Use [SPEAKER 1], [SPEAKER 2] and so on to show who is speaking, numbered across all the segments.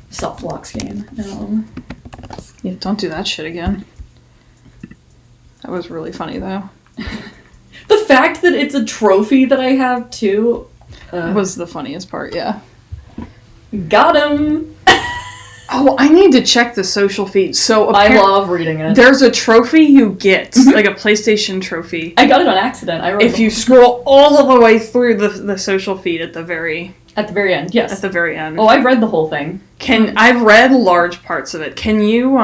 [SPEAKER 1] Self-locks game.
[SPEAKER 2] Yeah, don't do that shit again. That was really funny, though.
[SPEAKER 1] The fact that it's a trophy that I have, too...
[SPEAKER 2] was the funniest part, yeah.
[SPEAKER 1] Got him!
[SPEAKER 2] Oh, I need to check the social feed. So
[SPEAKER 1] I love reading it.
[SPEAKER 2] There's a trophy you get, like a PlayStation trophy.
[SPEAKER 1] I got it on accident.
[SPEAKER 2] If you scroll all of the way through the social feed at the very
[SPEAKER 1] end, yes.
[SPEAKER 2] At the very end.
[SPEAKER 1] Oh, I've read the whole thing.
[SPEAKER 2] I've read large parts of it. Can you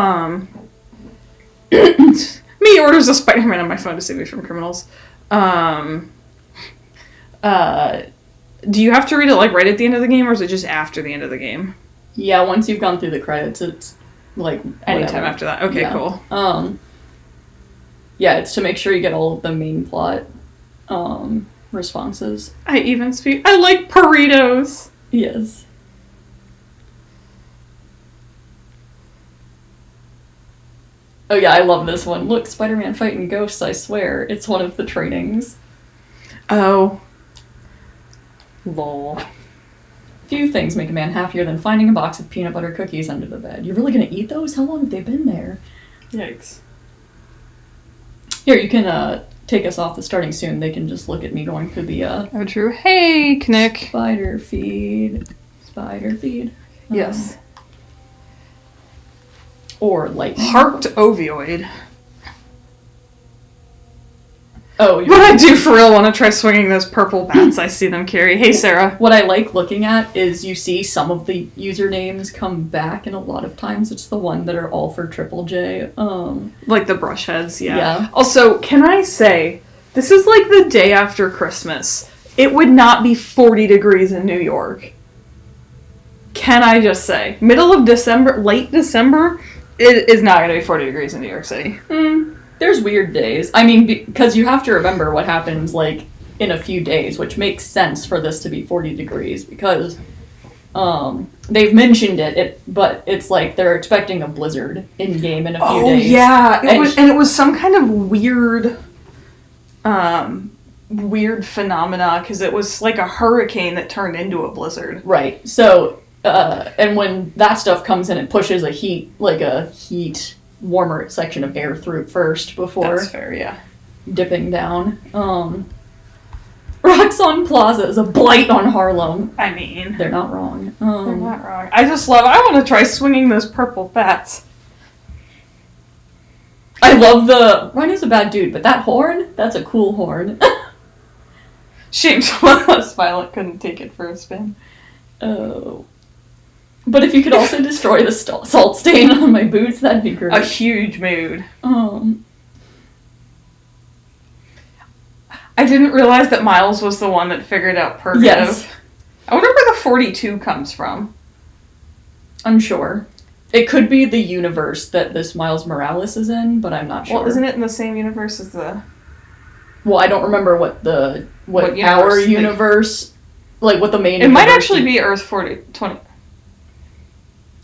[SPEAKER 2] me orders a Spider-Man on my phone to save me from criminals. Do you have to read it like right at the end of the game, or is it just after the end of the game?
[SPEAKER 1] Yeah, once you've gone through the credits, it's like
[SPEAKER 2] anytime after that. Okay, yeah. Cool.
[SPEAKER 1] Yeah, it's to make sure you get all of the main plot responses.
[SPEAKER 2] I like burritos.
[SPEAKER 1] Yes. Oh yeah, I love this one. Look, Spider-Man fighting ghosts, I swear. It's one of the trainings.
[SPEAKER 2] Oh.
[SPEAKER 1] Lol. Few things make a man happier than finding a box of peanut butter cookies under the bed. You're really gonna eat those? How long have they been there?
[SPEAKER 2] Yikes.
[SPEAKER 1] Here, you can take us off the starting soon. They can just look at me going through the
[SPEAKER 2] Oh, true. Hey, Knick.
[SPEAKER 1] Spider feed.
[SPEAKER 2] Yes.
[SPEAKER 1] Or lightning.
[SPEAKER 2] Harped ovioid.
[SPEAKER 1] Oh,
[SPEAKER 2] but I do for real want to try swinging those purple bats I see them carry. Hey, Sarah.
[SPEAKER 1] What I like looking at is you see some of the usernames come back, and a lot of times it's the one that are all for Triple J.
[SPEAKER 2] Like the brush heads, yeah. Also, can I say, this is like the day after Christmas. It would not be 40 degrees in New York. Can I just say? Middle of December, late December, it is not going to be 40 degrees in New York City.
[SPEAKER 1] There's weird days. I mean, because you have to remember what happens, like, in a few days, which makes sense for this to be 40 degrees, because they've mentioned it, but it's like they're expecting a blizzard in-game in a few days.
[SPEAKER 2] Oh, yeah. It was some kind of weird phenomena, because it was like a hurricane that turned into a blizzard.
[SPEAKER 1] Right. So, and when that stuff comes in, it pushes a heat warmer section of air through first before
[SPEAKER 2] That's fair, yeah.
[SPEAKER 1] dipping down. Roxxon Plaza is a blight on Harlem.
[SPEAKER 2] I mean,
[SPEAKER 1] they're not wrong.
[SPEAKER 2] They're not wrong. I want to try swinging those purple bats.
[SPEAKER 1] I love Rhino's a bad dude, but that horn, that's a cool horn.
[SPEAKER 2] Shame someone less violent couldn't take it for a spin.
[SPEAKER 1] Oh. But if you could also destroy the salt stain on my boots, that'd be great.
[SPEAKER 2] A huge mood. I didn't realize that Miles was the one that figured out purgative.
[SPEAKER 1] Yes.
[SPEAKER 2] I wonder where the 42 comes from.
[SPEAKER 1] Unsure. It could be the universe that this Miles Morales is in, but I'm not sure.
[SPEAKER 2] Well, isn't it in the same universe as the...
[SPEAKER 1] Well, I don't remember what our universe... Like, what the main
[SPEAKER 2] It might actually be Earth 20...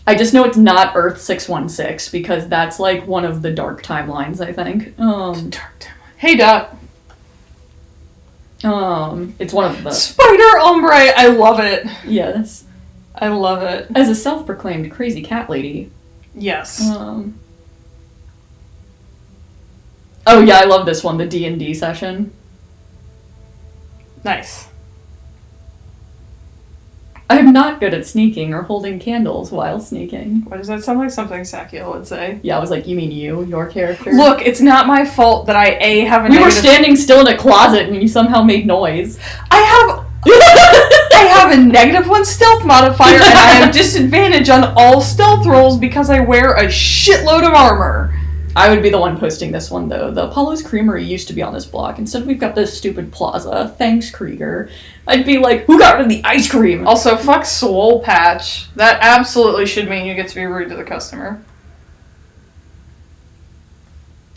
[SPEAKER 1] I just know it's not Earth 616, because that's, like, one of the dark timelines, I think.
[SPEAKER 2] Dark timeline. Hey, Dot.
[SPEAKER 1] It's one of the...
[SPEAKER 2] Spider Ombre! I love it.
[SPEAKER 1] Yes.
[SPEAKER 2] I love it.
[SPEAKER 1] As a self-proclaimed crazy cat lady.
[SPEAKER 2] Yes.
[SPEAKER 1] Oh, yeah, I love this one, the D&D session.
[SPEAKER 2] Nice.
[SPEAKER 1] I'm not good at sneaking or holding candles while sneaking.
[SPEAKER 2] Why does that sound like something Sakiel would say?
[SPEAKER 1] Yeah, I was like, you mean your character?
[SPEAKER 2] Look, it's not my fault that I have a
[SPEAKER 1] We were standing still in a closet and you somehow made noise.
[SPEAKER 2] I have a -1 stealth modifier and I have disadvantage on all stealth rolls because I wear a shitload of armor.
[SPEAKER 1] I would be the one posting this one, though. The Apollo's Creamery used to be on this block. Instead, we've got this stupid plaza. Thanks, Krieger. I'd be like, who got rid of the ice cream?
[SPEAKER 2] Also, fuck Swole Patch. That absolutely should mean you get to be rude to the customer.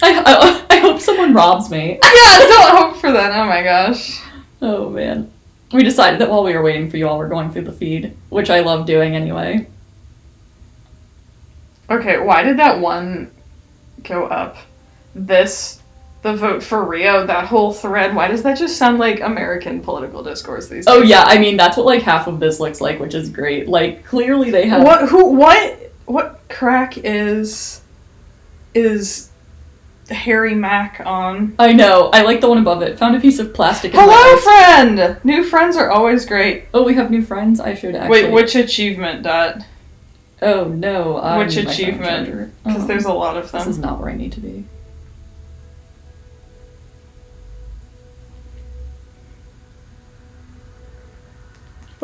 [SPEAKER 1] I hope someone robs me.
[SPEAKER 2] Yeah, don't hope for that. Oh my gosh.
[SPEAKER 1] Oh, man. We decided that while we were waiting for you all, we're going through the feed, which I love doing anyway.
[SPEAKER 2] Okay, why did that one go up? This the vote for Rio, that whole thread, why does that just sound like American political discourse these days?
[SPEAKER 1] Oh yeah, I mean, that's what like half of this looks like, which is great. Like, clearly they have...
[SPEAKER 2] What crack is Harry Mack on?
[SPEAKER 1] I know, I like the one above it. Found a piece of plastic in
[SPEAKER 2] Hello, friend! New friends are always great.
[SPEAKER 1] Oh, we have new friends? I should actually...
[SPEAKER 2] Wait, which achievement, Dot?
[SPEAKER 1] Oh, no.
[SPEAKER 2] Which achievement? Because there's a lot of them.
[SPEAKER 1] This is not where I need to be.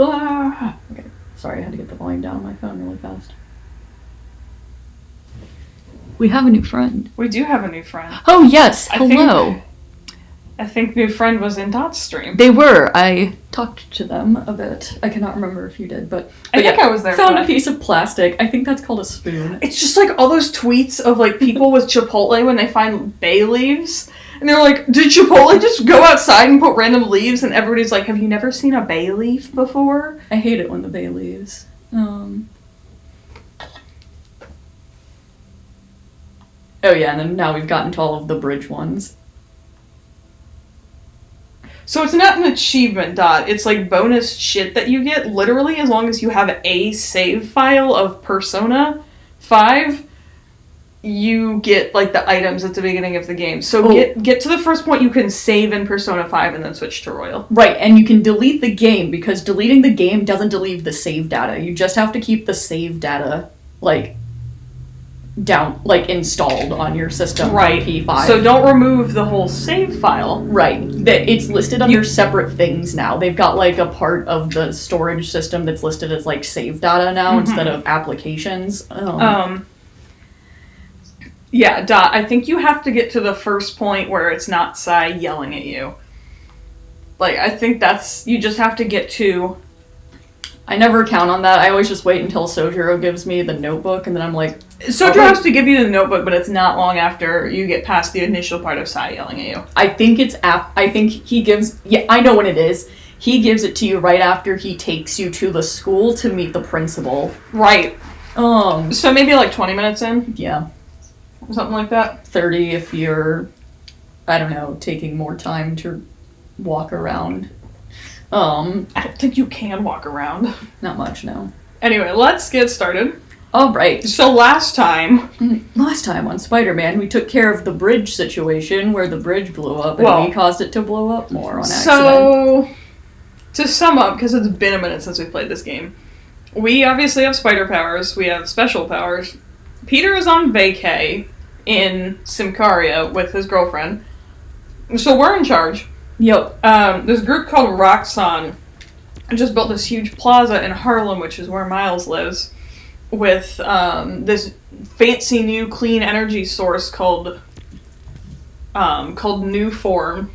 [SPEAKER 1] Ah! Okay, sorry, I had to get the volume down on my phone really fast. We have a new friend.
[SPEAKER 2] We do have a new friend.
[SPEAKER 1] Oh, yes. Hello.
[SPEAKER 2] I think new friend was in Dot's stream.
[SPEAKER 1] They were. I talked to them a bit. I cannot remember if you did, but
[SPEAKER 2] I think I was there.
[SPEAKER 1] Found a piece of plastic. I think that's called a spoon.
[SPEAKER 2] It's just like all those tweets of like people with Chipotle when they find bay leaves. And they're like, did Chipotle just go outside and put random leaves? And everybody's like, have you never seen a bay leaf before?
[SPEAKER 1] I hate it when the bay leaves. Oh yeah, and then now we've gotten to all of the bridge ones.
[SPEAKER 2] So it's not an achievement, Dot. It's like bonus shit that you get, literally, as long as you have a save file of Persona 5, you get, like, the items at the beginning of the game. So get to the first point you can save in Persona 5 and then switch to Royal.
[SPEAKER 1] Right, and you can delete the game, because deleting the game doesn't delete the save data. You just have to keep the save data, like, down, like, installed on your system.
[SPEAKER 2] Right.
[SPEAKER 1] P5.
[SPEAKER 2] So don't remove the whole save file.
[SPEAKER 1] Right. It's listed under separate things now. They've got, like, a part of the storage system that's listed as, like, save data now instead of applications.
[SPEAKER 2] Yeah, Dot, I think you have to get to the first point where it's not Sai yelling at you. Like, I think you just have to get to...
[SPEAKER 1] I never count on that. I always just wait until Sojiro gives me the notebook, and then I'm like...
[SPEAKER 2] Sojiro has to give you the notebook, but it's not long after you get past the initial part of Sai yelling at you.
[SPEAKER 1] I think I think he gives... Yeah, I know when it is. He gives it to you right after he takes you to the school to meet the principal.
[SPEAKER 2] Right.
[SPEAKER 1] So
[SPEAKER 2] maybe like 20 minutes in?
[SPEAKER 1] Yeah.
[SPEAKER 2] Something like that?
[SPEAKER 1] 30 if you're, I don't know, taking more time to walk around.
[SPEAKER 2] I don't think you can walk around.
[SPEAKER 1] Not much, no.
[SPEAKER 2] Anyway, let's get started.
[SPEAKER 1] All right.
[SPEAKER 2] So last time
[SPEAKER 1] on Spider-Man, we took care of the bridge situation where the bridge blew up and we caused it to blow up more on accident.
[SPEAKER 2] So, to sum up, because it's been a minute since we played this game, we obviously have spider powers, we have special powers. Peter is on vacay in Symkaria with his girlfriend. So we're in charge.
[SPEAKER 1] Yep.
[SPEAKER 2] This group called Roxxon just built this huge plaza in Harlem, which is where Miles lives, with this fancy new clean energy source called New Form.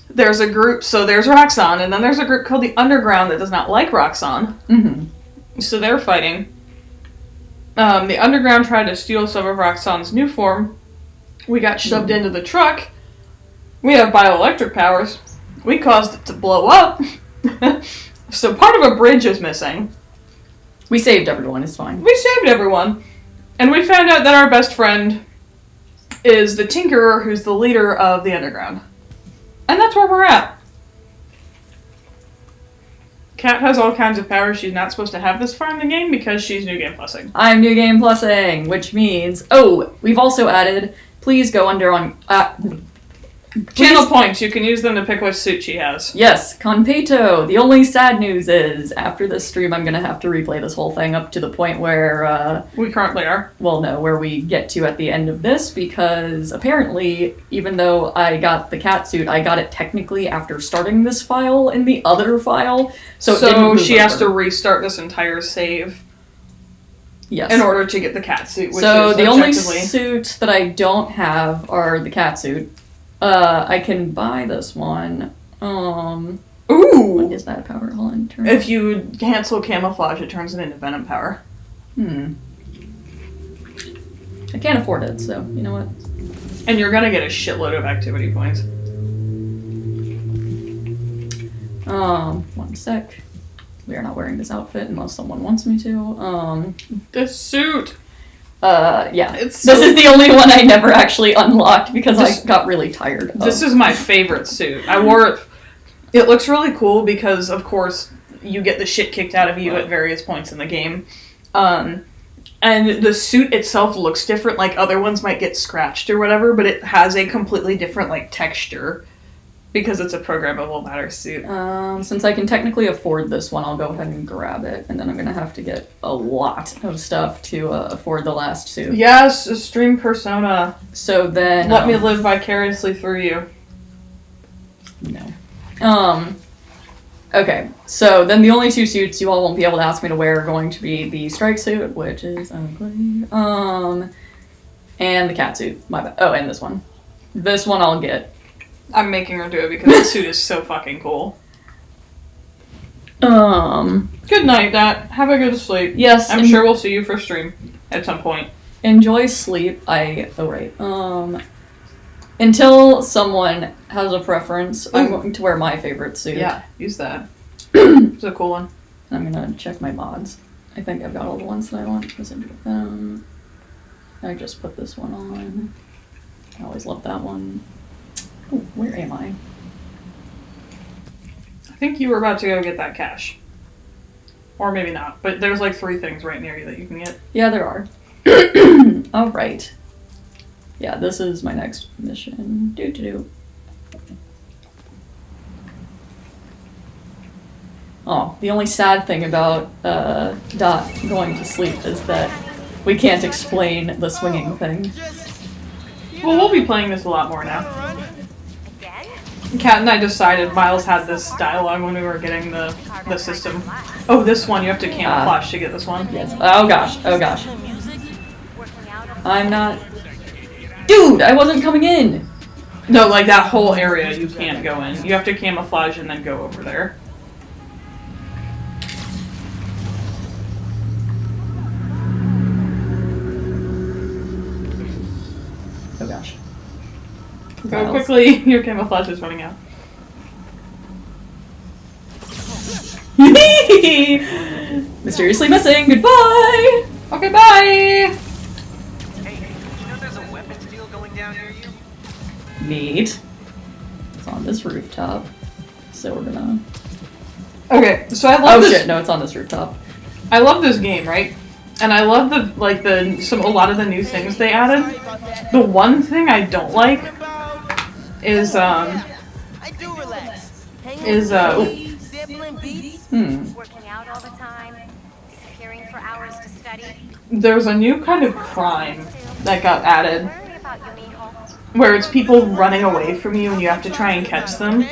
[SPEAKER 2] There's a group, so there's Roxxon, and then there's a group called the Underground that does not like Roxxon. Mm-hmm. So they're fighting. The Underground tried to steal some of Roxxon's New Form. We got shoved into the truck. We have bioelectric powers. We caused it to blow up. So part of a bridge is missing.
[SPEAKER 1] We saved everyone, it's fine.
[SPEAKER 2] We saved everyone. And we found out that our best friend is the Tinkerer, who's the leader of the Underground. And that's where we're at. Kat has all kinds of powers she's not supposed to have this far in the game because she's New Game Plussing.
[SPEAKER 1] I'm New Game Plussing, which means... we've also added... Please go under on...
[SPEAKER 2] Channel points. You can use them to pick which suit she has.
[SPEAKER 1] Yes, Conpeto. The only sad news is, after this stream, I'm going to have to replay this whole thing up to the point where...
[SPEAKER 2] we currently are.
[SPEAKER 1] Well, no, where we get to at the end of this, because apparently, even though I got the cat suit, I got it technically after starting this file in the other file. So
[SPEAKER 2] she has to restart this entire save.
[SPEAKER 1] Yes.
[SPEAKER 2] In order to get the cat suit. Which
[SPEAKER 1] so
[SPEAKER 2] is
[SPEAKER 1] the only suits that I don't have are the cat suit. I can buy this one.
[SPEAKER 2] Ooh!
[SPEAKER 1] What is that power? Hold on.
[SPEAKER 2] If you cancel camouflage, it turns it into Venom power.
[SPEAKER 1] I can't afford it, so you know what?
[SPEAKER 2] And you're gonna get a shitload of activity points.
[SPEAKER 1] 1 sec. We are not wearing this outfit unless someone wants me to.
[SPEAKER 2] The suit!
[SPEAKER 1] Yeah.
[SPEAKER 2] This
[SPEAKER 1] is the only one I never actually unlocked because I got really tired of.
[SPEAKER 2] This is my favorite suit. I wore it. It looks really cool because, of course, you get the shit kicked out of you at various points in the game. And the suit itself looks different. Like, other ones might get scratched or whatever, but it has a completely different, like, texture because it's a programmable matter suit.
[SPEAKER 1] Since I can technically afford this one, I'll go ahead and grab it, and then I'm gonna have to get a lot of stuff to afford the last suit.
[SPEAKER 2] Yes, stream Persona.
[SPEAKER 1] So then...
[SPEAKER 2] Let me live vicariously through you.
[SPEAKER 1] No. Okay, so then the only two suits you all won't be able to ask me to wear are going to be the strike suit, which is ugly, and the cat suit. My bad. Oh, and this one. This one I'll get.
[SPEAKER 2] I'm making her do it because the suit is so fucking cool. Good night, Dad. Have a good sleep.
[SPEAKER 1] Yes.
[SPEAKER 2] I'm sure we'll see you for stream at some point.
[SPEAKER 1] Enjoy sleep. Oh, right. Until someone has a preference, I'm going to wear my favorite suit.
[SPEAKER 2] Yeah, use that. It's a cool one.
[SPEAKER 1] I'm gonna check my mods. I think I've got all the ones that I want. I just put this one on. I always love that one. Ooh, where am I?
[SPEAKER 2] I think you were about to go get that cash. Or maybe not, but there's like 3 things right near you that you can get.
[SPEAKER 1] Yeah, there are. Alright. Yeah, this is my next mission. Do. Oh, the only sad thing about Dot going to sleep is that we can't explain the swinging thing.
[SPEAKER 2] Well, we'll be playing this a lot more now. Kat and I decided Miles had this dialogue when we were getting the system. Oh, this one, you have to camouflage to get this one.
[SPEAKER 1] Yes. Oh gosh. I'm not... Dude, I wasn't coming in!
[SPEAKER 2] No, like that whole area you can't go in. You have to camouflage and then go over there.
[SPEAKER 1] Oh gosh.
[SPEAKER 2] Go quickly, your camouflage is running out.
[SPEAKER 1] Mysteriously missing, goodbye!
[SPEAKER 2] Okay, bye!
[SPEAKER 1] Neat. It's on this rooftop. So we're gonna...
[SPEAKER 2] Okay, so I love this...
[SPEAKER 1] Oh shit, no, it's on this rooftop.
[SPEAKER 2] I love this game, right? And I love a lot of the new things they added. The one thing I don't like is
[SPEAKER 3] working out all the time, disappearing for hours to study.
[SPEAKER 2] There's a new kind of crime that got added where it's people running away from you and you have to try and catch them.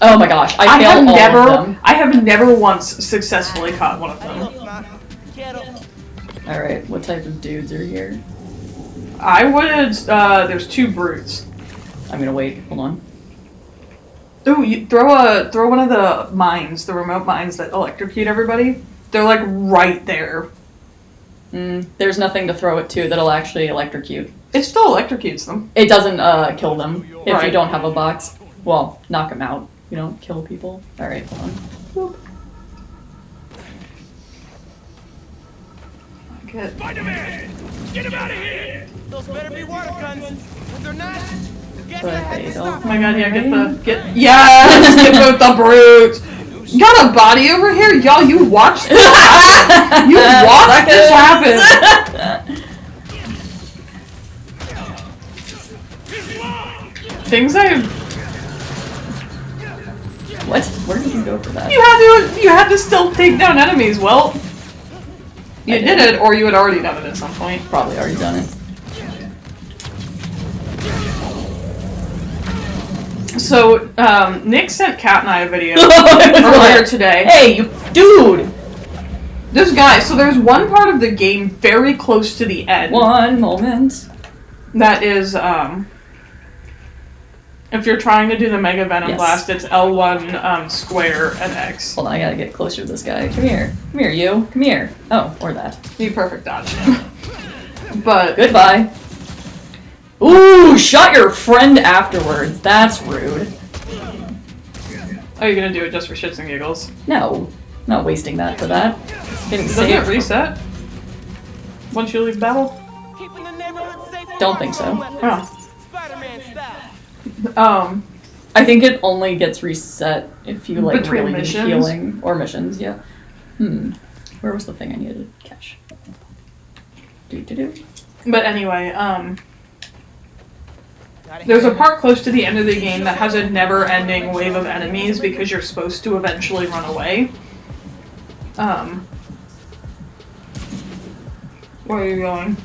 [SPEAKER 1] Oh my gosh, I failed all of them.
[SPEAKER 2] I have never once successfully caught one of them.
[SPEAKER 1] Alright, what type of dudes are here?
[SPEAKER 2] I would, there's 2 brutes.
[SPEAKER 1] I'm gonna wait, hold on.
[SPEAKER 2] Ooh, you throw one of the mines, the remote mines that electrocute everybody. They're like right there.
[SPEAKER 1] There's nothing to throw it to that'll actually electrocute.
[SPEAKER 2] It still electrocutes them.
[SPEAKER 1] It doesn't kill them if
[SPEAKER 2] Right.
[SPEAKER 1] you don't have a box. Well, knock them out. You don't kill people. Alright, hold on. Boop.
[SPEAKER 2] Good.
[SPEAKER 4] Spider-Man! Get him out of here! Those better be water guns. If they're not, get
[SPEAKER 1] But
[SPEAKER 4] that
[SPEAKER 1] they
[SPEAKER 4] stuff.
[SPEAKER 1] don't.
[SPEAKER 2] Oh my god, yeah, yes! Get both the brutes! You got a body over here? Y'all, you watched this happen? You watched this happen! Things
[SPEAKER 1] What? Where did you go for that?
[SPEAKER 2] you had to still take down enemies. Well, you did it, or you had already done it at some point.
[SPEAKER 1] Probably already done it.
[SPEAKER 2] So, Nick sent Kat and I a video earlier today.
[SPEAKER 1] Hey, you dude!
[SPEAKER 2] This guy, so there's one part of the game very close to the end.
[SPEAKER 1] One moment.
[SPEAKER 2] That is, if you're trying to do the Mega Venom
[SPEAKER 1] Yes.
[SPEAKER 2] Blast, it's L1, square, and X.
[SPEAKER 1] Hold on, I gotta get closer to this guy. Come here. Come here, you. Come here. Oh, or that.
[SPEAKER 2] You perfect dodge. But,
[SPEAKER 1] Goodbye. Ooh, shot your friend afterwards. That's rude.
[SPEAKER 2] are you gonna do it just for shits and giggles?
[SPEAKER 1] No. Not wasting that for that. Getting
[SPEAKER 2] Doesn't
[SPEAKER 1] saved.
[SPEAKER 2] it reset? Once you leave battle?
[SPEAKER 4] Keeping the neighborhood safe.
[SPEAKER 1] Don't think so.
[SPEAKER 4] Spider-Man style.
[SPEAKER 1] I think it only gets reset if you like
[SPEAKER 2] Between
[SPEAKER 1] really need
[SPEAKER 2] missions?
[SPEAKER 1] healing or missions. Yeah. Where was the thing I needed to catch? Do.
[SPEAKER 2] But anyway, there's a part close to the end of the game that has a never-ending wave of enemies because you're supposed to eventually run away. Where are you going?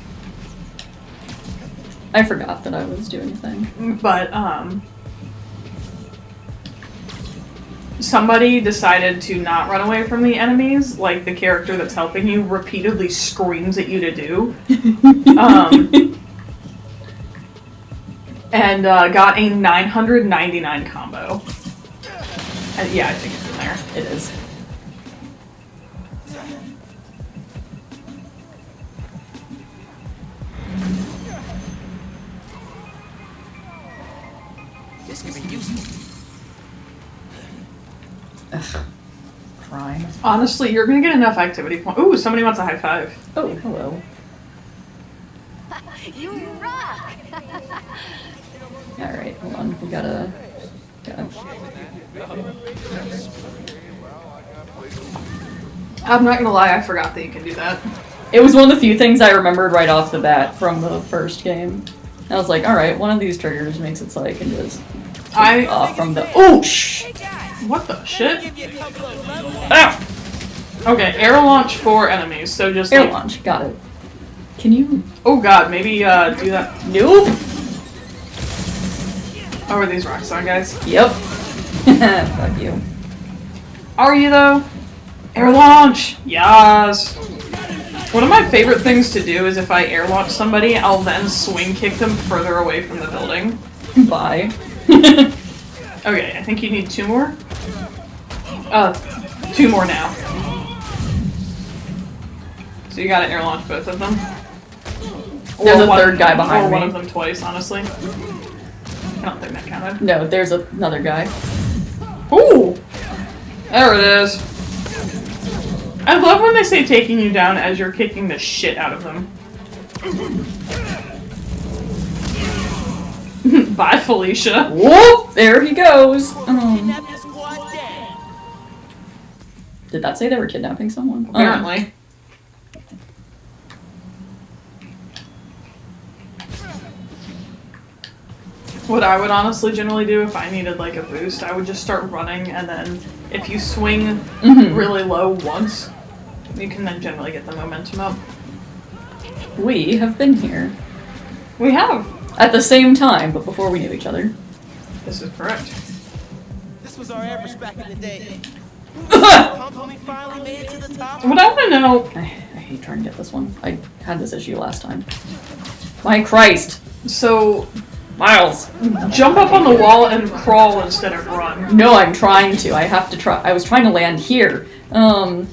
[SPEAKER 1] I forgot that I was doing a thing.
[SPEAKER 2] But, somebody decided to not run away from the enemies, like the character that's helping you repeatedly screams at you to do. And got a 999 combo. And yeah, I think it's in there.
[SPEAKER 1] It is.
[SPEAKER 4] This could be useful.
[SPEAKER 1] Ugh. Crime.
[SPEAKER 2] Honestly, you're gonna get enough activity points. Ooh, somebody wants a high five.
[SPEAKER 1] Oh, hello.
[SPEAKER 3] You rock!
[SPEAKER 1] Alright, hold on. We gotta.
[SPEAKER 2] I'm not gonna lie, I forgot that you can do that.
[SPEAKER 1] It was one of the few things I remembered right off the bat from the first game. I was like, alright, one of these triggers makes it so I can just off from the. Oh, shh!
[SPEAKER 2] What the shit?
[SPEAKER 4] Give you a couple of levels.
[SPEAKER 1] Ah!
[SPEAKER 2] Okay, air launch for enemies, so just
[SPEAKER 1] Air
[SPEAKER 2] like,
[SPEAKER 1] launch, got it. Can you.
[SPEAKER 2] oh god, maybe do that.
[SPEAKER 1] Nope!
[SPEAKER 2] Oh, are these rocks on, guys?
[SPEAKER 1] Yep. Fuck you.
[SPEAKER 2] Are you though? Air launch! Yes! One of my favorite things to do is if I air launch somebody, I'll then swing kick them further away from the building.
[SPEAKER 1] Bye.
[SPEAKER 2] Okay, I think you need 2 more. 2 more now. So you gotta air launch both of them.
[SPEAKER 1] There's
[SPEAKER 2] Or
[SPEAKER 1] a third guy behind
[SPEAKER 2] or
[SPEAKER 1] me.
[SPEAKER 2] one of them twice, honestly. I don't think that counted.
[SPEAKER 1] No, there's another guy.
[SPEAKER 2] Ooh! There it is. I love when they say taking you down as you're kicking the shit out of them. Bye, Felicia.
[SPEAKER 1] Whoop! There he goes.
[SPEAKER 4] Kidnap your squad down.
[SPEAKER 1] Did that say they were kidnapping someone?
[SPEAKER 2] Apparently. What I would honestly generally do if I needed like a boost, I would just start running, and then if you swing really low once, you can then generally get the momentum up.
[SPEAKER 1] We have been here.
[SPEAKER 2] We have.
[SPEAKER 1] At the same time, but before we knew each other.
[SPEAKER 2] This is correct.
[SPEAKER 4] This was our average back in the day. Pump when we finally made it to the top.
[SPEAKER 2] What I want to know.
[SPEAKER 1] I hate trying to get this one. I had this issue last time. My Christ!
[SPEAKER 2] So,
[SPEAKER 1] Miles!
[SPEAKER 2] jump up on the wall and crawl instead of run.
[SPEAKER 1] No, I'm trying to. I have to try. I was trying to land here.
[SPEAKER 2] So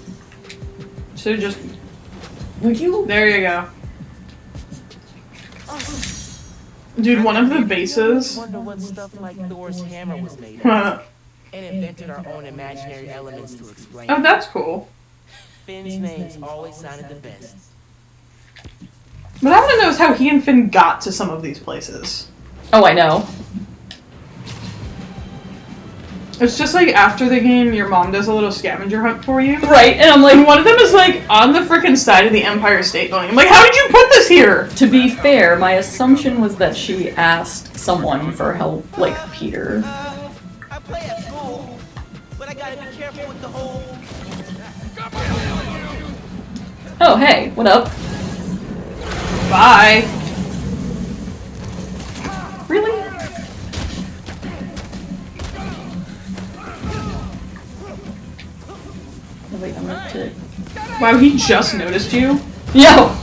[SPEAKER 2] just.
[SPEAKER 1] Would you?
[SPEAKER 2] There you go. Dude, one of the bases.
[SPEAKER 4] Wonder what stuff like Thor's hammer was made of. And invented our own imaginary elements to explain.
[SPEAKER 2] Oh, that's cool.
[SPEAKER 4] Finn's names always sounded the best.
[SPEAKER 2] But I want to know is how he and Finn got to some of these places.
[SPEAKER 1] Oh, I know.
[SPEAKER 2] It's just like after the game, your mom does a little scavenger hunt for you.
[SPEAKER 1] Right, and I'm like,
[SPEAKER 2] And one of them is like on the frickin' side of the Empire State Building. I'm like, how did you put this here?
[SPEAKER 1] to be fair, my assumption was that she asked someone for help, like Peter.
[SPEAKER 4] I play at school, but I gotta be careful with the whole.
[SPEAKER 1] Oh, hey, what up?
[SPEAKER 2] Bye.
[SPEAKER 1] Really? Oh, wait, I'm up to.
[SPEAKER 2] Wow, he just noticed you?
[SPEAKER 1] Yo!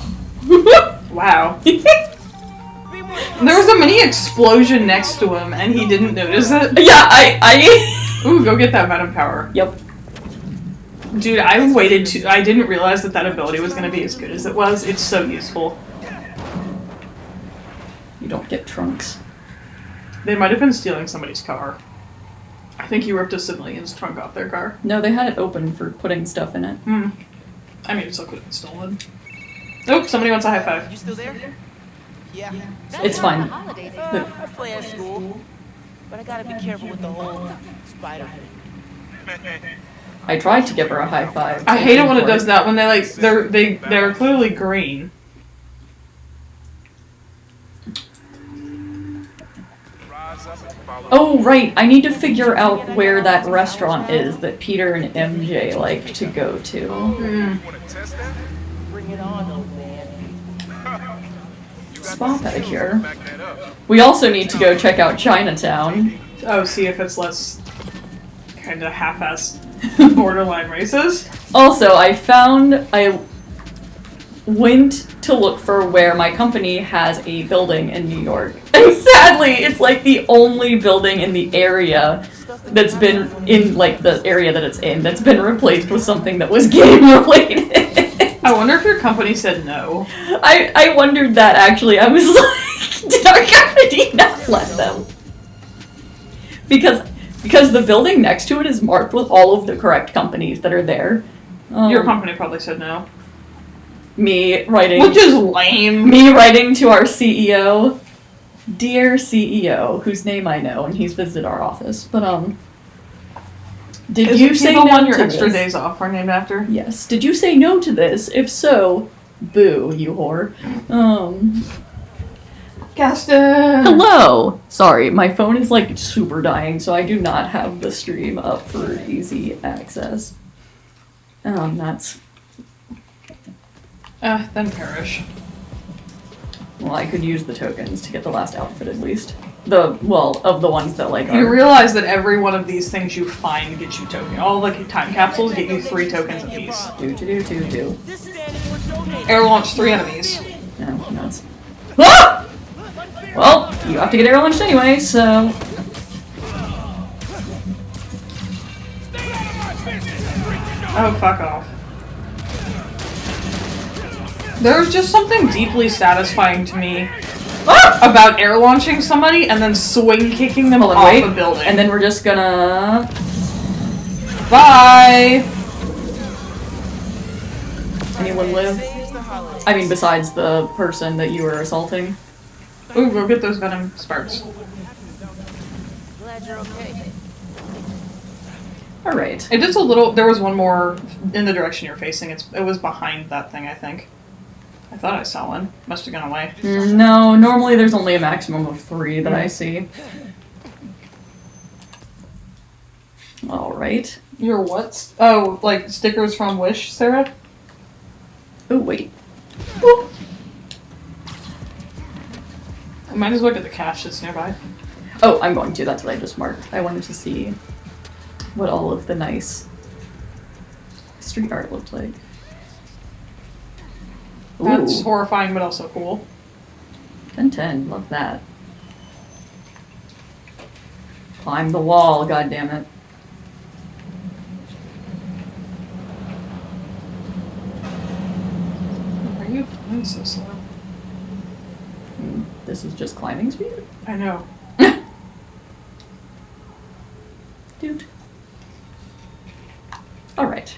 [SPEAKER 2] Wow. There was a mini explosion next to him and he didn't notice it.
[SPEAKER 1] Yeah, I.
[SPEAKER 2] Ooh, go get that Venom power.
[SPEAKER 1] Yep.
[SPEAKER 2] Dude, I didn't realize that ability was gonna be as good as it was. It's so useful.
[SPEAKER 1] You don't get trunks.
[SPEAKER 2] They might have been stealing somebody's car. I think you ripped a civilian's trunk off their car.
[SPEAKER 1] No, they had it open for putting stuff in it.
[SPEAKER 2] I mean, it still could have been stolen. Nope, somebody wants a high five.
[SPEAKER 4] You still there? Yeah.
[SPEAKER 1] It's fine.
[SPEAKER 4] I play at school, but I gotta be careful with the whole spider thing.
[SPEAKER 1] I tried to give her a high five.
[SPEAKER 2] I hate it when it does that, when they're clearly green.
[SPEAKER 1] Oh, right. I need to figure out where that restaurant is that Peter and MJ like to go to.
[SPEAKER 4] Bring it on, old man.
[SPEAKER 1] Spa pedicure. We also need to go check out Chinatown.
[SPEAKER 2] Oh, see if it's less kind of half-assed borderline racist.
[SPEAKER 1] Also, I went to look for where my company has a building in New York. And sadly, it's like the only building in the area that's been in, like, the area that it's in that's been replaced with something that was game related.
[SPEAKER 2] I wonder if your company said no.
[SPEAKER 1] I wondered that, actually. I was like, did our company not let them? Because the building next to it is marked with all of the correct companies that are there.
[SPEAKER 2] Your company probably said no.
[SPEAKER 1] Me writing...
[SPEAKER 2] Which is lame.
[SPEAKER 1] Me writing to our CEO. Dear CEO, whose name I know, and he's visited our office. But, did you say no
[SPEAKER 2] on your
[SPEAKER 1] to
[SPEAKER 2] extra
[SPEAKER 1] this?
[SPEAKER 2] days off are named after?
[SPEAKER 1] Yes. Did you say no to this? If so, boo, you whore.
[SPEAKER 2] Gaston!
[SPEAKER 1] Hello! Sorry, my phone is, like, super dying, so I do not have the stream up for easy access. That's...
[SPEAKER 2] Then perish.
[SPEAKER 1] Well, I could use the tokens to get the last outfit at least. Of the ones that, like,
[SPEAKER 2] You
[SPEAKER 1] are...
[SPEAKER 2] realize that every one of these things you find gets you tokens. All the time capsules get you 3 tokens apiece.
[SPEAKER 1] Do.
[SPEAKER 4] This standing for donating.
[SPEAKER 2] Air launch 3 enemies.
[SPEAKER 1] No, nuts. Ah! Well, you have to get air launched anyway, so...
[SPEAKER 2] Oh, fuck off. There's just something deeply satisfying to me about air launching somebody and then swing kicking them off a building.
[SPEAKER 1] And then we're just gonna...
[SPEAKER 2] Bye!
[SPEAKER 1] Anyone live? I mean, besides the person that you were assaulting.
[SPEAKER 2] Ooh, go get those venom sparks.
[SPEAKER 4] Glad you're okay.
[SPEAKER 1] Alright.
[SPEAKER 2] It is a little... There was one more in the direction you're facing. It was behind that thing, I think. I thought I saw one. Must have gone away.
[SPEAKER 1] No, normally there's only a maximum of 3 that I see. Alright.
[SPEAKER 2] Your what? Oh, like stickers from Wish, Sarah?
[SPEAKER 1] Oh, wait.
[SPEAKER 2] Boop. I might as well get the cache that's nearby.
[SPEAKER 1] Oh, I'm going to. That's what I just marked. I wanted to see what all of the nice street art looked like.
[SPEAKER 2] That's
[SPEAKER 1] Ooh.
[SPEAKER 2] horrifying, but also cool.
[SPEAKER 1] 10/10. Love that. Climb the wall, goddammit.
[SPEAKER 2] Why are you flying so slow?
[SPEAKER 1] This is just climbing speed?
[SPEAKER 2] I know.
[SPEAKER 1] Dude. Alright.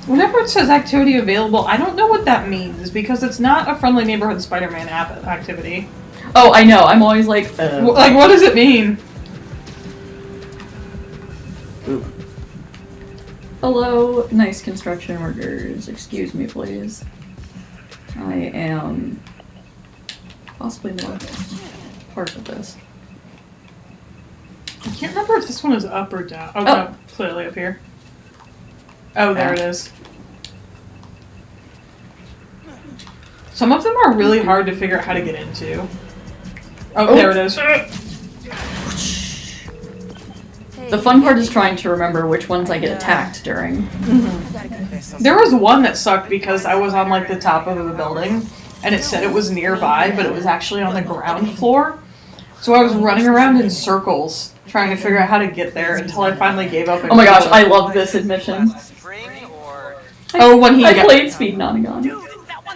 [SPEAKER 2] Whenever it says activity available, I don't know what that means because it's not a friendly neighborhood Spider-Man app activity.
[SPEAKER 1] Oh, I know. I'm always like,
[SPEAKER 2] Like, what does it mean?
[SPEAKER 1] Ooh. Hello, nice construction workers. Excuse me, please. I am possibly more part of this.
[SPEAKER 2] I can't remember if this one is up or down. Oh,
[SPEAKER 1] Oh.
[SPEAKER 2] no, clearly up here. Oh, there it is. Some of them are really hard to figure out how to get into. Oh, there it is.
[SPEAKER 1] The fun part is trying to remember which ones I get attacked during.
[SPEAKER 2] There was one that sucked because I was on like the top of the building and it said it was nearby, but it was actually on the ground floor. So I was running around in circles trying to figure out how to get there until I finally gave up. And
[SPEAKER 1] Oh my gosh, I love this admission.
[SPEAKER 2] Oh, when he
[SPEAKER 1] I
[SPEAKER 2] got,
[SPEAKER 1] played Speed Nonagon.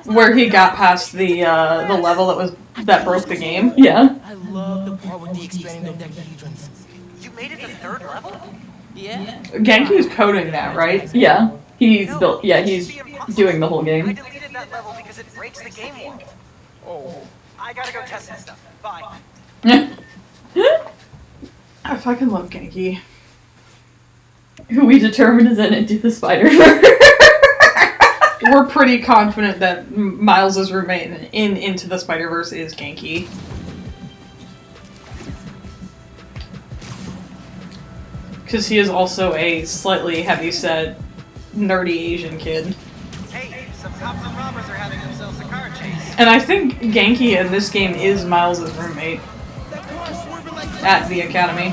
[SPEAKER 2] where he got past the level that broke the game.
[SPEAKER 1] Yeah.
[SPEAKER 4] I love the part with the expanding dodecahedrons. You made it to 3rd level? Yeah.
[SPEAKER 2] Genki's coding that, right?
[SPEAKER 1] Yeah. He's built. Yeah, he's doing the whole game.
[SPEAKER 5] that level because it breaks the game world.
[SPEAKER 4] Oh.
[SPEAKER 5] I gotta go test some stuff. Bye.
[SPEAKER 2] I fucking love Genki.
[SPEAKER 1] Who we determined is in Into the Spider-Verse.
[SPEAKER 2] We're pretty confident that Miles' roommate in Into the Spider-Verse is Genki. Because he is also a slightly heavy-set, nerdy Asian kid.
[SPEAKER 5] Hey, some cops and robbers are having themselves a car chase.
[SPEAKER 2] And I think Genki in this game is Miles' roommate
[SPEAKER 4] That car's swerving like
[SPEAKER 2] at the academy.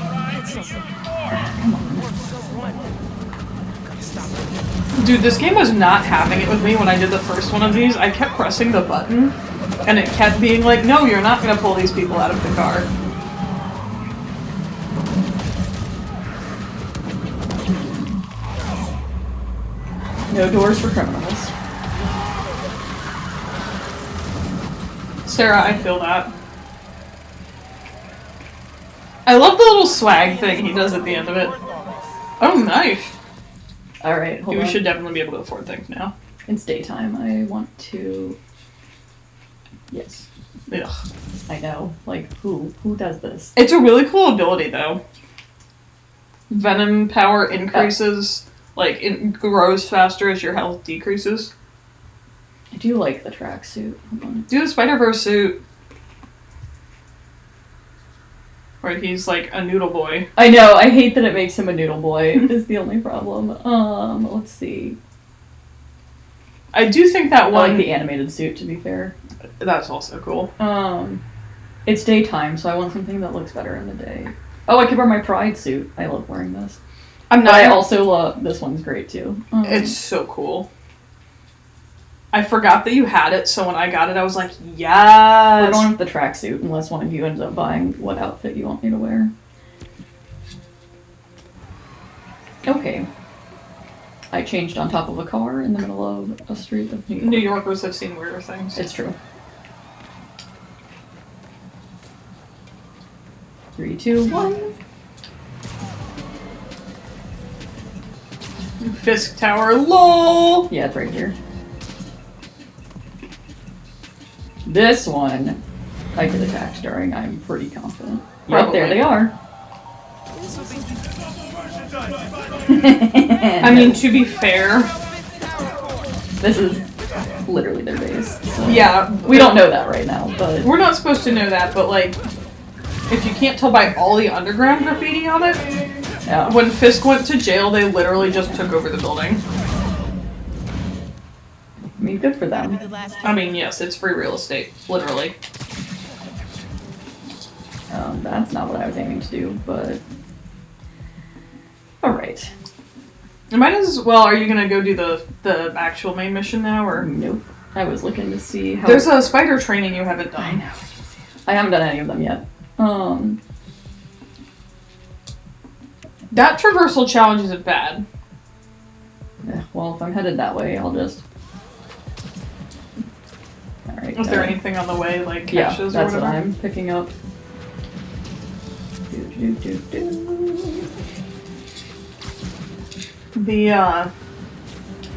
[SPEAKER 2] Dude, this game was not having it with me when I did the first one of these. I kept pressing the button, and it kept being like, no, you're not going to pull these people out of the car.
[SPEAKER 1] No doors for criminals.
[SPEAKER 2] Sarah, I feel that. I love the little swag thing he does at the end of it. Oh, nice.
[SPEAKER 1] Alright, hold
[SPEAKER 2] We
[SPEAKER 1] on.
[SPEAKER 2] should definitely be able to afford things now.
[SPEAKER 1] It's daytime. I want to... Yes.
[SPEAKER 2] Ugh.
[SPEAKER 1] I know. Like, who does this?
[SPEAKER 2] It's a really cool ability, though. Venom power increases, like, it grows faster as your health decreases.
[SPEAKER 1] I do like the tracksuit. Hold on.
[SPEAKER 2] Do the Spider-Verse suit. Where he's, like, a noodle boy.
[SPEAKER 1] I know, I hate that it makes him a noodle boy, is the only problem. Let's see.
[SPEAKER 2] I do think that
[SPEAKER 1] I
[SPEAKER 2] one...
[SPEAKER 1] like the animated suit, to be fair.
[SPEAKER 2] That's also cool.
[SPEAKER 1] It's daytime, so I want something that looks better in the day. Oh, I could wear my Pride suit. I love wearing this.
[SPEAKER 2] I'm
[SPEAKER 1] But
[SPEAKER 2] not...
[SPEAKER 1] I also love... This one's great, too.
[SPEAKER 2] It's so cool. I forgot that you had it, so when I got it, I was like, yes!
[SPEAKER 1] We're going with the tracksuit, unless one of you ends up buying what outfit you want me to wear. Okay. I changed on top of a car in the middle of a street of New York.
[SPEAKER 2] New Yorkers have seen weirder things.
[SPEAKER 1] It's true. 3, 2, 1.
[SPEAKER 2] Fisk Tower, lol!
[SPEAKER 1] Yeah, it's right here. This one, I could attack during. I'm pretty confident. Yep, there they are.
[SPEAKER 2] I mean, to be fair...
[SPEAKER 1] This is literally their base. So.
[SPEAKER 2] Yeah.
[SPEAKER 1] We don't know that right now, but...
[SPEAKER 2] We're not supposed to know that, but, like, if you can't tell by all the underground graffiti on it,
[SPEAKER 1] Yeah.
[SPEAKER 2] when Fisk went to jail, they literally just took over the building.
[SPEAKER 1] I mean, good for them.
[SPEAKER 2] I mean, yes, it's free real estate, literally.
[SPEAKER 1] That's not what I was aiming to do, but... Alright.
[SPEAKER 2] You might as well, are you gonna go do the actual main mission now, or?
[SPEAKER 1] Nope. I was looking to see how...
[SPEAKER 2] There's a spider training you haven't
[SPEAKER 1] I
[SPEAKER 2] done.
[SPEAKER 1] know. I haven't done any of them yet.
[SPEAKER 2] That traversal challenge isn't bad.
[SPEAKER 1] Yeah, well, if I'm headed that way, I'll just... Alright.
[SPEAKER 2] Is there anything on the way, like
[SPEAKER 1] Yeah,
[SPEAKER 2] caches
[SPEAKER 1] that's
[SPEAKER 2] or
[SPEAKER 1] what
[SPEAKER 2] whatever?
[SPEAKER 1] I'm picking up.
[SPEAKER 2] The,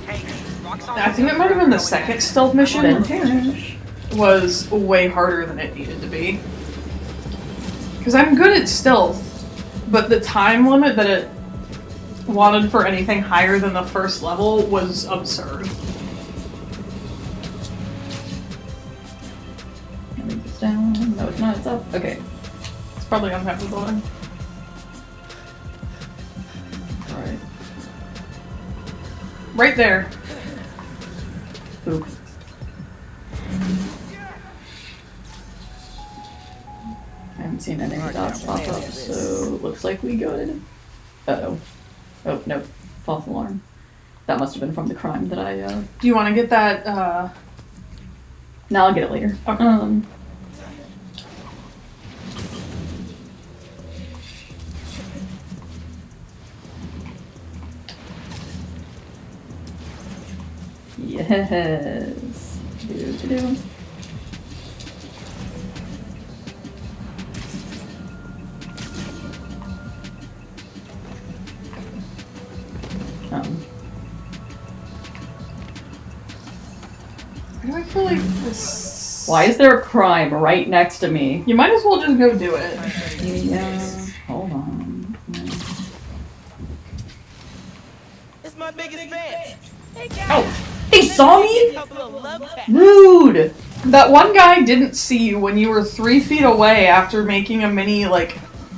[SPEAKER 5] Hey, Roxanne.
[SPEAKER 2] I think it might have been the second stealth mission
[SPEAKER 1] Vintage.
[SPEAKER 2] was way harder than it needed to be. Because I'm good at stealth, but the time limit that it wanted for anything higher than the first level was absurd.
[SPEAKER 1] I think it's down. No, it's not. It's up. Okay.
[SPEAKER 2] It's probably on top of the building.
[SPEAKER 1] Alright.
[SPEAKER 2] Right there.
[SPEAKER 1] Oop. I haven't seen any dots pop up, so looks like we good. Uh-oh. Oh, no. False alarm. That must have been from the crime that I,
[SPEAKER 2] Do you want to get that,
[SPEAKER 1] No, I'll get it later.
[SPEAKER 2] Okay.
[SPEAKER 1] Yes. Do.
[SPEAKER 2] I feel like this...
[SPEAKER 1] Why is there a crime right next to me?
[SPEAKER 2] You might as well just go do it.
[SPEAKER 1] Yeah. Hold on.
[SPEAKER 4] It's my biggest fan.
[SPEAKER 1] Oh! They saw me?
[SPEAKER 4] Couple of love taps.
[SPEAKER 1] Rude!
[SPEAKER 2] That one guy didn't see you when you were 3 feet away after making a mini, like,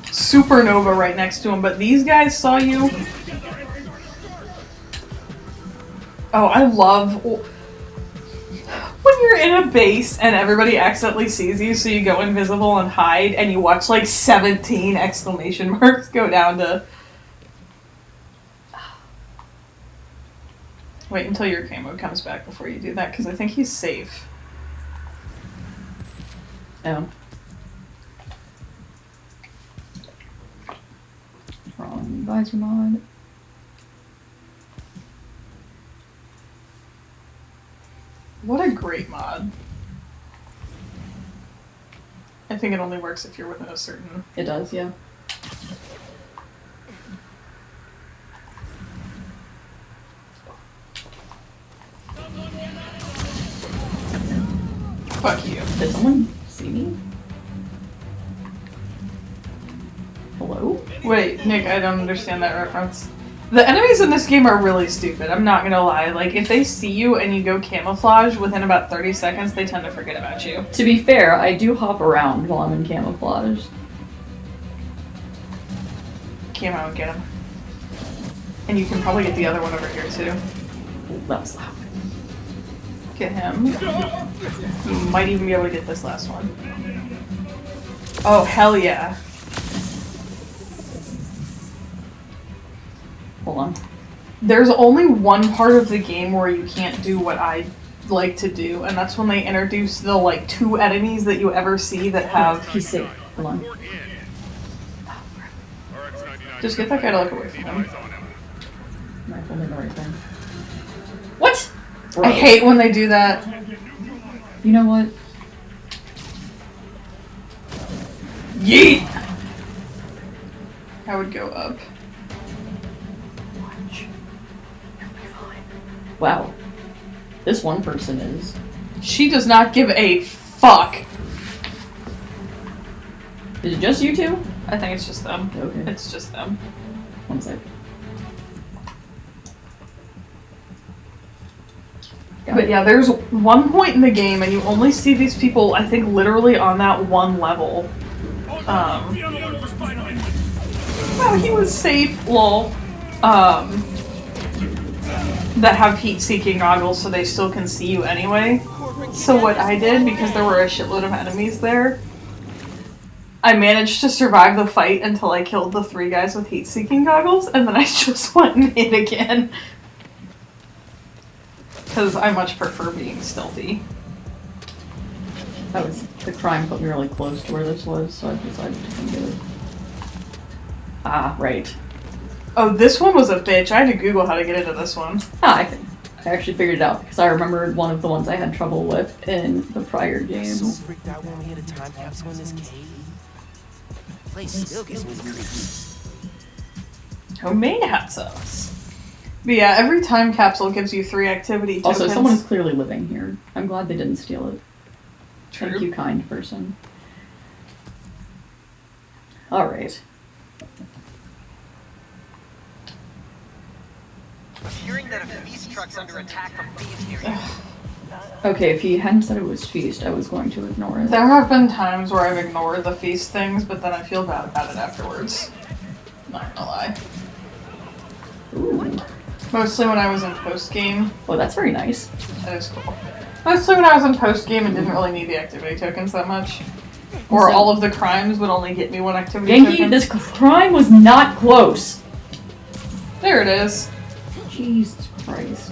[SPEAKER 2] supernova right next to him, but these guys saw you. Oh, I love when you're in a base and everybody accidentally sees you, so you go invisible and hide, and you watch like 17 exclamation marks go down to... Wait until your camo comes back before you do that, because I think he's safe.
[SPEAKER 1] Oh. Wrong visor mod.
[SPEAKER 2] What a great mod. I think it only works if you're within a certain...
[SPEAKER 1] It does, yeah.
[SPEAKER 2] Fuck you.
[SPEAKER 1] Did someone see me? Hello?
[SPEAKER 2] Wait, Nick, I don't understand that reference. The enemies in this game are really stupid, I'm not gonna lie. Like, if they see you and you go camouflage, within about 30 seconds, they tend to forget about you.
[SPEAKER 1] To be fair, I do hop around while I'm in camouflage.
[SPEAKER 2] Camo and get him. And you can probably get the other one over here, too.
[SPEAKER 1] Ooh, that was loud.
[SPEAKER 2] Get him. You might even be able to get this last one. Oh, hell yeah.
[SPEAKER 1] Hold on.
[SPEAKER 2] There's only one part of the game where you can't do what I like to do, and that's when they introduce the, like, 2 enemies that you ever see that have...
[SPEAKER 1] He's safe. Hold on.
[SPEAKER 2] Just get that guy to look away from him.
[SPEAKER 1] Rifle did the right thing. What? Bro.
[SPEAKER 2] I hate when they do that.
[SPEAKER 1] You know what?
[SPEAKER 2] Yeet! I would go up.
[SPEAKER 1] Wow. This one person is.
[SPEAKER 2] She does not give a fuck.
[SPEAKER 1] Is it just you two?
[SPEAKER 2] I think it's just them.
[SPEAKER 1] Okay.
[SPEAKER 2] It's just them.
[SPEAKER 1] One sec.
[SPEAKER 2] But yeah, there's one point in the game and you only see these people, I think, literally on that one level. Oh, he was safe, lol. That have heat-seeking goggles so they still can see you anyway. So what I did, because there were a shitload of enemies there, I managed to survive the fight until I killed the 3 guys with heat-seeking goggles, and then I just went and hit again. Because I much prefer being stealthy.
[SPEAKER 1] That was the crime put me really close to where this was, so I decided to come get it. Ah, right.
[SPEAKER 2] Oh, this one was a bitch. I had to Google how to get into this one.
[SPEAKER 1] Ah, I actually figured it out because I remembered one of the ones I had trouble with in the prior
[SPEAKER 4] So
[SPEAKER 1] games.
[SPEAKER 4] freaked out when we hit a time capsule in this cave. Place still gives me the creeps.
[SPEAKER 2] Homemade hot sauce. But yeah, every time capsule gives you 3 activity tokens.
[SPEAKER 1] Also, someone is clearly living here. I'm glad they didn't steal it.
[SPEAKER 2] True.
[SPEAKER 1] Thank you, kind person. Alright.
[SPEAKER 5] I'm hearing that a feast truck's under attack from thieves near you.
[SPEAKER 1] Okay, if he hadn't said it was feast, I was going to ignore it.
[SPEAKER 2] There have been times where I've ignored the feast things, but then I feel bad about it afterwards. Not gonna lie.
[SPEAKER 1] Ooh.
[SPEAKER 2] Mostly when I was in post-game.
[SPEAKER 1] Oh, that's very nice.
[SPEAKER 2] That is cool. Mostly when I was in post-game and didn't really need the activity tokens that much. Or
[SPEAKER 1] So-
[SPEAKER 2] all of the crimes would only get me 1 activity
[SPEAKER 1] Yankee,
[SPEAKER 2] token.
[SPEAKER 1] this crime was not close.
[SPEAKER 2] There it is.
[SPEAKER 1] Jesus Christ.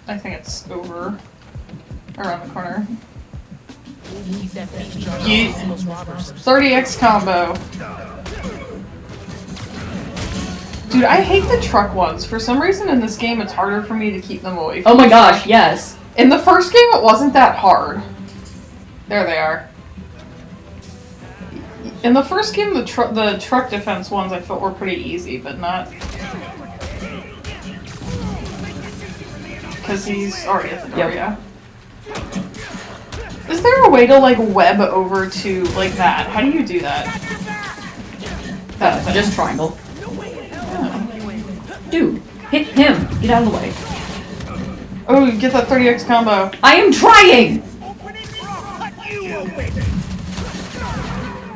[SPEAKER 2] I think it's over. Around the corner.
[SPEAKER 4] Keep that feast jar
[SPEAKER 2] Yeet.
[SPEAKER 4] from those robbers.
[SPEAKER 2] 30x combo. Dude, I hate the truck ones. For some reason in this game it's harder for me to keep them away from
[SPEAKER 1] Oh my
[SPEAKER 2] the
[SPEAKER 1] gosh,
[SPEAKER 2] truck.
[SPEAKER 1] yes.
[SPEAKER 2] In the first game it wasn't that hard. There they are. In the first game the truck defense ones I felt were pretty easy, but not because he's already at the door,
[SPEAKER 1] Yep.
[SPEAKER 2] yeah. Is there a way to, like, web over to, like, that? How do you do that? That thing.
[SPEAKER 1] Just triangle. Dude, hit him. Get out of the way.
[SPEAKER 2] Oh, you get that 30x combo.
[SPEAKER 1] I am trying!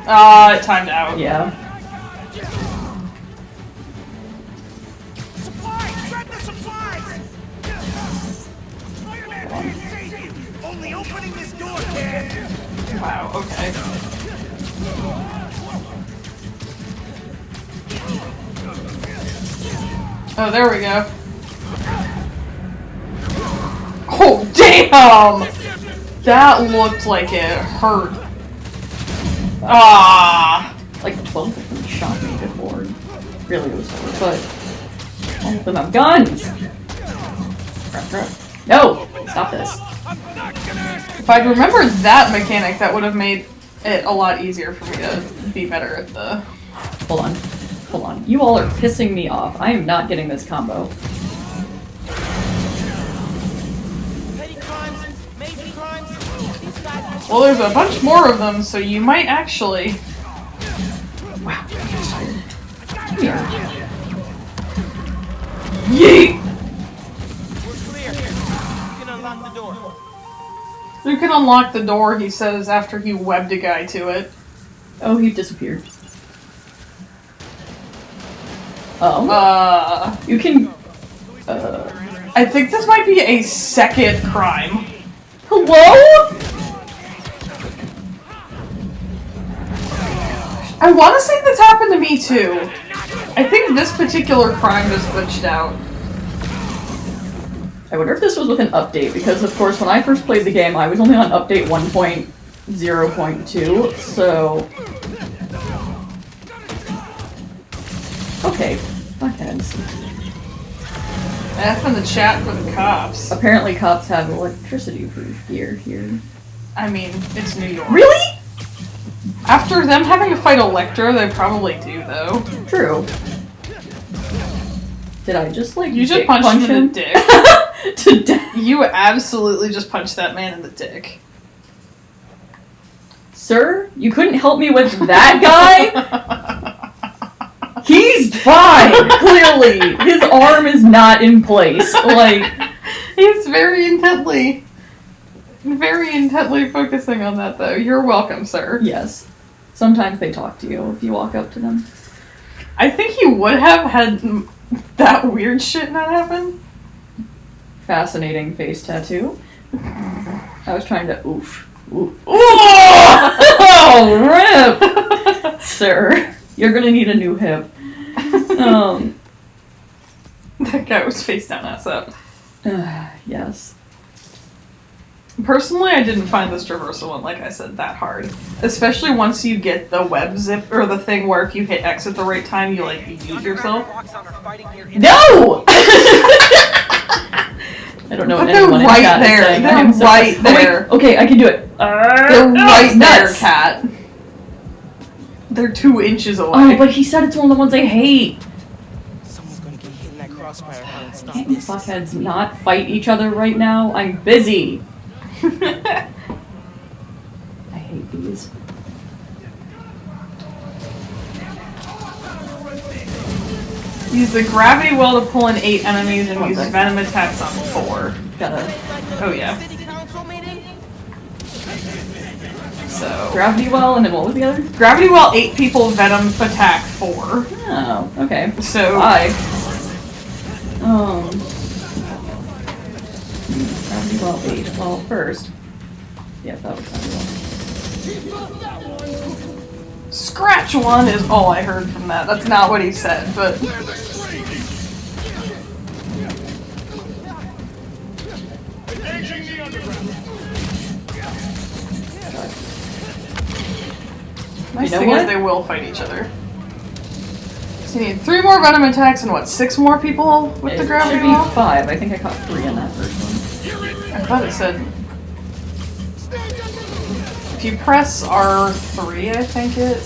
[SPEAKER 2] It timed out.
[SPEAKER 1] Yeah.
[SPEAKER 5] Supplies! Grab the supplies! Spider-Man can't save you! Only opening this door can!
[SPEAKER 2] Wow, okay. Oh, there we go. Oh, damn! That looked like it hurt. Ah!
[SPEAKER 1] Like 12 of them shot me before. Really was hard, but all of them have guns! Crap, crap. No! Stop this.
[SPEAKER 2] If I'd remembered that mechanic, that would have made it a lot easier for me to be better at the...
[SPEAKER 1] Hold on. Hold on. You all are pissing me off. I am not getting this combo.
[SPEAKER 4] Petty crimes, major crimes. These guys are
[SPEAKER 2] Well, there's a bunch more of them, so you might actually...
[SPEAKER 1] Wow. Come here.
[SPEAKER 2] Yeet!
[SPEAKER 4] we're clear. You can unlock the door.
[SPEAKER 2] You can unlock the door, he says, after he webbed a guy to it.
[SPEAKER 1] Oh, he disappeared. Oh. You can...
[SPEAKER 2] I think this might be a second crime.
[SPEAKER 1] Hello?
[SPEAKER 2] I want to say this happened to me too. I think this particular crime just glitched out.
[SPEAKER 1] I wonder if this was with an update, because of course when I first played the game, I was only on update 1.0.2, so... Okay, fuckheads.
[SPEAKER 2] F in the chat for the cops.
[SPEAKER 1] Apparently cops have electricity proof gear here.
[SPEAKER 2] I mean, it's New York.
[SPEAKER 1] Really?
[SPEAKER 2] After them having to fight Electro, they probably do, though.
[SPEAKER 1] True. Did I just like
[SPEAKER 2] You just
[SPEAKER 1] dick
[SPEAKER 2] punched
[SPEAKER 1] punch
[SPEAKER 2] him in the dick.
[SPEAKER 1] to death?
[SPEAKER 2] You absolutely just punched that man in the dick.
[SPEAKER 1] Sir, you couldn't help me with that guy? He's fine, clearly. His arm is not in place. Like,
[SPEAKER 2] He's very intently focusing on that, though. You're welcome, sir.
[SPEAKER 1] yes. Sometimes they talk to you if you walk up to them.
[SPEAKER 2] I think he would have had that weird shit not happen.
[SPEAKER 1] Fascinating face tattoo. I was trying to oof. Oof. Oh, rip! Sir, you're gonna need a new hip.
[SPEAKER 2] That guy was face down, ass up.
[SPEAKER 1] Yes.
[SPEAKER 2] Personally, I didn't find this traversal one, like I said, that hard. Especially once you get the web zip, or the thing where if you hit X at the right time, you, like, use yourself.
[SPEAKER 1] No! I don't know what
[SPEAKER 2] But they're
[SPEAKER 1] anyone in
[SPEAKER 2] right
[SPEAKER 1] chat is
[SPEAKER 2] there.
[SPEAKER 1] saying.
[SPEAKER 2] They're
[SPEAKER 1] I'm so
[SPEAKER 2] right
[SPEAKER 1] sorry.
[SPEAKER 2] there.
[SPEAKER 1] Oh, wait. Okay, I can do it.
[SPEAKER 2] They're right there,
[SPEAKER 1] nuts.
[SPEAKER 2] cat. They're 2 inches away.
[SPEAKER 1] Oh, but he said it's one of the ones I hate.
[SPEAKER 4] Someone's gonna get hit in that crossfire hole and stop
[SPEAKER 1] Can't you
[SPEAKER 4] this.
[SPEAKER 1] fuckheads not fight each other right now? I'm busy. I hate these.
[SPEAKER 2] Use the gravity well to pull in 8 enemies and use
[SPEAKER 1] Okay.
[SPEAKER 2] venom attacks on 4.
[SPEAKER 1] Gotta
[SPEAKER 2] Oh yeah.
[SPEAKER 4] City council meeting?
[SPEAKER 2] So
[SPEAKER 1] gravity well, and then what was the other?
[SPEAKER 2] gravity well 8 people, venom attack 4.
[SPEAKER 1] Oh, okay.
[SPEAKER 2] So
[SPEAKER 1] Bye. Gravity well 8. Well, first. Yeah, that was gravity well.
[SPEAKER 2] scratch 1 is all I heard from that. That's not what he said, but nice
[SPEAKER 1] You know
[SPEAKER 2] thing
[SPEAKER 1] what?
[SPEAKER 2] is they will fight each other. So you need 3 more venom attacks and what, 6 more people with the
[SPEAKER 1] It
[SPEAKER 2] gravity
[SPEAKER 1] should be
[SPEAKER 2] well?
[SPEAKER 1] 5. I think I caught 3 on that first one.
[SPEAKER 2] I thought it said if you press R3, I think it.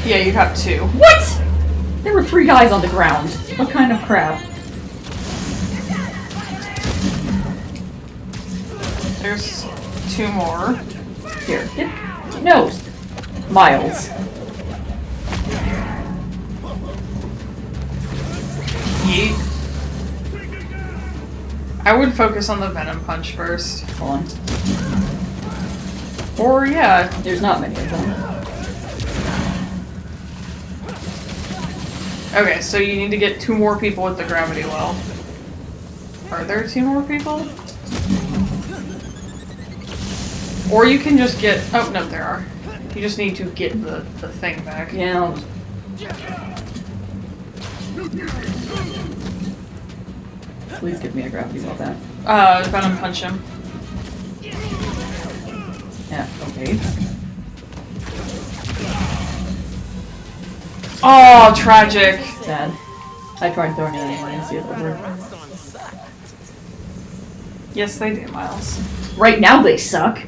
[SPEAKER 2] Yeah, you got 2.
[SPEAKER 1] What? There were 3 guys on the ground. What kind of crap?
[SPEAKER 2] There's 2 more.
[SPEAKER 1] Here. No. Miles.
[SPEAKER 2] Yeet. I would focus on the Venom Punch first.
[SPEAKER 1] Hold on.
[SPEAKER 2] Or, yeah.
[SPEAKER 1] There's not many of them.
[SPEAKER 2] Okay, so you need to get 2 more people with the gravity well. Are there 2 more people? Or you can just get... Oh, no, there are. You just need to get the thing back.
[SPEAKER 1] Yeah. Please give me a gravity well back.
[SPEAKER 2] Venom Punch him.
[SPEAKER 1] Yeah, okay.
[SPEAKER 2] Oh, tragic.
[SPEAKER 1] Sad. I tried throwing it anyway and see if it worked.
[SPEAKER 2] Yes, they do, Miles.
[SPEAKER 1] Right now they suck.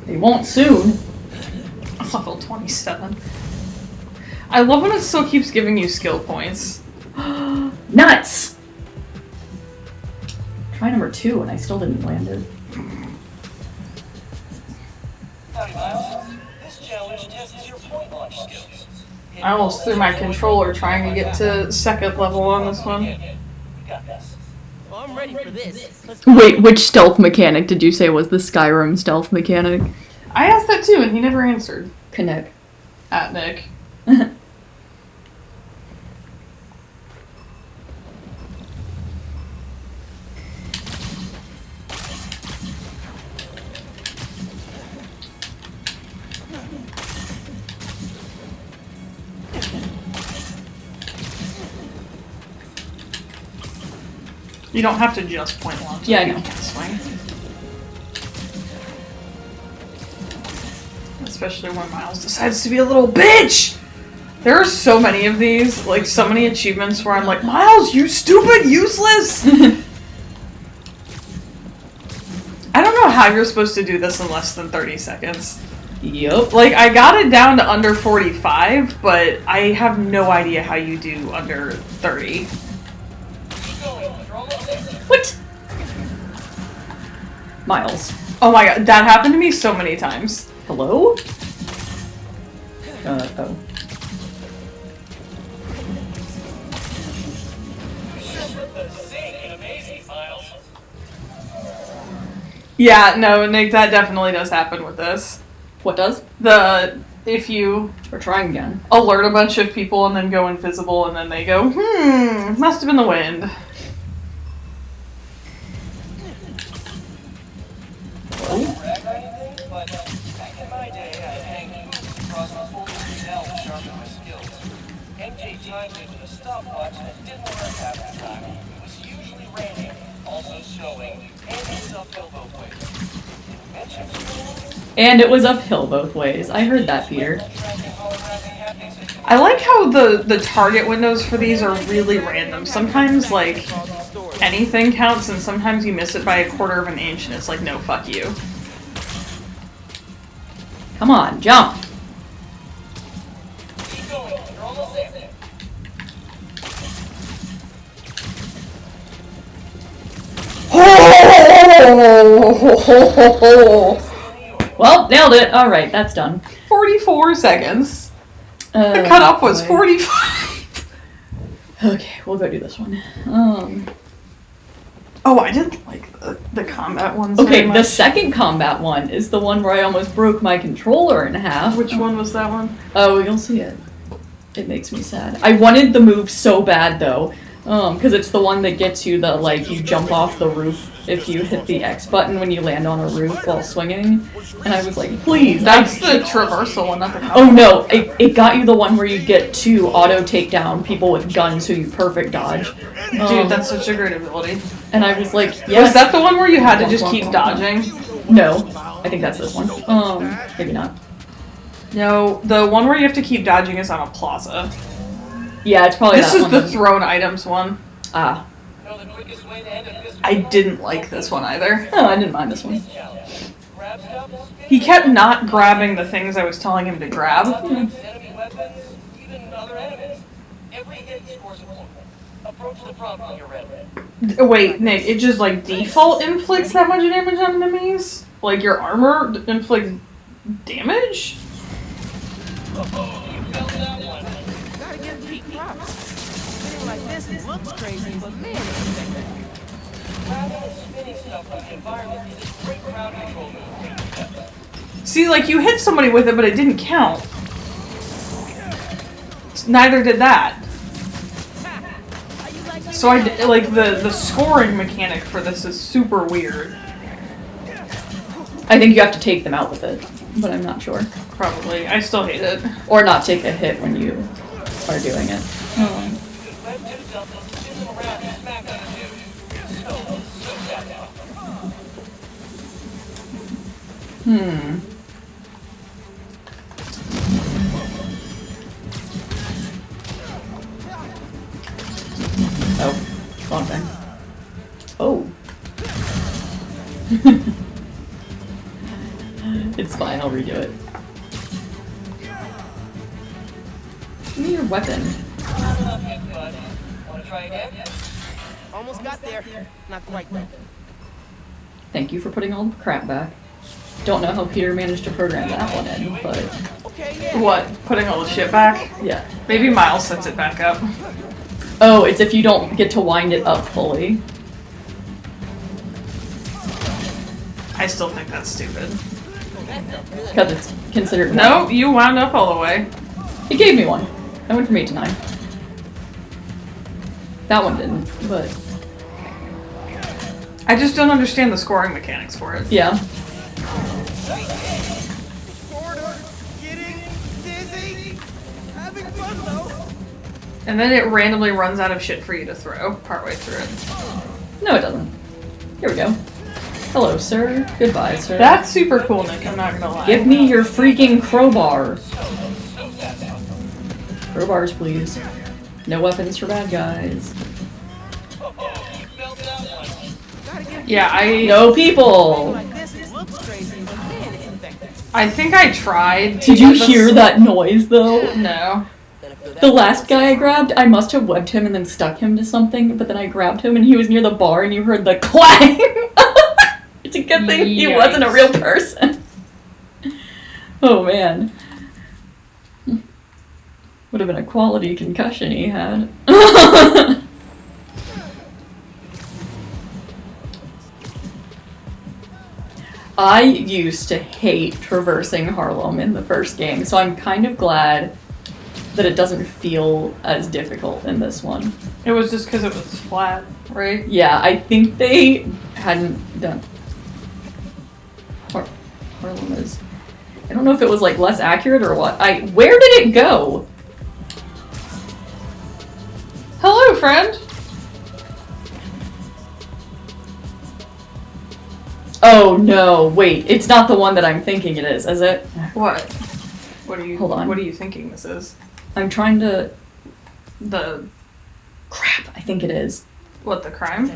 [SPEAKER 1] They won't soon.
[SPEAKER 2] Level 27. I love when it still keeps giving you skill points.
[SPEAKER 1] Nuts! Try number 2 and I still didn't land it.
[SPEAKER 5] Howdy, Miles. This challenge tests your point launch skills.
[SPEAKER 2] I almost threw my controller trying to get to 2nd level on this one.
[SPEAKER 5] You got this.
[SPEAKER 4] Well, I'm ready for this. Let's
[SPEAKER 1] Wait, which stealth mechanic did you say was the Skyrim stealth mechanic?
[SPEAKER 2] I asked that too, and he never answered.
[SPEAKER 1] Connect.
[SPEAKER 2] At Nick. You don't have to just point launch.
[SPEAKER 1] Yeah, I
[SPEAKER 2] You
[SPEAKER 1] know.
[SPEAKER 2] can swing. Especially when Miles decides to be a little bitch! There are so many of these, like so many achievements where I'm like, Miles, you stupid, useless! I don't know how you're supposed to do this in less than 30 seconds.
[SPEAKER 1] Yup.
[SPEAKER 2] Like, I got it down to under 45, but I have no idea how you do under 30.
[SPEAKER 1] What? Miles.
[SPEAKER 2] Oh my god, that happened to me so many times.
[SPEAKER 1] Hello? Oh.
[SPEAKER 2] Yeah, no, Nick, that definitely does happen with this.
[SPEAKER 1] What does?
[SPEAKER 2] If you
[SPEAKER 1] We're trying again.
[SPEAKER 2] alert a bunch of people and then go invisible and then they go, must have been the wind.
[SPEAKER 5] MJ timed it with a stopwatch that didn't work half the time. It was usually raining, also snowing, and it was uphill both ways.
[SPEAKER 1] And it was uphill both ways. I heard that, Peter.
[SPEAKER 2] I like how the target windows for these are really random. Sometimes, like, anything counts, and sometimes you miss it by a quarter of an inch, and it's like, no, fuck you.
[SPEAKER 1] Come on, jump. Well, nailed it. All right, that's done.
[SPEAKER 2] 44 seconds. The cutoff was 45.
[SPEAKER 1] Okay, we'll go do this one.
[SPEAKER 2] Oh, I didn't like the combat ones.
[SPEAKER 1] Okay,
[SPEAKER 2] very
[SPEAKER 1] the
[SPEAKER 2] much.
[SPEAKER 1] second combat one is the one where I almost broke my controller in half.
[SPEAKER 2] Which one was that one?
[SPEAKER 1] Oh, you'll see it. It makes me sad. I wanted the move so bad though, because it's the one that gets you the, like, you jump off the roof if you hit the X button when you land on a roof while swinging. And I was like, please.
[SPEAKER 2] That's the traversal one, not the combat.
[SPEAKER 1] Oh no, it got you the one where you get to auto take down people with guns who you perfect dodge.
[SPEAKER 2] Dude, that's such a great ability.
[SPEAKER 1] And I was like, yes.
[SPEAKER 2] Was that the one where you had to just keep dodging?
[SPEAKER 1] No, I think that's this one. Maybe not.
[SPEAKER 2] No, the one where you have to keep dodging is on a plaza.
[SPEAKER 1] Yeah, it's probably
[SPEAKER 2] This
[SPEAKER 1] that
[SPEAKER 2] is
[SPEAKER 1] one
[SPEAKER 2] the
[SPEAKER 1] then.
[SPEAKER 2] thrown items one.
[SPEAKER 1] Ah.
[SPEAKER 2] I didn't like this one either.
[SPEAKER 1] Oh, I didn't mind this one.
[SPEAKER 2] He kept not grabbing the things I was telling him to grab.
[SPEAKER 5] Approach the prompt when you're ready.
[SPEAKER 2] Wait, Nick, it just like default inflicts that much damage on enemies? Like your armor inflicts damage?
[SPEAKER 5] Oh, you felt that one.
[SPEAKER 4] Gotta give Pete props. Spinning like this looks crazy, but man, it's effective.
[SPEAKER 5] Grabbing and spinning stuff from the environment is a great crowd control move.
[SPEAKER 2] See, like you hit somebody with it, but it didn't count. Neither did that. So like the scoring mechanic for this is super weird.
[SPEAKER 1] I think you have to take them out with it, but I'm not sure.
[SPEAKER 2] Probably. I still hate it.
[SPEAKER 1] Or not take a hit when you are doing it.
[SPEAKER 5] Grab two something, spin them around, and smack on a dude. So that now.
[SPEAKER 1] Oh, wrong thing. Oh. It's fine, I'll redo it. Give me your weapon.
[SPEAKER 5] Not enough yet, bud. Wanna try again?
[SPEAKER 4] Almost got there. Not quite though.
[SPEAKER 1] Thank you for putting all the crap back. Don't know how Peter managed to program that one in, but
[SPEAKER 4] Okay, yeah.
[SPEAKER 2] What? Putting all the shit back?
[SPEAKER 1] yeah.
[SPEAKER 2] Maybe Miles sets it back up.
[SPEAKER 1] Oh, it's if you don't get to wind it up fully.
[SPEAKER 2] I still think that's stupid.
[SPEAKER 1] Because it's considered
[SPEAKER 2] No, you wound up all the way.
[SPEAKER 1] It gave me one. I went from 8 to 9. That one didn't, but
[SPEAKER 2] I just don't understand the scoring mechanics for it.
[SPEAKER 1] yeah.
[SPEAKER 4] Sort of getting dizzy. Having fun though.
[SPEAKER 2] And then it randomly runs out of shit for you to throw partway through it.
[SPEAKER 1] No, it doesn't. Here we go. Hello, sir. Goodbye, sir.
[SPEAKER 2] That's super cool, Nick, I'm not gonna lie.
[SPEAKER 1] Give me your freaking crowbar. Crowbars, please. No weapons for bad guys.
[SPEAKER 2] Yeah,
[SPEAKER 1] No people!
[SPEAKER 4] Like this looks crazy, but man, it's effective.
[SPEAKER 2] I think I tried. to
[SPEAKER 1] Did you
[SPEAKER 2] get the
[SPEAKER 1] hear that noise, though?
[SPEAKER 2] No.
[SPEAKER 1] The last guy I grabbed, I must have webbed him and then stuck him to something, but then I grabbed him and he was near the bar and you heard the clang! It's a good thing he wasn't a real person. Oh man. Would have been a quality concussion he had. I used to hate traversing Harlem in the first game, so I'm kind of glad that it doesn't feel as difficult in this one.
[SPEAKER 2] It was just because it was flat, right?
[SPEAKER 1] Yeah, I think they hadn't done... Harlem is... I don't know if it was like less accurate or what. Where did it go?
[SPEAKER 2] Hello, friend!
[SPEAKER 1] Oh no, wait, it's not the one that I'm thinking it is it?
[SPEAKER 2] What? What are you?
[SPEAKER 1] Hold on.
[SPEAKER 2] What are you thinking this is?
[SPEAKER 1] I'm trying to...
[SPEAKER 2] The
[SPEAKER 1] Crap, I think it is.
[SPEAKER 2] what? The crime?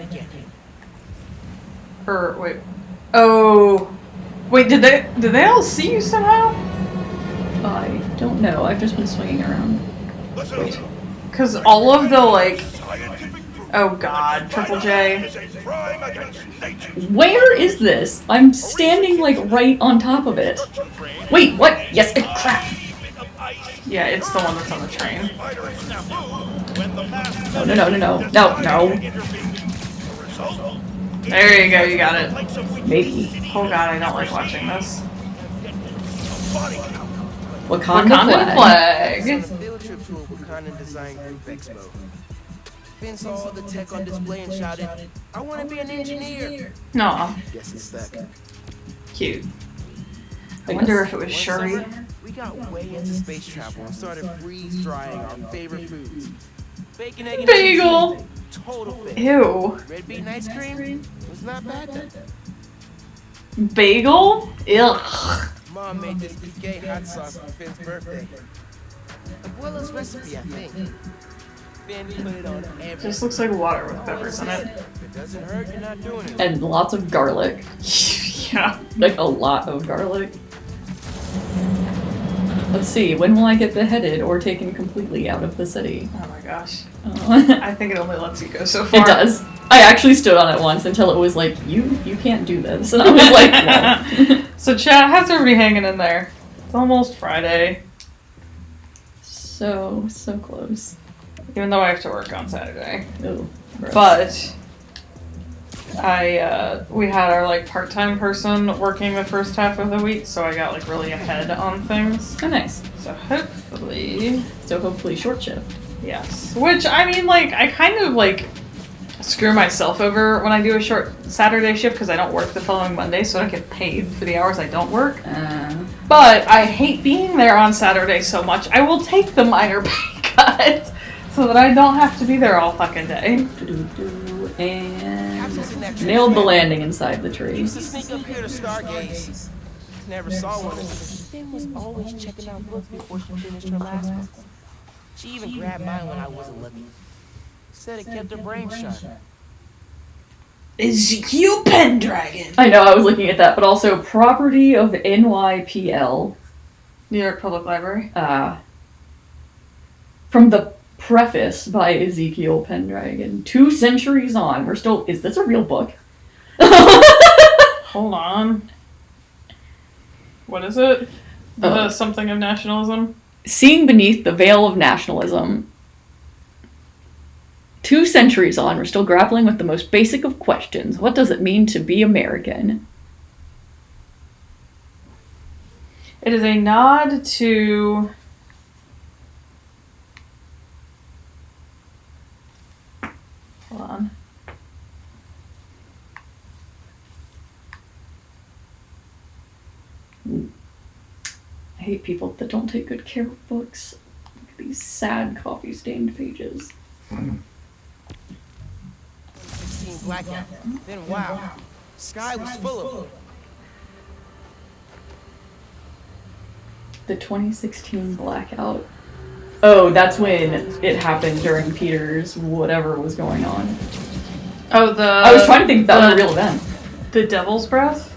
[SPEAKER 2] Or wait? Oh, wait. Did they all see you somehow?
[SPEAKER 1] I don't know, I've just been swinging around. Wait.
[SPEAKER 2] Because all of the like. Oh God, Triple J.
[SPEAKER 1] Where is this? I'm standing like right on top of it. Wait, what? Yes, crap.
[SPEAKER 2] Yeah, it's the one that's on the train.
[SPEAKER 1] No.
[SPEAKER 2] There you go. You got it.
[SPEAKER 1] Maybe.
[SPEAKER 2] Oh God, I don't like watching this.
[SPEAKER 1] Wakanda flag.
[SPEAKER 4] On a field trip to a Wakandan design group expo. Ben saw all the tech on display and shouted, "I want to be an engineer."
[SPEAKER 2] No,
[SPEAKER 4] Guess it's stuck.
[SPEAKER 2] cute. I wonder if it was
[SPEAKER 4] One
[SPEAKER 2] Shuri.
[SPEAKER 4] summer, we got way into space travel and started freeze drying our favorite foods. Bacon, egg, and
[SPEAKER 2] Bagel.
[SPEAKER 4] cheese. Total fit.
[SPEAKER 2] Ew.
[SPEAKER 4] Red bean ice cream was not bad though.
[SPEAKER 2] Bagel? Ugh.
[SPEAKER 4] Mom made this piqué hot sauce for Finn's birthday. Abuela's recipe, I think. Finn put it on everything.
[SPEAKER 2] Just looks like water with peppers in it.
[SPEAKER 4] If it doesn't hurt, you're not doing it.
[SPEAKER 1] And lots of garlic.
[SPEAKER 2] Yeah.
[SPEAKER 1] Like a lot of garlic. Let's see, when will I get beheaded or taken completely out of the city?
[SPEAKER 2] Oh my gosh.
[SPEAKER 1] Uh,
[SPEAKER 2] I think it only lets you go so far.
[SPEAKER 1] it does. I actually stood on it once until it was like, you can't do this. And I was like, well.
[SPEAKER 2] So chat, how's everybody hanging in there? It's almost Friday.
[SPEAKER 1] So close.
[SPEAKER 2] Even though I have to work on Saturday.
[SPEAKER 1] Ooh, gross.
[SPEAKER 2] But we had our like part-time person working the first half of the week, so I got like really ahead on things.
[SPEAKER 1] Oh, nice.
[SPEAKER 2] So hopefully
[SPEAKER 1] short shift.
[SPEAKER 2] yes. Which I mean, like I kind of like screw myself over when I do a short Saturday shift because I don't work the following Monday, so I don't get paid for the hours I don't work. But I hate being there on Saturday so much. I will take the minor pay cut so that I don't have to be there all fucking day.
[SPEAKER 1] And nailed the landing inside the tree.
[SPEAKER 4] Used to sneak up here to stargaze. Never saw one. Finn was always checking out books before she finished her last one. She even grabbed mine when I wasn't looking. Said it kept her brain sharp.
[SPEAKER 2] Ezekiel Pendragon.
[SPEAKER 1] I know, I was looking at that, but also property of NYPL.
[SPEAKER 2] New York Public Library.
[SPEAKER 1] From the preface by Ezekiel Pendragon. 2 centuries on. We're still... Is this a real book?
[SPEAKER 2] Hold on. What is it? Something of nationalism?
[SPEAKER 1] Seeing beneath the veil of nationalism. 2 centuries on, we're still grappling with the most basic of questions. What does it mean to be American?
[SPEAKER 2] It is a nod to... Hold on.
[SPEAKER 1] I hate people that don't take good care of books. Look at these sad coffee-stained pages.
[SPEAKER 4] 16 blackout. Then wow, sky was full of them.
[SPEAKER 1] The 2016 blackout. Oh, that's when it happened during Peter's whatever was going on.
[SPEAKER 2] Oh,
[SPEAKER 1] I was trying to think if that was a real event.
[SPEAKER 2] The Devil's Breath?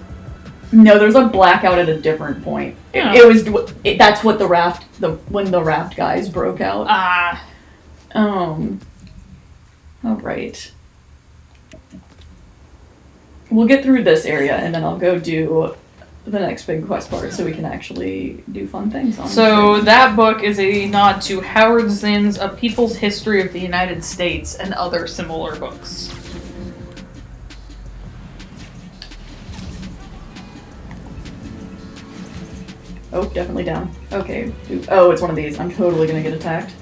[SPEAKER 1] No, there's a blackout at a different point.
[SPEAKER 2] Yeah.
[SPEAKER 1] That's what when the raft guys broke out. All right. We'll get through this area and then I'll go do the next big quest part so we can actually do fun things on
[SPEAKER 2] So that book is a nod to Howard Zinn's A People's History of the United States and other similar books.
[SPEAKER 1] Oh, definitely down. Okay. Oh, it's one of these. I'm totally gonna get attacked.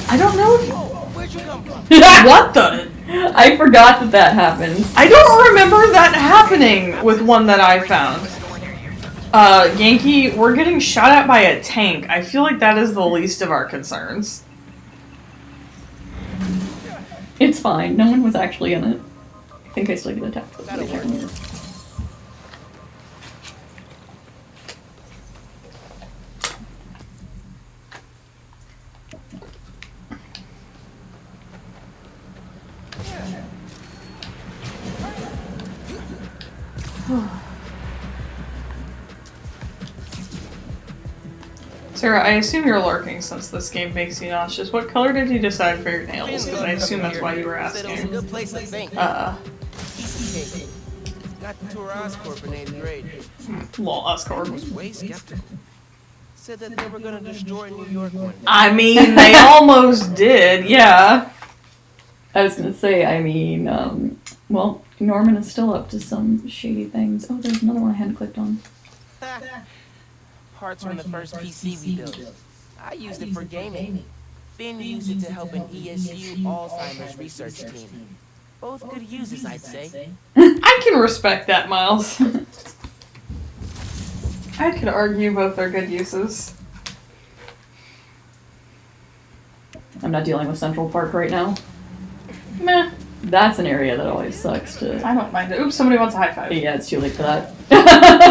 [SPEAKER 2] I don't know if...
[SPEAKER 4] Where'd you come from?
[SPEAKER 2] What the...
[SPEAKER 1] I forgot that happens.
[SPEAKER 2] I don't remember that happening with one that I found. Yankee, we're getting shot at by a tank. I feel like that is the least of our concerns.
[SPEAKER 1] It's fine. No one was actually in it. I think I still get attacked.
[SPEAKER 2] Sarah, I assume you're lurking since this game makes you nauseous. What color did you decide for your nails? Because I assume that's why you were
[SPEAKER 4] Said it was a
[SPEAKER 2] asking.
[SPEAKER 4] good place, I think. Piece of cake. Got the tour Oscorp in 8th grade.
[SPEAKER 2] Lol, Oscorp.
[SPEAKER 4] Was way skeptical. Said that they were gonna destroy New York one day.
[SPEAKER 2] I mean, they almost did, yeah.
[SPEAKER 1] I was gonna say, I mean, well, Norman is still up to some shady things. Oh, there's another one I hadn't clicked on.
[SPEAKER 4] Parts from the first PC we built. I used it for gaming. Finn used it to help an ESU Alzheimer's research team. Both good uses, I'd say.
[SPEAKER 2] I can respect that, Miles. I could argue both are good uses.
[SPEAKER 1] I'm not dealing with Central Park right now.
[SPEAKER 2] Meh.
[SPEAKER 1] That's an area that always sucks to...
[SPEAKER 2] I don't mind it. Oops, somebody wants a high five.
[SPEAKER 1] Yeah, it's too late for that.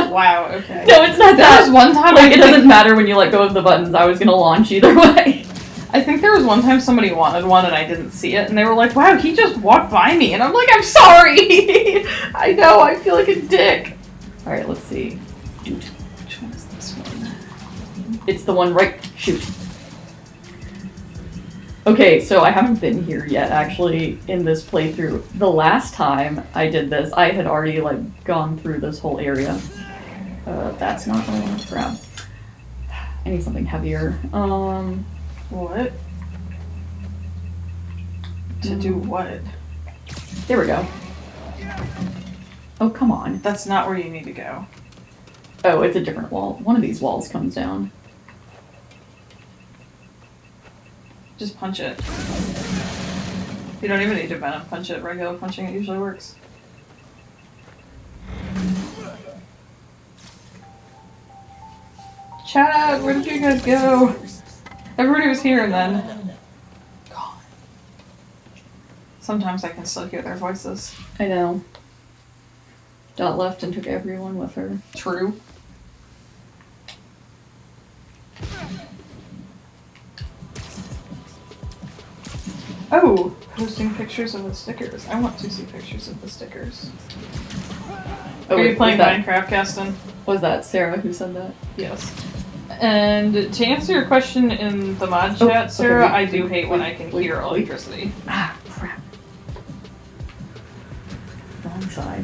[SPEAKER 2] Wow, okay.
[SPEAKER 1] No, it's not
[SPEAKER 2] There
[SPEAKER 1] that.
[SPEAKER 2] was one time
[SPEAKER 1] Like, it doesn't matter when you let go of the buttons. I was gonna launch either way.
[SPEAKER 2] I think there was one time somebody wanted one and I didn't see it, and they were like, wow, he just walked by me. And I'm like, I'm sorry. I know, I feel like a dick.
[SPEAKER 1] Alright, let's see. Shoot.
[SPEAKER 2] Which one is this one?
[SPEAKER 1] It's the one right. Shoot. Okay, so I haven't been here yet, actually, in this playthrough. The last time I did this, I had already, like, gone through this whole area. That's not what I want to grab. I need something heavier.
[SPEAKER 2] What? To do what?
[SPEAKER 1] There we go. Oh, come on.
[SPEAKER 2] That's not where you need to go.
[SPEAKER 1] Oh, it's a different wall. One of these walls comes down.
[SPEAKER 2] Just punch it. You don't even need to venom punch it. Regular punching it usually works. Chad, where did you guys go? Everybody was here and then. God. Sometimes I can still hear their voices.
[SPEAKER 1] I know. Dot left and took everyone with her.
[SPEAKER 2] True. Oh, posting pictures of the stickers. I want to see pictures of the stickers.
[SPEAKER 1] Oh,
[SPEAKER 2] Are
[SPEAKER 1] wait,
[SPEAKER 2] you playing
[SPEAKER 1] was that,
[SPEAKER 2] Minecraft, Gaston?
[SPEAKER 1] was that Sarah who said that?
[SPEAKER 2] Yes. And to answer your question in the mod
[SPEAKER 1] Oh,
[SPEAKER 2] chat, Sarah,
[SPEAKER 1] okay,
[SPEAKER 2] I do hate when I can
[SPEAKER 1] wait,
[SPEAKER 2] hear
[SPEAKER 1] wait.
[SPEAKER 2] electricity.
[SPEAKER 1] Ah, crap. Wrong side.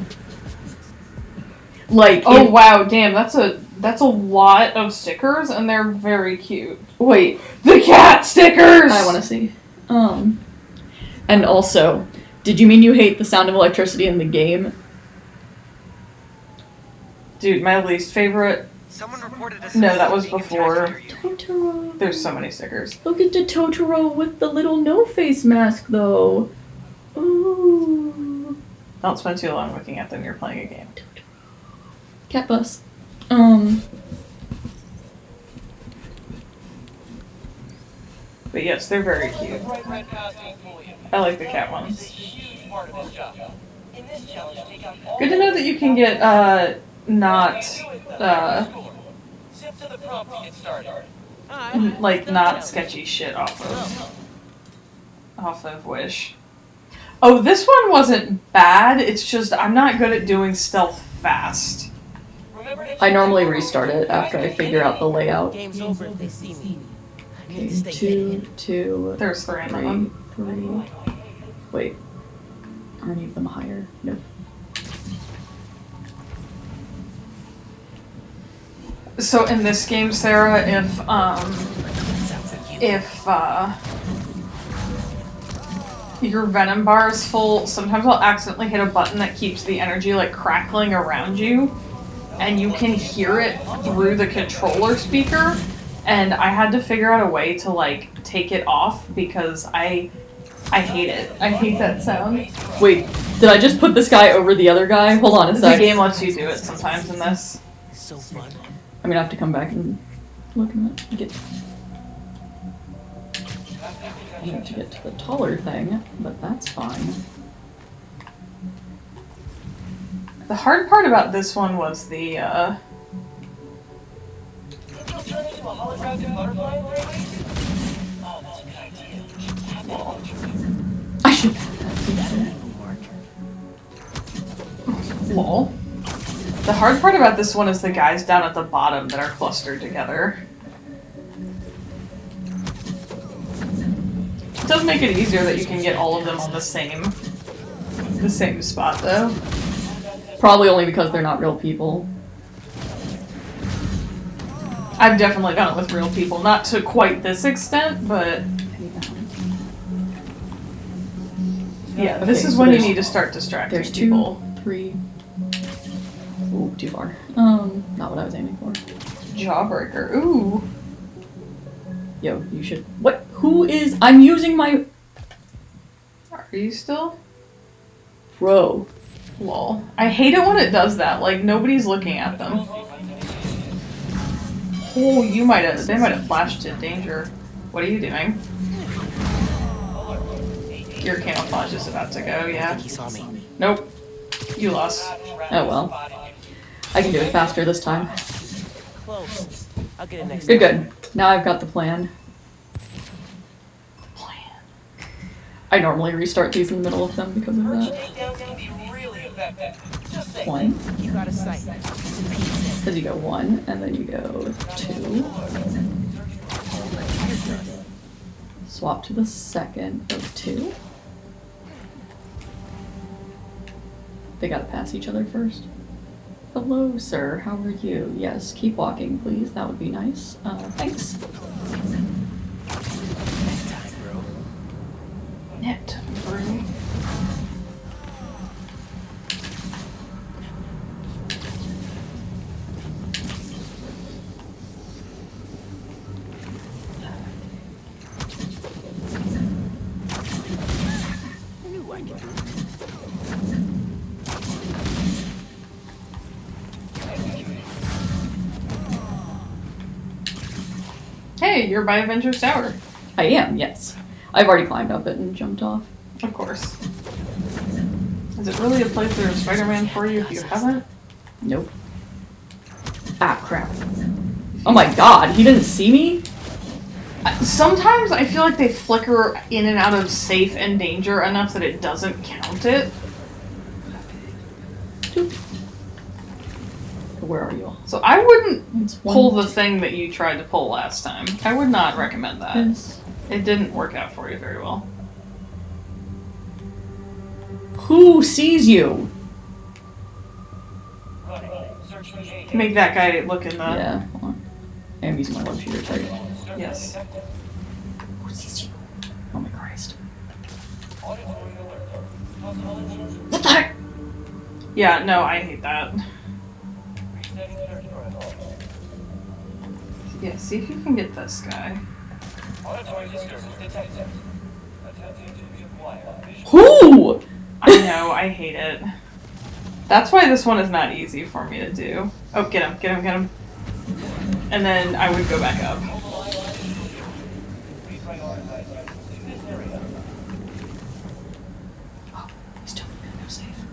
[SPEAKER 1] Like,
[SPEAKER 2] Oh wow, damn, that's a lot of stickers, and they're very cute.
[SPEAKER 1] wait,
[SPEAKER 2] The cat stickers!
[SPEAKER 1] I want to see. And also, did you mean you hate the sound of electricity in the game?
[SPEAKER 2] Dude, my least favorite.
[SPEAKER 5] Someone reported
[SPEAKER 2] No, that was before.
[SPEAKER 1] Totoro.
[SPEAKER 2] There's so many stickers.
[SPEAKER 1] Look at the Totoro with the little no-face mask, though. Ooh.
[SPEAKER 2] Don't spend too long looking at them, you're playing a game.
[SPEAKER 1] Cat bus.
[SPEAKER 2] But yes, they're very cute. I like the cat ones. Good to know that you can get, not sketchy shit off of Wish. Oh, this one wasn't bad, it's just I'm not good at doing stealth fast.
[SPEAKER 1] I normally restart it after I figure out the layout.
[SPEAKER 4] Game's over if they see me. I need
[SPEAKER 1] Okay,
[SPEAKER 4] to stay
[SPEAKER 1] two,
[SPEAKER 2] There's three in that one.
[SPEAKER 1] three. Wait. I need them higher. Nope.
[SPEAKER 2] So in this game, Sarah, if your venom bar is full, sometimes I'll accidentally hit a button that keeps the energy like crackling around you, and you can hear it through the controller speaker. And I had to figure out a way to like take it off because I hate it. I hate that sound.
[SPEAKER 1] Wait, did I just put this guy over the other guy? Hold on a
[SPEAKER 2] The
[SPEAKER 1] sec.
[SPEAKER 2] game lets you do it sometimes in this.
[SPEAKER 4] It's so fun.
[SPEAKER 1] I'm gonna have to come back and look at it. I need to get to the taller thing, but that's fine.
[SPEAKER 2] The hard part about this one was the
[SPEAKER 1] I should.
[SPEAKER 2] lol. The hard part about this one is the guys down at the bottom that are clustered together. It does make it easier that you can get all of them on the same spot though.
[SPEAKER 1] Probably only because they're not real people.
[SPEAKER 2] I've definitely done it with real people, not to quite this extent, but yeah,
[SPEAKER 1] Okay,
[SPEAKER 2] this is
[SPEAKER 1] so
[SPEAKER 2] when you
[SPEAKER 1] there's-
[SPEAKER 2] need to start distracting
[SPEAKER 1] There's
[SPEAKER 2] people.
[SPEAKER 1] 2, 3. Ooh, too far. Not what I was aiming for.
[SPEAKER 2] Jawbreaker. Ooh.
[SPEAKER 1] Yo, you should. What? Who is? I'm using my.
[SPEAKER 2] Are you still?
[SPEAKER 1] Bro.
[SPEAKER 2] Lol. I hate it when it does that. Like nobody's looking at them. Oh, they might have flashed to danger. What are you doing? Your camouflage is about to go, yeah.
[SPEAKER 4] He saw me.
[SPEAKER 2] Nope. You lost.
[SPEAKER 1] Oh well. I can do it faster this time.
[SPEAKER 4] Close. I'll get it next
[SPEAKER 1] Good,
[SPEAKER 4] time.
[SPEAKER 1] good. Now I've got the plan. I normally restart these in the middle of them because of that.
[SPEAKER 5] Takedowns can be really effective. Just Safe.
[SPEAKER 1] 1.
[SPEAKER 4] Keep out of sight.
[SPEAKER 1] Because you go 1, and then you go 2. Swap to the second of 2. They gotta pass each other first. Hello, sir. How are you? Yes, keep walking, please. That would be nice. Thanks.
[SPEAKER 4] Time, bro.
[SPEAKER 2] Net, bro.
[SPEAKER 4] I knew I could do it.
[SPEAKER 2] Hey, you're by Avengers Tower.
[SPEAKER 1] I am, yes. I've already climbed up it and jumped off.
[SPEAKER 2] Of course. Is it really a playthrough of Spider-Man for you if you haven't?
[SPEAKER 1] Nope. Ah, crap. Oh my god, he didn't see me?
[SPEAKER 2] Sometimes I feel like they flicker in and out of safe and danger enough that it doesn't count it.
[SPEAKER 1] Where are you?
[SPEAKER 2] So I wouldn't
[SPEAKER 1] It's
[SPEAKER 2] pull
[SPEAKER 1] 1,
[SPEAKER 2] the thing that you tried to pull last time. I would not recommend that.
[SPEAKER 1] Yes.
[SPEAKER 2] It didn't work out for you very well.
[SPEAKER 1] Who sees you?
[SPEAKER 5] Running. Search the A.
[SPEAKER 2] Make that guy look in the...
[SPEAKER 1] Yeah, hold on. I am using my web shooter target.
[SPEAKER 2] Yes.
[SPEAKER 1] Who sees you? Oh my Christ.
[SPEAKER 5] Auditory alert. Possible intrusion.
[SPEAKER 1] What the heck?
[SPEAKER 2] Yeah, no, I hate that.
[SPEAKER 5] Resetting search protocol.
[SPEAKER 2] Yeah, see if you can get this guy.
[SPEAKER 5] Auditory disturbance detected. Attempting to reacquire visual.
[SPEAKER 1] Who?
[SPEAKER 2] I know, I hate it. That's why this one is not easy for me to do. Oh, get him, get him, get him. And then I would go back up.
[SPEAKER 5] Reprioritize items in this area.
[SPEAKER 1] Oh, he's totally gonna go safe.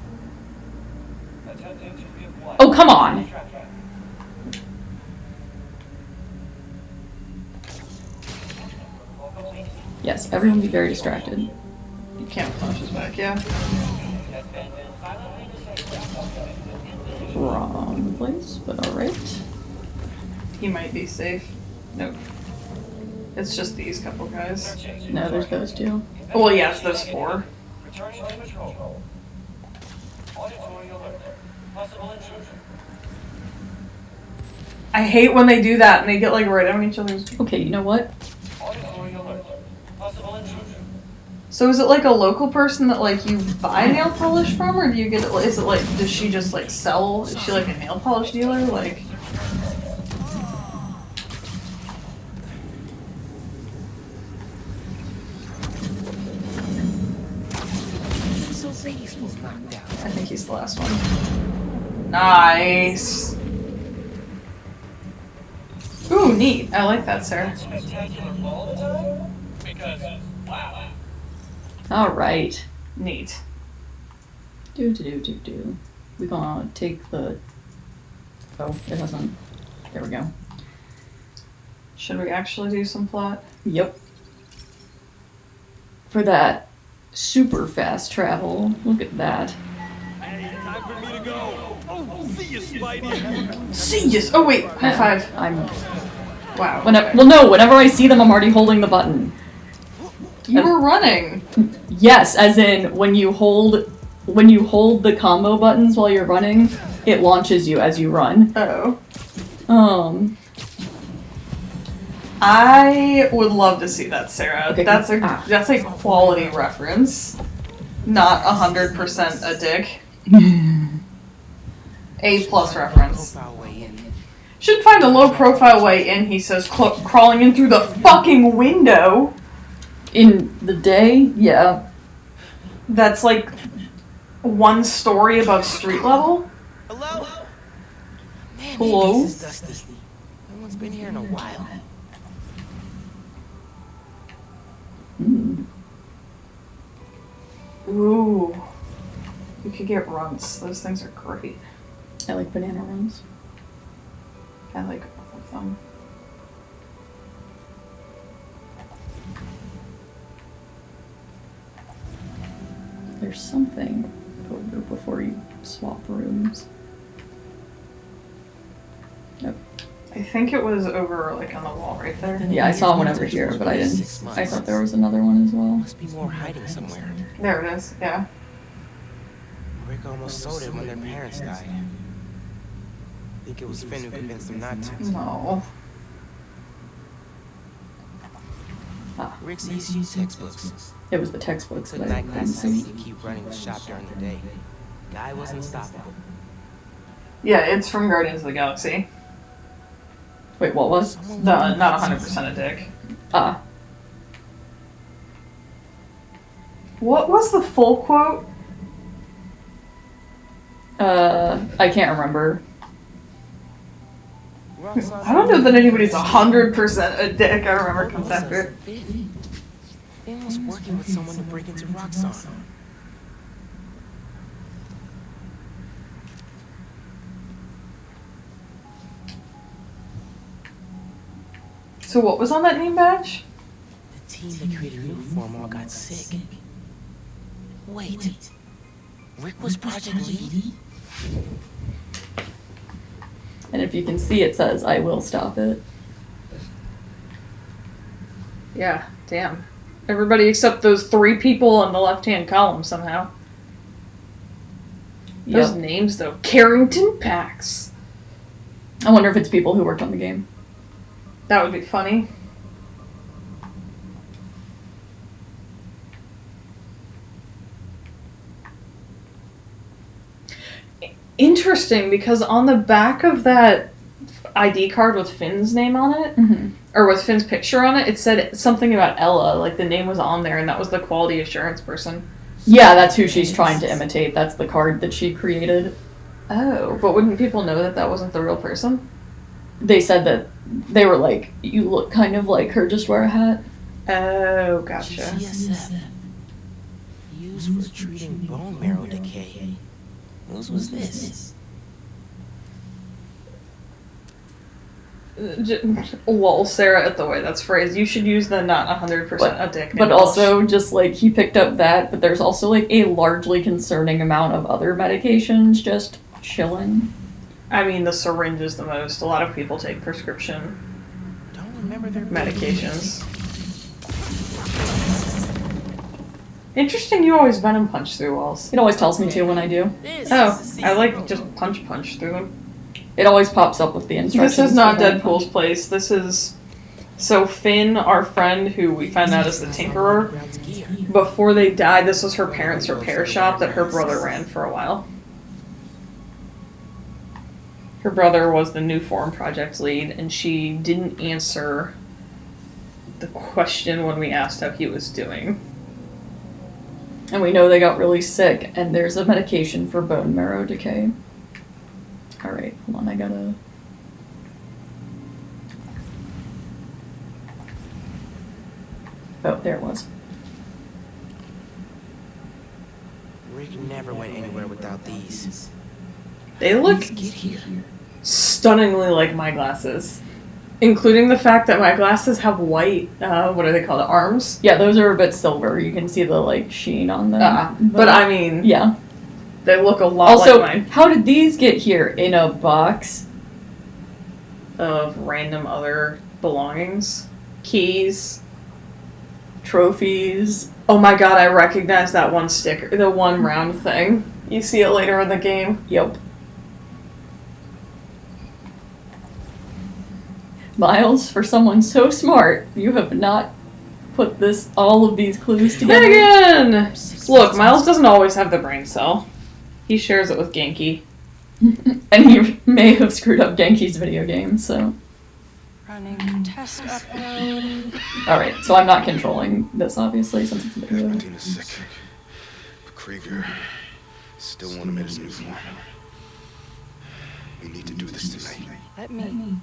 [SPEAKER 5] Attempting to reacquire.
[SPEAKER 1] Oh, come on!
[SPEAKER 5] Tracker. Protocol complete.
[SPEAKER 1] Yes, everyone be very distracted.
[SPEAKER 2] You can't flash his back, yeah.
[SPEAKER 5] Has been silently disabled.
[SPEAKER 1] Wrong place, but alright.
[SPEAKER 2] He might be safe. Nope. It's just these couple guys.
[SPEAKER 5] Searching.
[SPEAKER 1] No, there's those two.
[SPEAKER 2] Well, yeah, it's those 4.
[SPEAKER 5] Returning to control. Auditory alert. Possible intrusion.
[SPEAKER 2] I hate when they do that and they get like right on each other's...
[SPEAKER 1] Okay, you know what?
[SPEAKER 5] Auditory alert. Possible intrusion.
[SPEAKER 2] So is it like a local person that like you buy nail polish from, or do you get it? Is it like, does she just like sell? Is she like a nail polish dealer? Like,
[SPEAKER 4] So Sadie's was knocked out.
[SPEAKER 2] I think he's the last one. Nice. Ooh, neat. I like that, Sarah.
[SPEAKER 5] Spectacular all the time? Because, wow.
[SPEAKER 1] Alright.
[SPEAKER 2] Neat.
[SPEAKER 1] Do. We gonna take the... Oh, it hasn't... There we go.
[SPEAKER 2] Should we actually do some plot?
[SPEAKER 1] Yep. For that super fast travel. Look at that.
[SPEAKER 6] Hey, time for me to go. Oh, see you, Spidey.
[SPEAKER 2] See yes. Oh wait, high five.
[SPEAKER 1] I'm...
[SPEAKER 2] Wow.
[SPEAKER 1] Whenever, well, no, whenever I see them, I'm already holding the button.
[SPEAKER 2] You were running.
[SPEAKER 1] Yes, as in, when you hold the combo buttons while you're running, it launches you as you run.
[SPEAKER 2] Oh. I would love to see that, Sarah.
[SPEAKER 1] Okay,
[SPEAKER 2] That's a quality reference. Not 100% a dick. A+ reference.
[SPEAKER 4] Profile way in.
[SPEAKER 2] Should find a low profile way in, he says, crawling in through the fucking window.
[SPEAKER 1] In the day, yeah.
[SPEAKER 2] That's like 1 story above street level.
[SPEAKER 4] Hello? Man,
[SPEAKER 2] Hello?
[SPEAKER 4] maybe this is dusty. No one's been here in a while.
[SPEAKER 2] Ooh. You could get runts. Those things are great.
[SPEAKER 1] I like banana runs.
[SPEAKER 2] I like both of them.
[SPEAKER 1] There's something over number before you swap rooms. Yep.
[SPEAKER 2] I think it was over, like, on the wall right there.
[SPEAKER 1] Yeah, I saw one over here, but I didn't. I thought there was another one as well.
[SPEAKER 4] Must be more hiding somewhere.
[SPEAKER 2] There it is, yeah.
[SPEAKER 4] Rick almost sold it when their parents died. I think it was Finn who convinced them not to.
[SPEAKER 2] No.
[SPEAKER 4] Rick's ECU textbooks.
[SPEAKER 1] It was the textbooks
[SPEAKER 4] Took
[SPEAKER 1] that I
[SPEAKER 4] night
[SPEAKER 1] didn't
[SPEAKER 4] classes so he
[SPEAKER 1] see.
[SPEAKER 4] could keep running the shop during the day. Guy was unstoppable.
[SPEAKER 2] Yeah, it's from Guardians of the Galaxy.
[SPEAKER 1] Wait, what was?
[SPEAKER 2] Not 100% a dick. What was the full quote?
[SPEAKER 1] I can't remember.
[SPEAKER 2] I don't know that anybody's 100% a dick. I remember it comes after.
[SPEAKER 4] Finn was working with someone to break into Roxxon.
[SPEAKER 2] So what was on that name badge?
[SPEAKER 4] The team that created Uniform all got sick. Wait. Rick was Project Lead?
[SPEAKER 1] And if you can see, it says, "I will stop it."
[SPEAKER 2] Yeah, damn. Everybody except those 3 people in the left-hand column somehow. Those
[SPEAKER 1] Yep.
[SPEAKER 2] names, though. Carrington Pax.
[SPEAKER 1] I wonder if it's people who worked on the game.
[SPEAKER 2] That would be funny. Interesting, because on the back of that ID card with Finn's name on it, or with Finn's picture on it, it said something about Ella, like the name was on there, and that was the quality assurance person.
[SPEAKER 1] Yeah, that's who she's trying to imitate. That's the card that she created.
[SPEAKER 2] Oh, but wouldn't people know that that wasn't the real person?
[SPEAKER 1] They said that they were like, "You look kind of like her, just wear a hat."
[SPEAKER 2] Oh, gotcha.
[SPEAKER 4] GCSF. Used for treating bone marrow decay. Whose was this?
[SPEAKER 2] Lol, Sarah at the way that's phrased. You should use the not 100% a dick.
[SPEAKER 1] But also, just like, he picked up that, but there's also like a largely concerning amount of other medications just chilling.
[SPEAKER 2] I mean, the syringe is the most. A lot of people take prescription
[SPEAKER 4] Don't remember their
[SPEAKER 2] medications. Interesting, you always venom punch through walls.
[SPEAKER 1] It always tells me to when I do.
[SPEAKER 2] Oh, I like just punch through them.
[SPEAKER 1] It always pops up with the instructions.
[SPEAKER 2] This is not
[SPEAKER 1] for venom
[SPEAKER 2] Deadpool's
[SPEAKER 1] punch.
[SPEAKER 2] place. This is... So Finn, our friend, who we found out is the Tinkerer, before they died, this was her parents' repair shop that her brother ran for a while. Her brother was the New Form Project lead, and she didn't answer the question when we asked how he was doing.
[SPEAKER 1] And we know they got really sick, and there's a medication for bone marrow decay. Alright, hold on, I gotta... Oh, there it was.
[SPEAKER 4] Rick never went anywhere without these.
[SPEAKER 2] They look
[SPEAKER 4] Get here.
[SPEAKER 2] stunningly like my glasses. Including the fact that my glasses have white, what are they called, arms?
[SPEAKER 1] Yeah, those are a bit silver. You can see the, like, sheen on them.
[SPEAKER 2] But I mean,
[SPEAKER 1] Yeah.
[SPEAKER 2] they look a lot
[SPEAKER 1] Also,
[SPEAKER 2] like mine.
[SPEAKER 1] how did these get here in a box?
[SPEAKER 2] Of random other belongings. Keys.
[SPEAKER 1] Trophies.
[SPEAKER 2] Oh my god, I recognize that one sticker, the one round thing. You see it later in the game.
[SPEAKER 1] Yep. Miles, for someone so smart, you have not put all of these clues together.
[SPEAKER 2] Megan! Look, Miles doesn't always have the brain cell. He shares it with Genki.
[SPEAKER 1] And he may have screwed up Genki's video game, so...
[SPEAKER 7] Running test upload.
[SPEAKER 1] Alright, so I'm not controlling this, obviously, since it's a video.
[SPEAKER 8] Martina's sick, but Krieger still won't admit his new form. We need to do this tonight.
[SPEAKER 7] Let me.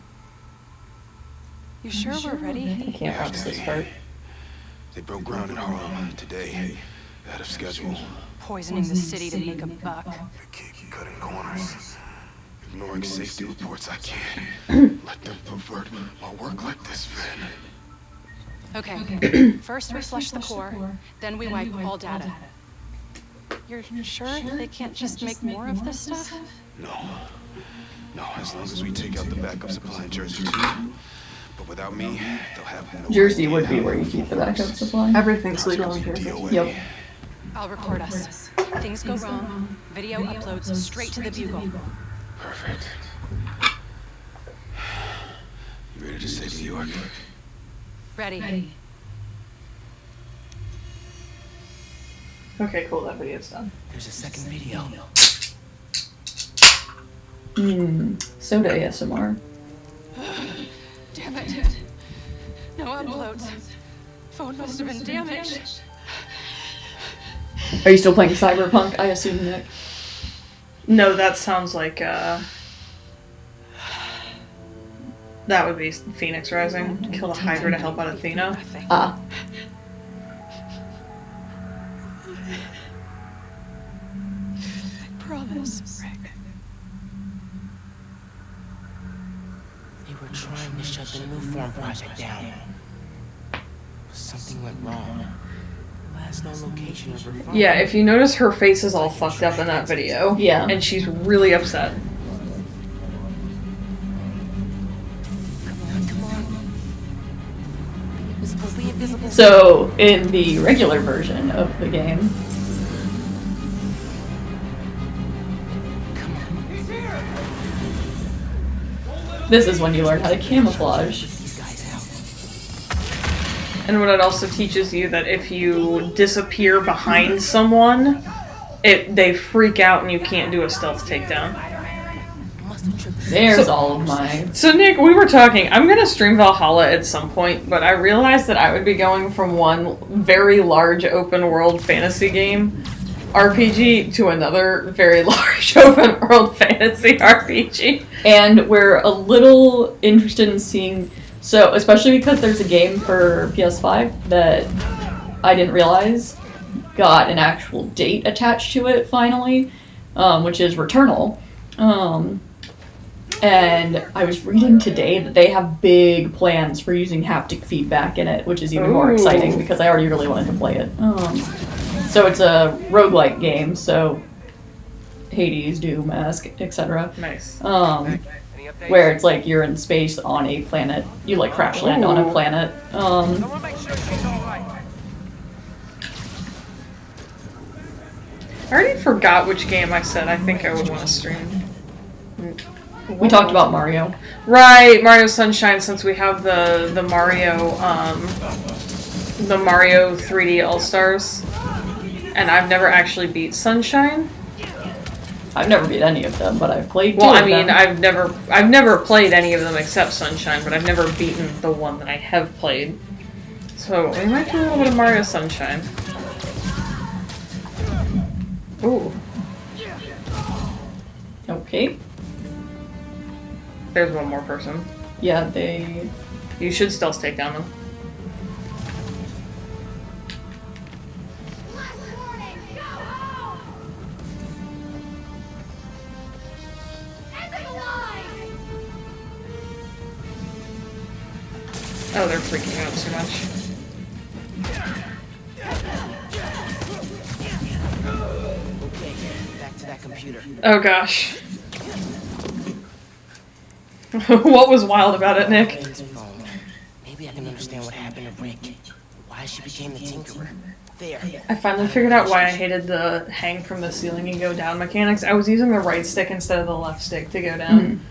[SPEAKER 7] You sure we're ready?
[SPEAKER 1] I can't watch this part.
[SPEAKER 8] They broke ground in Harlem today, ahead of schedule.
[SPEAKER 7] Poisoning the city to make a buck.
[SPEAKER 8] I can't keep cutting corners, ignoring safety reports. I can't let them pervert my work like this, Finn.
[SPEAKER 7] Okay. First we flush the core, then we wipe all data. You're sure they can't just make more of this stuff?
[SPEAKER 8] No. No, as long as we take out the backup supply in Jersey too. But without me, they'll have no
[SPEAKER 1] Jersey
[SPEAKER 8] idea
[SPEAKER 1] would be
[SPEAKER 8] how
[SPEAKER 1] where you
[SPEAKER 8] to
[SPEAKER 1] keep the
[SPEAKER 8] enforce
[SPEAKER 1] backup supply.
[SPEAKER 2] Everything's legal in Jersey.
[SPEAKER 8] DOA.
[SPEAKER 1] Yep.
[SPEAKER 7] I'll record us. Things go wrong. Video uploads straight to the Bugle.
[SPEAKER 8] Perfect. You ready to save New York?
[SPEAKER 7] Ready.
[SPEAKER 2] Okay, cool. That video's done.
[SPEAKER 4] There's a second video.
[SPEAKER 1] Soda ASMR.
[SPEAKER 7] Damn it. No uploads. Phone must have been damaged.
[SPEAKER 1] Are you still playing Cyberpunk? I assume, Nick.
[SPEAKER 2] No, that sounds like, that would be Phoenix Rising. Kill the Hydra to help out Athena.
[SPEAKER 1] Ah.
[SPEAKER 7] Promise, Rick.
[SPEAKER 4] They were trying to shut the new form project down. But something went wrong. Last known location of her phone.
[SPEAKER 2] Yeah, if you notice, her face is all fucked up in that video.
[SPEAKER 1] Yeah.
[SPEAKER 2] And she's really upset.
[SPEAKER 4] Come on. Invisible, be invisible.
[SPEAKER 1] So, in the regular version of the game, this is when you learn how to camouflage.
[SPEAKER 4] These guys out.
[SPEAKER 2] And what it also teaches you that if you disappear behind someone, they freak out and you can't do a stealth takedown.
[SPEAKER 4] Must have tripped.
[SPEAKER 1] There's all of mine.
[SPEAKER 2] So Nick, we were talking, I'm gonna stream Valhalla at some point, but I realized that I would be going from one very large open world fantasy game RPG to another very large open world fantasy RPG.
[SPEAKER 1] And we're a little interested in seeing, so especially because there's a game for PS5 that I didn't realize got an actual date attached to it finally, which is Returnal. And I was reading today that they have big plans for using haptic feedback in it, which is even more exciting because I already really wanted to play it. So it's a roguelike game, so Hades, Doom, etc.
[SPEAKER 2] Nice.
[SPEAKER 1] Where it's like you're in space on a planet. You like crash land on a planet.
[SPEAKER 4] I want to make sure she's all right.
[SPEAKER 2] I already forgot which game I said I think I would want to stream.
[SPEAKER 1] We talked about Mario.
[SPEAKER 2] Right, Mario Sunshine, since we have the Mario 3D All-Stars. And I've never actually beat Sunshine.
[SPEAKER 1] I've never beat any of them, but I've played two
[SPEAKER 2] Well, I
[SPEAKER 1] of
[SPEAKER 2] mean,
[SPEAKER 1] them.
[SPEAKER 2] I've never played any of them except Sunshine, but I've never beaten the one that I have played. So we might do a little bit of Mario Sunshine. Ooh,
[SPEAKER 1] Okay.
[SPEAKER 2] there's one more person.
[SPEAKER 1] Yeah, they...
[SPEAKER 2] You should stealth take down them. Oh, they're freaking out too much.
[SPEAKER 4] Okay, back to that computer.
[SPEAKER 2] Oh gosh. What was wild about it, Nick?
[SPEAKER 4] Ray's phone. Maybe I can understand what happened to Rick. Why she became the Tinkerer. There.
[SPEAKER 2] I finally figured out why I hated the hang from the ceiling and go down mechanics. I was using the right stick instead of the left stick to go down.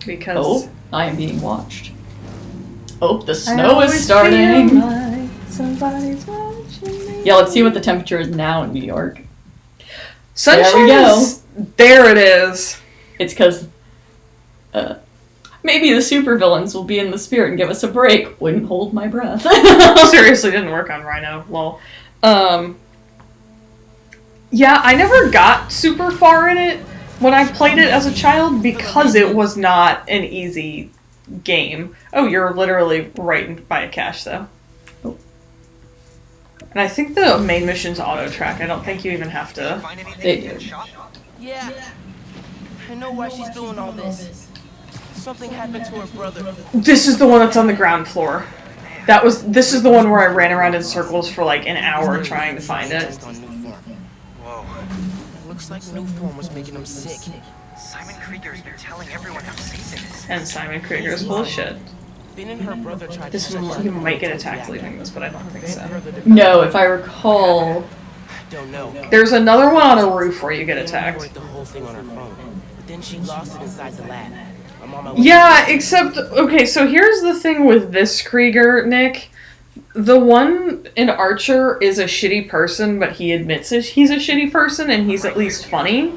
[SPEAKER 2] Because...
[SPEAKER 1] Oh, I am being watched. Oh, the snow is starting!
[SPEAKER 2] Like somebody's watching me.
[SPEAKER 1] Yeah, let's see what the temperature is now in New York.
[SPEAKER 2] Sunshine
[SPEAKER 1] There we go.
[SPEAKER 2] There it is.
[SPEAKER 1] It's because... maybe the supervillains will be in the spirit and give us a break. Wouldn't hold my breath.
[SPEAKER 2] Seriously, didn't work on Rhino. Lol. Yeah, I never got super far in it when I played it as a child because it was not an easy game. Oh, you're literally right by a cache, though.
[SPEAKER 1] Oh.
[SPEAKER 2] And I think the main mission's auto-track. I don't think you even have to...
[SPEAKER 1] They do.
[SPEAKER 4] Yeah. I know why she's doing all this. Something happened to her brother.
[SPEAKER 2] This is the one that's on the ground floor. This is the one where I ran around in circles for like an hour trying to find it.
[SPEAKER 8] Whoa.
[SPEAKER 4] Looks like new form was making him sick.
[SPEAKER 9] Simon Krieger's been telling everyone how safe it is.
[SPEAKER 2] And Simon Krieger's full of shit.
[SPEAKER 4] Finn and her brother tried
[SPEAKER 2] This
[SPEAKER 4] to
[SPEAKER 2] one, you might get attacked leaving this, but I don't think so.
[SPEAKER 1] No, if I recall,
[SPEAKER 4] Don't know.
[SPEAKER 2] There's another one on a roof where you get attacked.
[SPEAKER 4] The whole thing on her phone, but then she lost it inside the lab. I'm on my way.
[SPEAKER 2] Yeah, except, okay, so here's the thing with this Krieger, Nick. The one in Archer is a shitty person, but he admits he's a shitty person, and he's at least funny.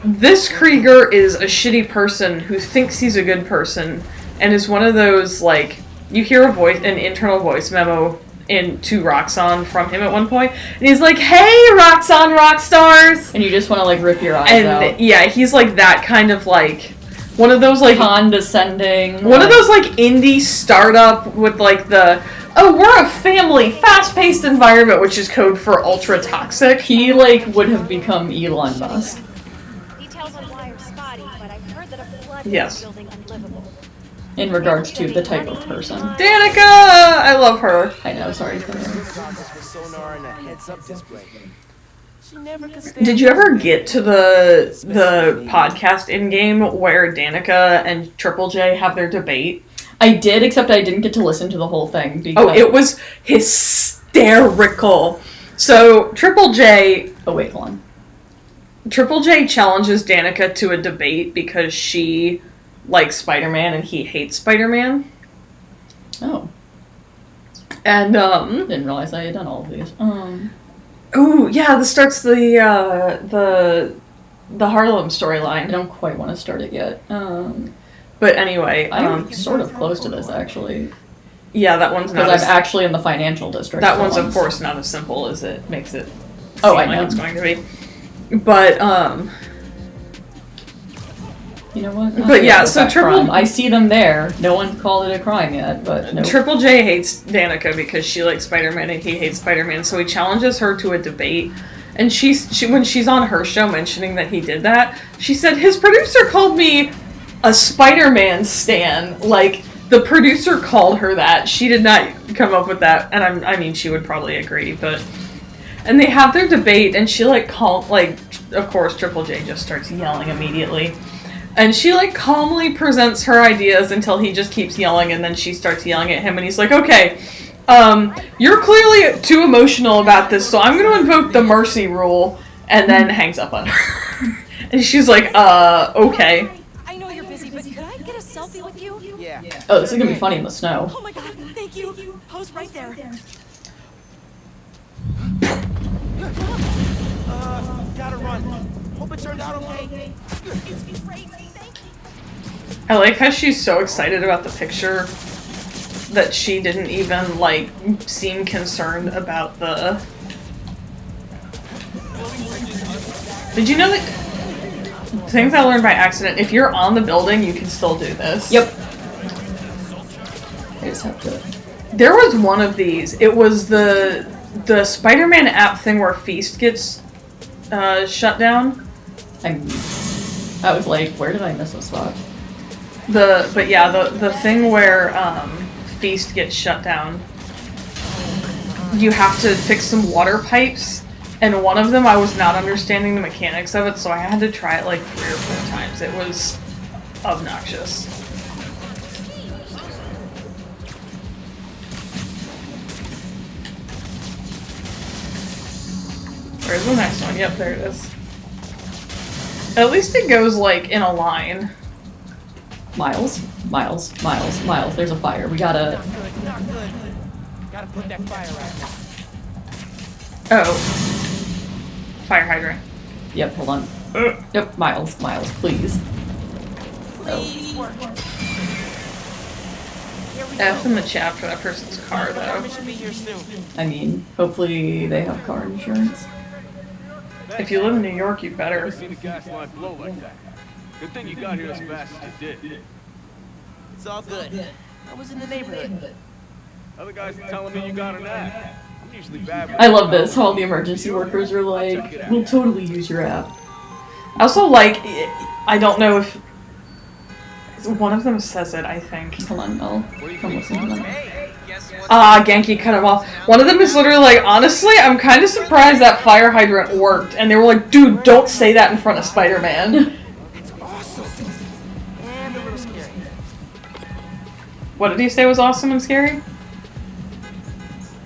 [SPEAKER 2] This Krieger is a shitty person who thinks he's a good person, and is one of those, like, you hear an internal voice memo to Roxxon from him at one point, and he's like, "Hey, Roxxon rock stars!"
[SPEAKER 1] And you just want to, like, rip your eyes out.
[SPEAKER 2] And, yeah, he's, like, that kind of, like, one of those, like...
[SPEAKER 1] condescending.
[SPEAKER 2] One of those, like, indie startup with, like, the... Oh, we're a family, fast-paced environment, which is code for ultra-toxic.
[SPEAKER 1] He, like, would have become Elon Musk.
[SPEAKER 3] Details on why are spotty, but I've heard that a flood
[SPEAKER 2] Yes.
[SPEAKER 3] is building unlivable.
[SPEAKER 1] In regards to the type of person.
[SPEAKER 2] Danica! I love her.
[SPEAKER 1] I know, sorry.
[SPEAKER 4] Sonar and a heads-up display. She never could stand.
[SPEAKER 2] Did you ever get to the podcast in-game where Danica and Triple J have their debate?
[SPEAKER 1] I did, except I didn't get to listen to the whole thing. Because...
[SPEAKER 2] Oh, it was hysterical. So, Triple J...
[SPEAKER 1] Oh, wait, hold on.
[SPEAKER 2] Triple J challenges Danica to a debate because she likes Spider-Man and he hates Spider-Man.
[SPEAKER 1] Oh.
[SPEAKER 2] And,
[SPEAKER 1] Didn't realize I had done all of these.
[SPEAKER 2] Ooh, yeah, this starts the Harlem storyline.
[SPEAKER 1] I don't quite want to start it yet.
[SPEAKER 2] But anyway,
[SPEAKER 1] I'm sort of close to this, actually.
[SPEAKER 2] Yeah, that one's not.
[SPEAKER 1] Because I'm actually in the financial district.
[SPEAKER 2] That one's, of course, not as simple as it makes it seem
[SPEAKER 1] I know.
[SPEAKER 2] like it's going to be. But,
[SPEAKER 1] you know what?
[SPEAKER 2] But yeah, so Triple...
[SPEAKER 1] I see them there. No one called it a crime yet, but no.
[SPEAKER 2] Triple J hates Danica because she likes Spider-Man and he hates Spider-Man, so he challenges her to a debate. And she when she's on her show mentioning that he did that, she said, his producer called me a Spider-Man stan. Like, the producer called her that. She did not come up with that. And I mean, she would probably agree, but... And they have their debate, and she, of course, Triple J just starts yelling immediately. And she, calmly presents her ideas until he just keeps yelling, and then she starts yelling at him, and he's like, okay, you're clearly too emotional about this, so I'm going to invoke the mercy rule, and then hangs up on her. And she's like, okay.
[SPEAKER 7] I know you're busy, but could I get a selfie with you?
[SPEAKER 4] Yeah.
[SPEAKER 1] Oh, this is gonna be funny in the snow.
[SPEAKER 7] Oh my god, thank you. Pose right there.
[SPEAKER 4] Gotta run. Hope it turned out okay.
[SPEAKER 7] It's great, thank you.
[SPEAKER 2] I like how she's so excited about the picture that she didn't even, seem concerned about the... Did you know that... Things I learned by accident, if you're on the building, you can still do this.
[SPEAKER 1] Yep. I just have to...
[SPEAKER 2] There was one of these. It was the Spider-Man app thing where Feast gets shut down.
[SPEAKER 1] I was like, where did I miss a spot?
[SPEAKER 2] The thing where Feast gets shut down. You have to fix some water pipes, and one of them I was not understanding the mechanics of it, so I had to try it 3 or 4 times. It was obnoxious. Where's the next one? Yep, there it is. At least it goes, in a line.
[SPEAKER 1] Miles. There's a fire. We gotta...
[SPEAKER 4] Not good. Gotta put that fire out.
[SPEAKER 2] Oh. Fire hydrant.
[SPEAKER 1] Yep, hold on. Yep, Miles, please.
[SPEAKER 4] Please work.
[SPEAKER 2] F in the chat for that person's car, though.
[SPEAKER 4] Should be here soon.
[SPEAKER 1] I mean, hopefully they have car insurance.
[SPEAKER 2] If you live in New York, you better.
[SPEAKER 6] Never seen a gas line blow like that. Good thing you got here as fast as you did.
[SPEAKER 4] It's all good. I was in the neighborhood.
[SPEAKER 6] Other guys are telling me you got an app. I'm usually bad with
[SPEAKER 1] I love this. All the emergency workers are like, we'll totally use your app.
[SPEAKER 2] I also I don't know if one of them says it, I think.
[SPEAKER 1] Hold on, I'll come listen to them.
[SPEAKER 4] Hey,
[SPEAKER 2] Genki cut him off. One of them is literally like, honestly, I'm kind of surprised that fire hydrant worked. And they were like, dude, don't say that in front of Spider-Man.
[SPEAKER 4] It's awesome. And a little scary.
[SPEAKER 2] What did he say was awesome and scary?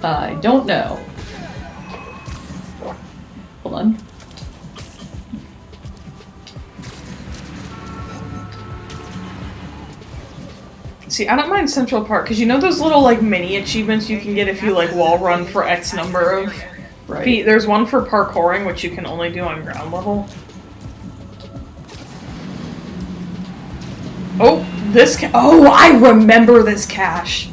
[SPEAKER 1] I don't know. Hold on.
[SPEAKER 2] See, I don't mind Central Park, because you know those little, like, mini achievements you can get if you, like, wall run for X number of feet? There's one for parkouring, which you can only do on ground level. Oh, oh, I remember this cache!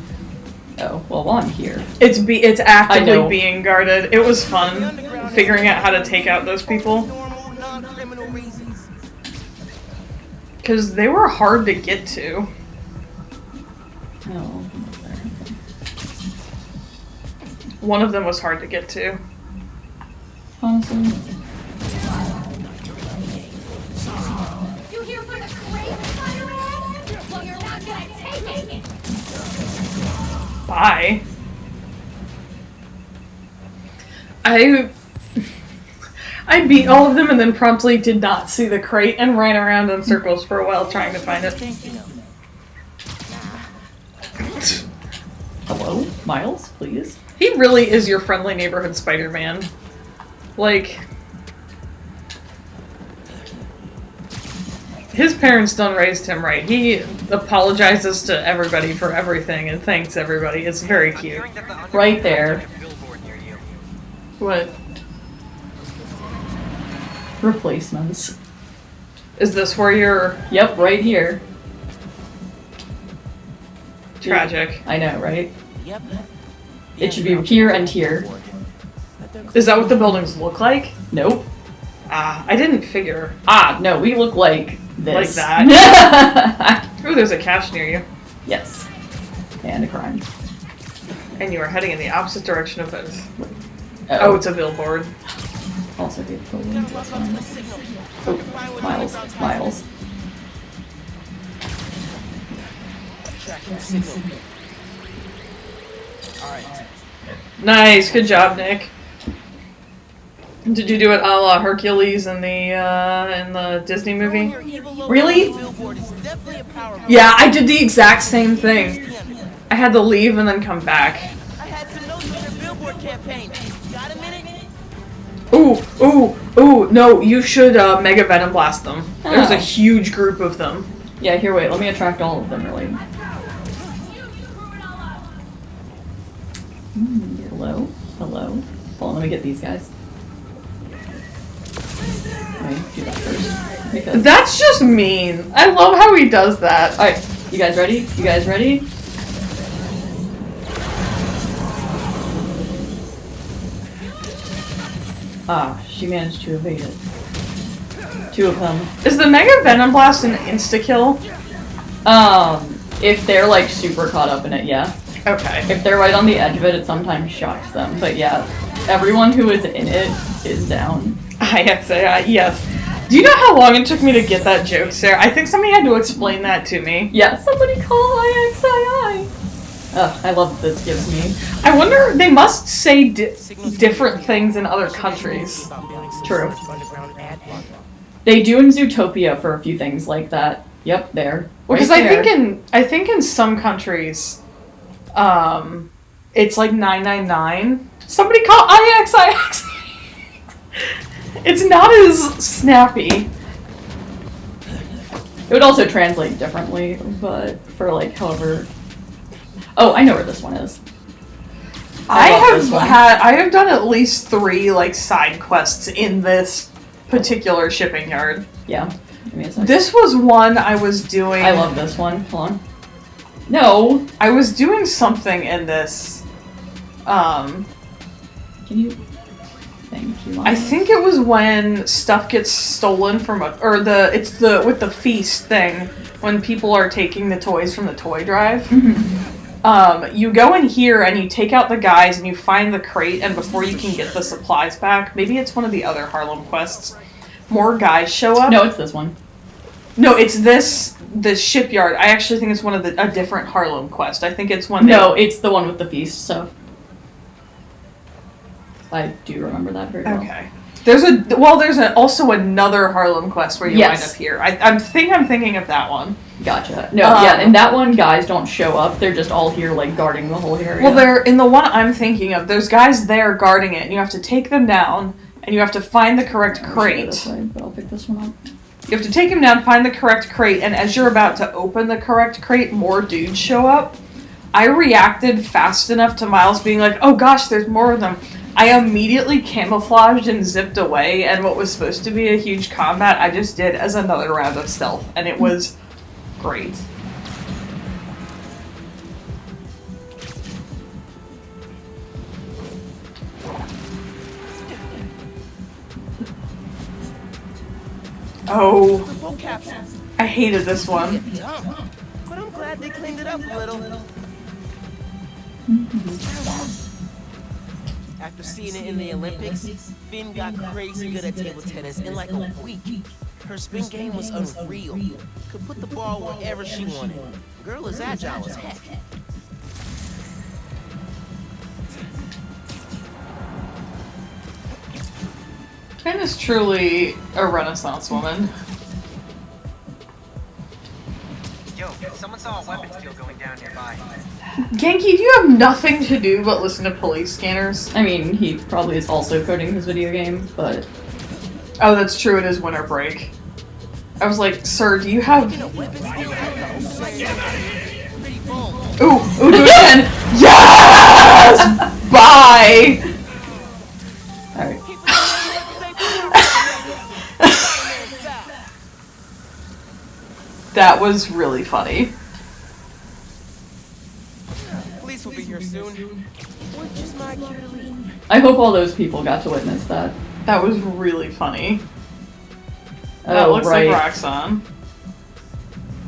[SPEAKER 1] Oh, well, I'm here.
[SPEAKER 2] It's actively being guarded. It was fun, figuring out how to take out those people. Because they were hard to get to.
[SPEAKER 1] Oh.
[SPEAKER 2] One of them was hard to get to.
[SPEAKER 1] Awesome.
[SPEAKER 3] You here for the crate, Spider-Man? Well, you're not gonna take it!
[SPEAKER 2] Bye. I beat all of them and then promptly did not see the crate and ran around in circles for a while trying to find it.
[SPEAKER 1] Hello? Miles, please?
[SPEAKER 2] He really is your friendly neighborhood Spider-Man. Like, his parents done raised him right. He apologizes to everybody for everything and thanks everybody. It's very cute.
[SPEAKER 1] Right there.
[SPEAKER 2] What?
[SPEAKER 1] Replacements.
[SPEAKER 2] Is this where you're...
[SPEAKER 1] Yep, right here.
[SPEAKER 2] Tragic.
[SPEAKER 1] I know, right?
[SPEAKER 4] Yep.
[SPEAKER 1] It should be here and here.
[SPEAKER 2] Is that what the buildings look like?
[SPEAKER 1] Nope.
[SPEAKER 2] I didn't figure.
[SPEAKER 1] No, we look like this.
[SPEAKER 2] Like that? Ooh, there's a cache near you.
[SPEAKER 1] Yes. And a crime.
[SPEAKER 2] And you are heading in the opposite direction of both.
[SPEAKER 1] Oh,
[SPEAKER 2] it's a billboard.
[SPEAKER 1] Also good. Oh, Miles.
[SPEAKER 2] Nice, good job, Nick. Did you do it a la Hercules in the Disney movie?
[SPEAKER 1] Really?
[SPEAKER 2] Yeah, I did the exact same thing. I had to leave and then come back.
[SPEAKER 4] I had some notes for the billboard campaign. Got a minute?
[SPEAKER 2] Ooh, no, you should Mega Venom Blast them. There's a huge group of them.
[SPEAKER 1] Yeah, here, wait, let me attract all of them, really. Hello? Hold on, let me get these guys. Let me do that first. Because...
[SPEAKER 2] That's just mean. I love how he does that.
[SPEAKER 1] Alright, you guys ready? She managed to evade it. Two of them.
[SPEAKER 2] Is the Mega Venom Blast an insta-kill?
[SPEAKER 1] If they're like super caught up in it, yeah.
[SPEAKER 2] Okay.
[SPEAKER 1] If they're right on the edge of it, it sometimes shocks them. But yeah, everyone who is in it is down.
[SPEAKER 2] IXAI, yes. Do you know how long it took me to get that joke, Sarah? I think somebody had to explain that to me.
[SPEAKER 1] Yeah, somebody call IXII. Ugh, I love what this gives me.
[SPEAKER 2] I wonder, they must say different things in other countries.
[SPEAKER 1] True. They do in Zootopia for a few things like that. Yep, there.
[SPEAKER 2] Because I think in some countries, it's like 999. Somebody call IXIX. It's not as snappy.
[SPEAKER 1] It would also translate differently, but for like however. Oh, I know where this one is.
[SPEAKER 2] I have done at least 3 like side quests in this particular shipping yard.
[SPEAKER 1] Yeah. Give me a second.
[SPEAKER 2] This was one I was doing.
[SPEAKER 1] I love this one. Hold on. No.
[SPEAKER 2] I was doing something in this.
[SPEAKER 1] Can you? Thank you.
[SPEAKER 2] I think it was when stuff gets stolen from with the feast thing when people are taking the toys from the toy drive. You go in here and you take out the guys and you find the crate, and before you can get the supplies back, maybe it's one of the other Harlem quests, more guys show up.
[SPEAKER 1] No, it's this one.
[SPEAKER 2] No, it's this the shipyard. I actually think it's one of a different Harlem quest. I think it's one.
[SPEAKER 1] No, it's the one with the feast. So I do remember that very well.
[SPEAKER 2] Okay. There's also another Harlem quest where you wind up here. I'm thinking of that one.
[SPEAKER 1] Gotcha. No, yeah, in that one, guys don't show up. They're just all here, like, guarding the whole area.
[SPEAKER 2] Well, they're in the one I'm thinking of. There's guys there guarding it, and you have to take them down, and you have to find the correct crate.
[SPEAKER 1] This way, but I'll pick this one up.
[SPEAKER 2] You have to take them down, find the correct crate, and as you're about to open the correct crate, more dudes show up. I reacted fast enough to Miles being like, "Oh gosh, there's more of them." I immediately camouflaged and zipped away, and what was supposed to be a huge combat, I just did as another round of stealth, and it was great. Oh,
[SPEAKER 4] The boat capsule.
[SPEAKER 2] I hated this one.
[SPEAKER 4] Dumb. But I'm glad they cleaned it up a little. After seeing it in the Olympics, Finn got crazy good at table tennis in like a week. Her spin game was unreal. Could put the ball wherever she wanted. Girl is agile as heck.
[SPEAKER 2] Finn is truly a Renaissance woman.
[SPEAKER 9] Yo, someone saw a weapons deal going down nearby.
[SPEAKER 2] Genki, do you have nothing to do but listen to police scanners?
[SPEAKER 1] I mean, he probably is also coding his video game, but...
[SPEAKER 2] Oh, that's true, it is winter break. I was like, sir, do you have... Ooh, do it again! Yes! Bye!
[SPEAKER 1] Alright.
[SPEAKER 2] That was really funny.
[SPEAKER 4] Police will be here soon. Would just my cue to leave.
[SPEAKER 1] I hope all those people got to witness that.
[SPEAKER 2] That was really funny. That
[SPEAKER 1] Oh,
[SPEAKER 2] looks
[SPEAKER 1] right.
[SPEAKER 2] like Roxanne.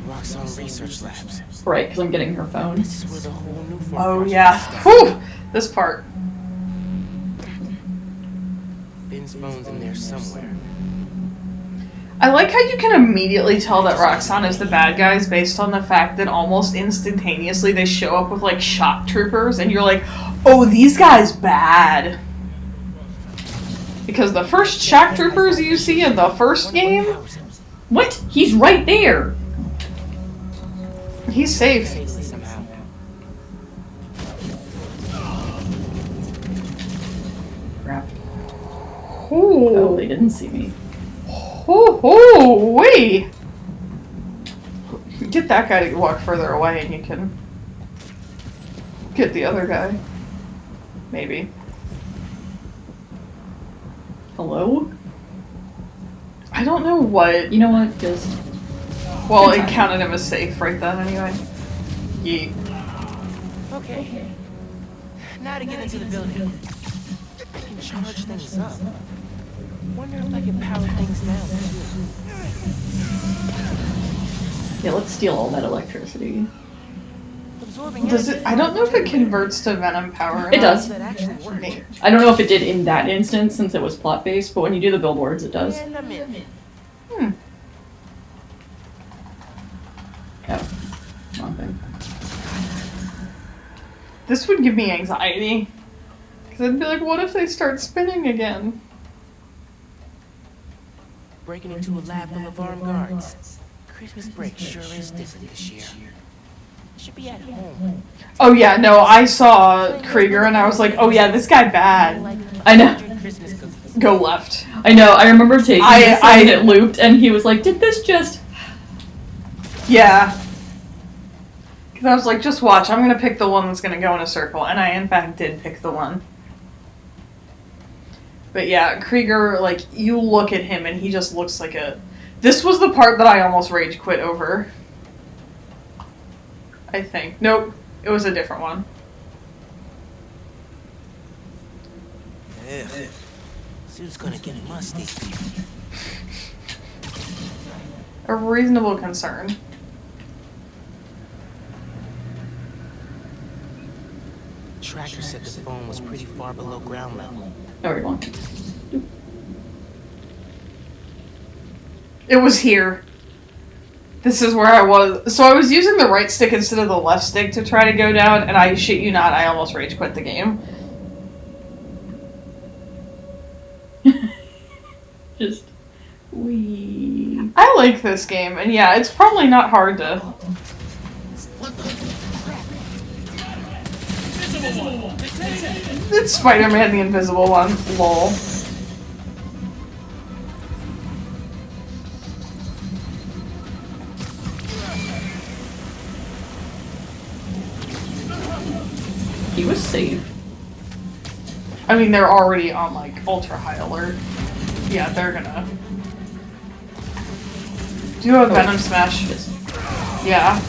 [SPEAKER 4] Roxanne Research Labs.
[SPEAKER 1] Right, because I'm getting her phone.
[SPEAKER 4] This is where the whole new form
[SPEAKER 2] Oh
[SPEAKER 4] project
[SPEAKER 2] yeah.
[SPEAKER 4] started.
[SPEAKER 2] Whew! This part.
[SPEAKER 4] Finn's phone's in there somewhere.
[SPEAKER 2] I like how you can immediately tell that Roxanne is the bad guys based on the fact that almost instantaneously they show up with like shock troopers and you're like, oh, these guys bad. Because the first shock troopers you see in the first game,
[SPEAKER 1] What? He's right there!
[SPEAKER 2] he's safe.
[SPEAKER 4] Safely somehow.
[SPEAKER 1] Crap. Oh,
[SPEAKER 2] Ooh.
[SPEAKER 1] they didn't see me.
[SPEAKER 2] Ooh, wait. Get that guy to walk further away and you can get the other guy. Maybe.
[SPEAKER 1] Hello?
[SPEAKER 2] I don't know what.
[SPEAKER 1] You know what? Just...
[SPEAKER 2] Well, it counted him as safe right then anyway. Yeet.
[SPEAKER 4] Okay. Now to get into the building. I can charge things up. Wonder if I can power things down too.
[SPEAKER 1] Yeah, let's steal all that electricity.
[SPEAKER 4] Absorbing
[SPEAKER 2] Does it? I don't know if it converts to venom power. or
[SPEAKER 1] It
[SPEAKER 2] not.
[SPEAKER 1] does.
[SPEAKER 4] that actually works.
[SPEAKER 2] Neat.
[SPEAKER 1] I don't know if it did in that instance since it was plot-based, but when you do the billboards, it does.
[SPEAKER 4] And I'm in.
[SPEAKER 2] Hmm.
[SPEAKER 1] Oh, wrong thing.
[SPEAKER 2] This would give me anxiety. Because I'd be like, what if they start spinning again?
[SPEAKER 4] Breaking into a lab full of armed guards. Christmas break sure is different this year. Should be at home.
[SPEAKER 2] Oh yeah, no, I saw Krieger and I was like, oh yeah, this guy bad.
[SPEAKER 1] I know.
[SPEAKER 4] Christmas cookies.
[SPEAKER 2] Go left.
[SPEAKER 1] I know, I remember taking this
[SPEAKER 2] I-
[SPEAKER 1] and it looped, and he was like, did this just...
[SPEAKER 2] Yeah. Because I was like, just watch, I'm going to pick the one that's going to go in a circle. And I, in fact, did pick the one. But yeah, Krieger, like, you look at him and he just looks like a... This was the part that I almost rage quit over. I think. Nope. It was a different one.
[SPEAKER 4] Ugh. Suit's gonna get musty.
[SPEAKER 2] A reasonable concern.
[SPEAKER 4] Tracker said the phone was pretty far below ground level.
[SPEAKER 1] Oh, we're going.
[SPEAKER 2] It was here. This is where I was. So I was using the right stick instead of the left stick to try to go down, and I shit you not, I almost rage quit the game.
[SPEAKER 1] Just we.
[SPEAKER 2] I like this game, and yeah, it's probably not hard to. It's Spider-Man the Invisible One. Lol.
[SPEAKER 1] He was safe.
[SPEAKER 2] I mean, they're already on, like, ultra high alert. Yeah, they're gonna... Do a Venom Smash. Yeah.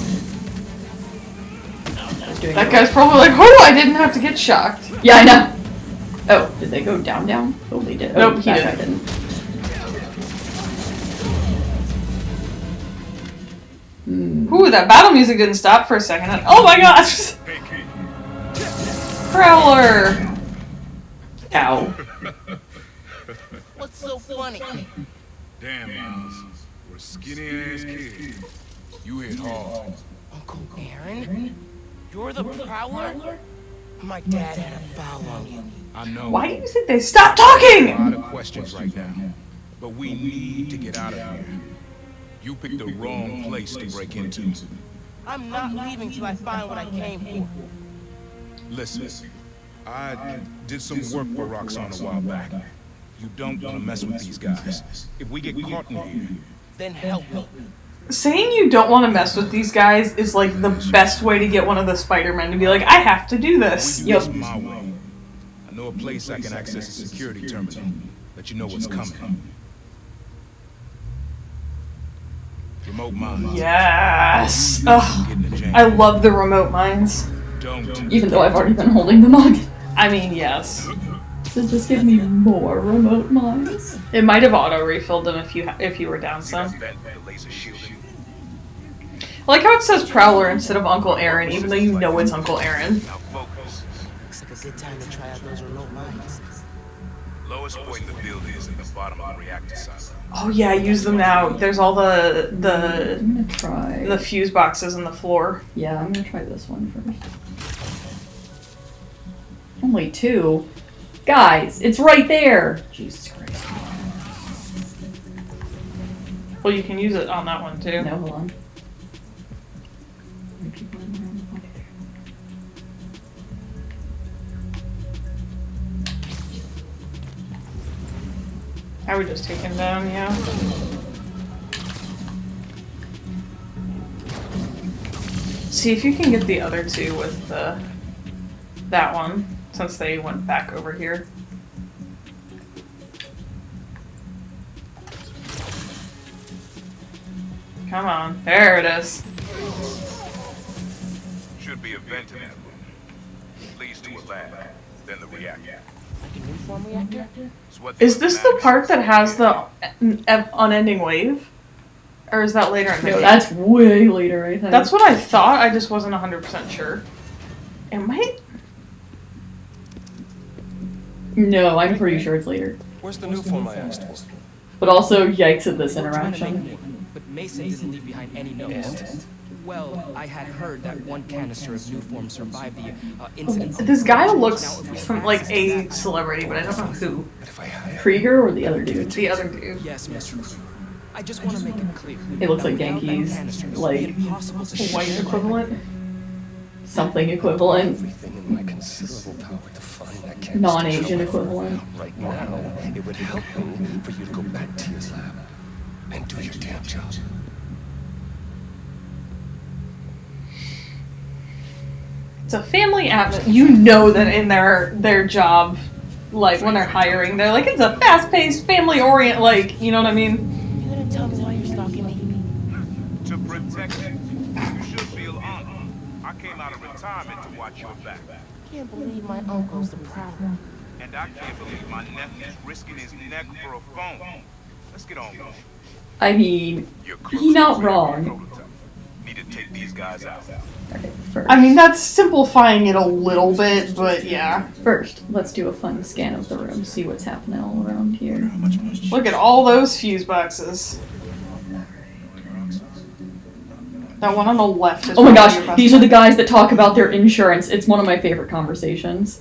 [SPEAKER 2] That guy's probably like, oh, I didn't have to get shocked.
[SPEAKER 1] Yeah, I know. Oh, did they go down? Oh, they did.
[SPEAKER 2] Nope,
[SPEAKER 1] Oh,
[SPEAKER 2] he
[SPEAKER 1] that guy
[SPEAKER 2] didn't. Ooh, that battle music didn't stop for a second. Oh my gosh! Prowler!
[SPEAKER 1] Ow.
[SPEAKER 4] What's so funny?
[SPEAKER 8] Damn, Miles. We're skinny ass kids. You hit hard.
[SPEAKER 4] Uncle Aaron? You're the Prowler? My dad had a foul on you.
[SPEAKER 8] I know.
[SPEAKER 2] Why do you think they stopped
[SPEAKER 8] A
[SPEAKER 2] talking?
[SPEAKER 8] lot of questions right now. But we need to get out of here. You picked the wrong place to break into.
[SPEAKER 4] I'm not leaving till I find what I came for.
[SPEAKER 8] Listen, I did some work for Roxanne a while back. You don't want to mess with these guys. If we get caught in here,
[SPEAKER 4] Then help me.
[SPEAKER 2] Saying you don't want to mess with these guys is like the best way to get one of the Spider-Men to be like, I have to do this.
[SPEAKER 8] we do this my way. I know a place I can access a security terminal. Let you know what's coming. Remote mines.
[SPEAKER 2] Yes. Ugh. I love the remote mines.
[SPEAKER 8] Don't.
[SPEAKER 1] Even though I've already been holding the mug.
[SPEAKER 2] I mean, yes.
[SPEAKER 1] So just give me more remote mines.
[SPEAKER 2] It might have auto-refilled them if you were down some.
[SPEAKER 8] The laser shielding.
[SPEAKER 2] I like how it says Prowler instead of Uncle Aaron, even though you know it's Uncle Aaron.
[SPEAKER 8] Now focus.
[SPEAKER 4] Looks like a good time to try out those remote mines.
[SPEAKER 8] Lowest point in the building is in the bottom of the reactor silo.
[SPEAKER 2] Oh yeah, use them now. There's all the
[SPEAKER 1] I'm gonna try.
[SPEAKER 2] fuse boxes on the floor.
[SPEAKER 1] Yeah, I'm gonna try this one first. Only 2? Guys, it's right there! Jesus Christ.
[SPEAKER 2] Well, you can use it on that one too.
[SPEAKER 1] No, hold on.
[SPEAKER 2] I would just take him down, yeah. See if you can get the other 2 with that one, since they went back over here. Come on, there it is.
[SPEAKER 8] Should be a vent in that room. Leads to a lab, then the reactor.
[SPEAKER 4] Like a new form reactor?
[SPEAKER 2] Is this the part that has the unending wave? Or is that later in the
[SPEAKER 1] No,
[SPEAKER 2] game?
[SPEAKER 1] that's way later, I think.
[SPEAKER 2] That's what I thought, I just wasn't 100% sure. It might...
[SPEAKER 1] No, I'm pretty sure it's later.
[SPEAKER 6] Where's the new form I asked for?
[SPEAKER 1] But also, yikes at this interaction.
[SPEAKER 10] But Mason didn't leave behind any notes. Well, I had heard that one canister of new form survived the incident.
[SPEAKER 2] This guy looks from like a celebrity, but I don't know who.
[SPEAKER 1] Krieger or the other dude?
[SPEAKER 2] The other dude.
[SPEAKER 10] Yes, Mr. Krieger. I just want to make it clear.
[SPEAKER 1] It looks like Yankees, like
[SPEAKER 2] White equivalent.
[SPEAKER 1] Something equivalent.
[SPEAKER 6] Everything in my considerable power to find that canister.
[SPEAKER 1] Non-Asian equivalent.
[SPEAKER 6] Right now, it would help me for you to go back to your lab and do your damn job.
[SPEAKER 2] It's a family atmosphere. You know that in their job, like when they're hiring, they're like, it's a fast-paced, family-oriented, like, you know what I mean?
[SPEAKER 4] You gonna tell me why you're stalking me?
[SPEAKER 8] To protect you. You should feel honored. I came out of retirement to watch your back.
[SPEAKER 4] Can't believe my uncle's the Prowler.
[SPEAKER 8] And I can't believe my nephew's risking his neck for a phone. Let's get on with it.
[SPEAKER 1] I mean,
[SPEAKER 8] You're
[SPEAKER 1] he's not
[SPEAKER 8] close to your
[SPEAKER 1] wrong.
[SPEAKER 8] prototype. Need to take these guys out.
[SPEAKER 1] Okay, first.
[SPEAKER 2] I mean, that's simplifying it a little bit, but yeah.
[SPEAKER 1] First, let's do a fun scan of the room, see what's happening all around here.
[SPEAKER 2] Look at all those fuse boxes. That one on the left is
[SPEAKER 1] Oh my
[SPEAKER 2] probably your
[SPEAKER 1] gosh,
[SPEAKER 2] best
[SPEAKER 1] these are the
[SPEAKER 2] one.
[SPEAKER 1] guys that talk about their insurance. It's one of my favorite conversations.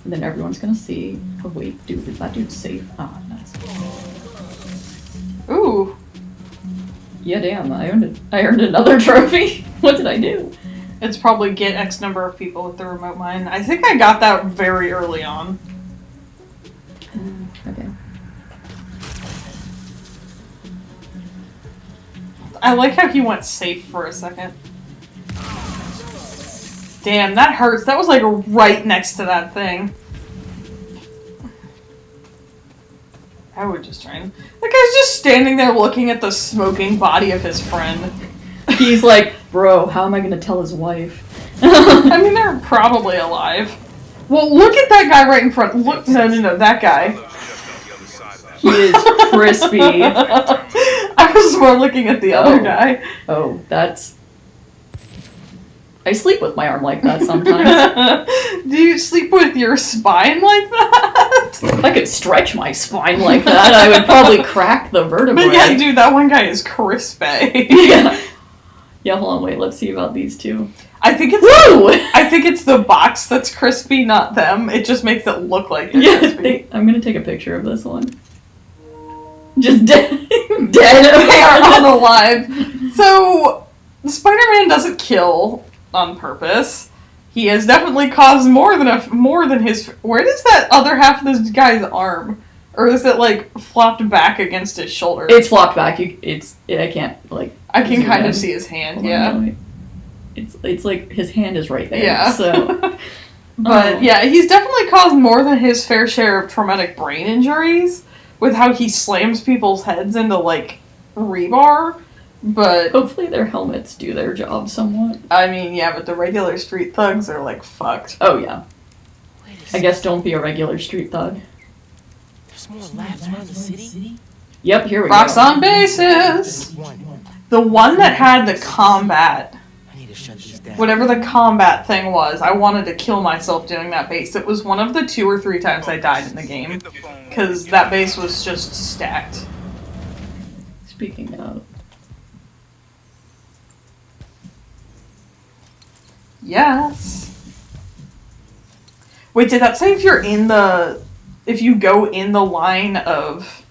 [SPEAKER 1] And then everyone's gonna see. Oh wait, dude, is that dude safe? Ah, nice.
[SPEAKER 2] Ooh.
[SPEAKER 1] Yeah, damn, I earned another trophy. What did I do?
[SPEAKER 2] It's probably get X number of people with the remote mine. I think I got that very early on.
[SPEAKER 1] Okay.
[SPEAKER 2] I like how he went safe for a second. Damn, that hurts. That was like right next to that thing. I would just try and... That guy's just standing there looking at the smoking body of his friend.
[SPEAKER 1] He's like, bro, how am I gonna tell his wife?
[SPEAKER 2] I mean, they're probably alive. Well, look at that guy right in front. Look, no, that guy.
[SPEAKER 1] He is crispy.
[SPEAKER 2] I was more looking at the other guy.
[SPEAKER 1] Oh, that's... I sleep with my arm like that sometimes.
[SPEAKER 2] Do you sleep with your spine like that?
[SPEAKER 1] If I could stretch my spine like that, I would probably crack the vertebrae.
[SPEAKER 2] But yeah, dude, that one guy is crispy.
[SPEAKER 1] Yeah. Yeah, hold on, wait, let's see about these two.
[SPEAKER 2] I think it's the box that's crispy, not them. It just makes it look like they're crispy.
[SPEAKER 1] I'm gonna take a picture of this one. Just dead. Dead.
[SPEAKER 2] They are unalive. So, Spider-Man doesn't kill on purpose. He has definitely caused more than his... Where does that other half of this guy's arm? Or is it, like, flopped back against his shoulder?
[SPEAKER 1] It's flopped back. I can't, like...
[SPEAKER 2] I can kind of see his hand, yeah.
[SPEAKER 1] It's like his hand is right there.
[SPEAKER 2] Yeah.
[SPEAKER 1] So...
[SPEAKER 2] But, yeah, he's definitely caused more than his fair share of traumatic brain injuries with how he slams people's heads into, like, rebar. But
[SPEAKER 1] hopefully their helmets do their job somewhat.
[SPEAKER 2] I mean, yeah, but the regular street thugs are, like, fucked.
[SPEAKER 1] Oh, yeah. I guess don't be a regular street thug.
[SPEAKER 4] There's more labs around the city?
[SPEAKER 1] Yep, here we
[SPEAKER 2] Rocks
[SPEAKER 1] go.
[SPEAKER 2] on bases! The one that had the combat...
[SPEAKER 4] I need to shut these down.
[SPEAKER 2] Whatever the combat thing was, I wanted to kill myself doing that base. It was one of the 2 or 3 times I died in the game. Because that base was just stacked.
[SPEAKER 1] Speaking of...
[SPEAKER 2] Yes. Wait, did that say if you go in the line of...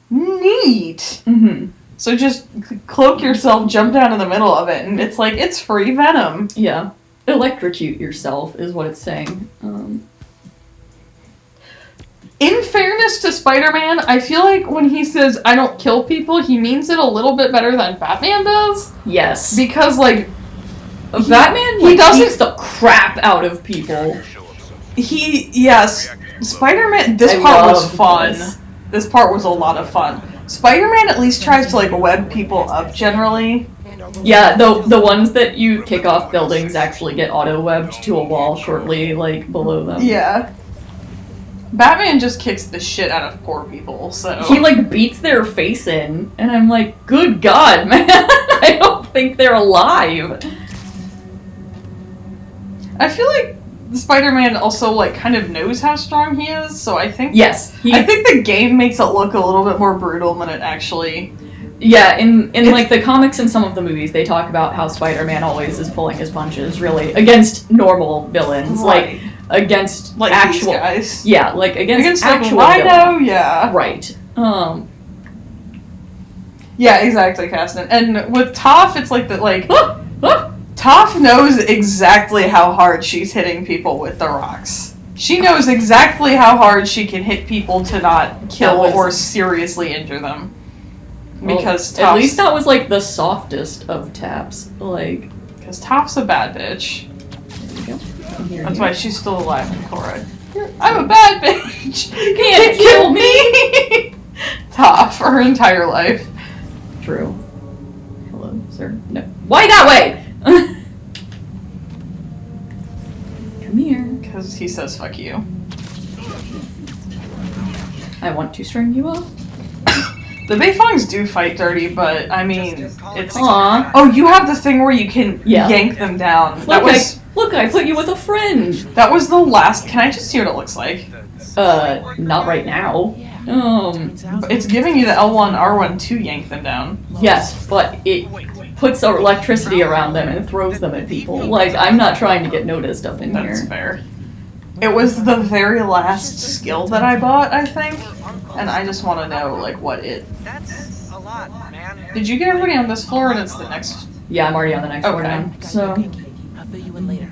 [SPEAKER 2] Neat!
[SPEAKER 1] Mm-hmm.
[SPEAKER 2] So just cloak yourself, jump down in the middle of it, and it's like, it's free venom.
[SPEAKER 1] Yeah. Electrocute yourself is what it's saying.
[SPEAKER 2] In fairness to Spider-Man, I feel like when he says, I don't kill people, he means it a little bit better than Batman does.
[SPEAKER 1] Yes.
[SPEAKER 2] Because, like...
[SPEAKER 1] Batman beats the crap out of people.
[SPEAKER 2] Yes. Spider-Man, this part was fun. This part was a lot of fun. Spider-Man at least tries to, like, web people up generally.
[SPEAKER 1] Yeah, the ones that you kick off buildings actually get auto-webbed to a wall shortly, like, below them.
[SPEAKER 2] Yeah. Batman just kicks the shit out of poor people, so...
[SPEAKER 1] He, like, beats their face in, and I'm like, good God, man, I don't think they're alive.
[SPEAKER 2] I feel like Spider-Man also, like, kind of knows how strong he is, so I think...
[SPEAKER 1] Yes.
[SPEAKER 2] I think the game makes it look a little bit more brutal than it actually...
[SPEAKER 1] Yeah, in like, the comics and some of the movies, they talk about how Spider-Man always is pulling his punches, really, against normal villains.
[SPEAKER 2] Right.
[SPEAKER 1] Like, against
[SPEAKER 2] like
[SPEAKER 1] actual...
[SPEAKER 2] these guys.
[SPEAKER 1] Yeah, like, against actual
[SPEAKER 2] like, Rhino,
[SPEAKER 1] villains.
[SPEAKER 2] yeah.
[SPEAKER 1] Right.
[SPEAKER 2] Yeah, exactly, Caston. And with Toph, it's like that, like... Toph knows exactly how hard she's hitting people with the rocks. She knows exactly how hard she can hit people to not kill or seriously injure them. Because
[SPEAKER 1] at least that was, like, the softest of taps. Like...
[SPEAKER 2] Because Toph's a bad bitch. That's why she's still alive in Korra. I'm a bad bitch! You can't kill me! Toph, her entire life.
[SPEAKER 1] True. Hello, sir. No. Why that way? Come here.
[SPEAKER 2] Because he says fuck you.
[SPEAKER 1] I want to string you up.
[SPEAKER 2] The Beifongs do fight dirty, but I mean, it's...
[SPEAKER 1] Aww.
[SPEAKER 2] Oh, you have the thing where you can yank them down.
[SPEAKER 1] Look, I put you with a friend.
[SPEAKER 2] That was the last... Can I just see what it looks like?
[SPEAKER 1] Not right now.
[SPEAKER 2] But it's giving you the L1, R1 to yank them down.
[SPEAKER 1] Yes, but it puts electricity around them and throws them at people. Like, I'm not trying to get noticed up in here.
[SPEAKER 2] That's fair. It was the very last skill that I bought, I think. And I just want to know, like, what it...
[SPEAKER 9] That's a lot, man.
[SPEAKER 2] Did you get everybody on this floor and it's the next...
[SPEAKER 1] Yeah, I'm already on the next floor now. So...
[SPEAKER 4] I'll fill you in later.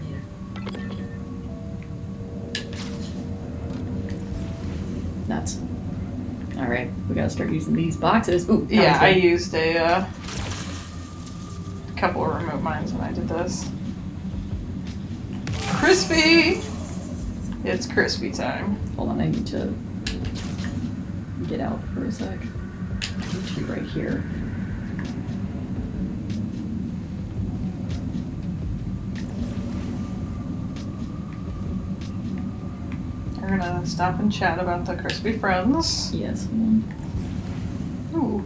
[SPEAKER 1] Nuts. Alright, we gotta start using these boxes. Ooh,
[SPEAKER 2] yeah, I used a couple of remote mines when I did this. Crispy! It's crispy time.
[SPEAKER 1] Hold on, I need to get out for a sec. It should be right here.
[SPEAKER 2] We're gonna stop and chat about the crispy friends.
[SPEAKER 1] Yes.
[SPEAKER 2] Ooh.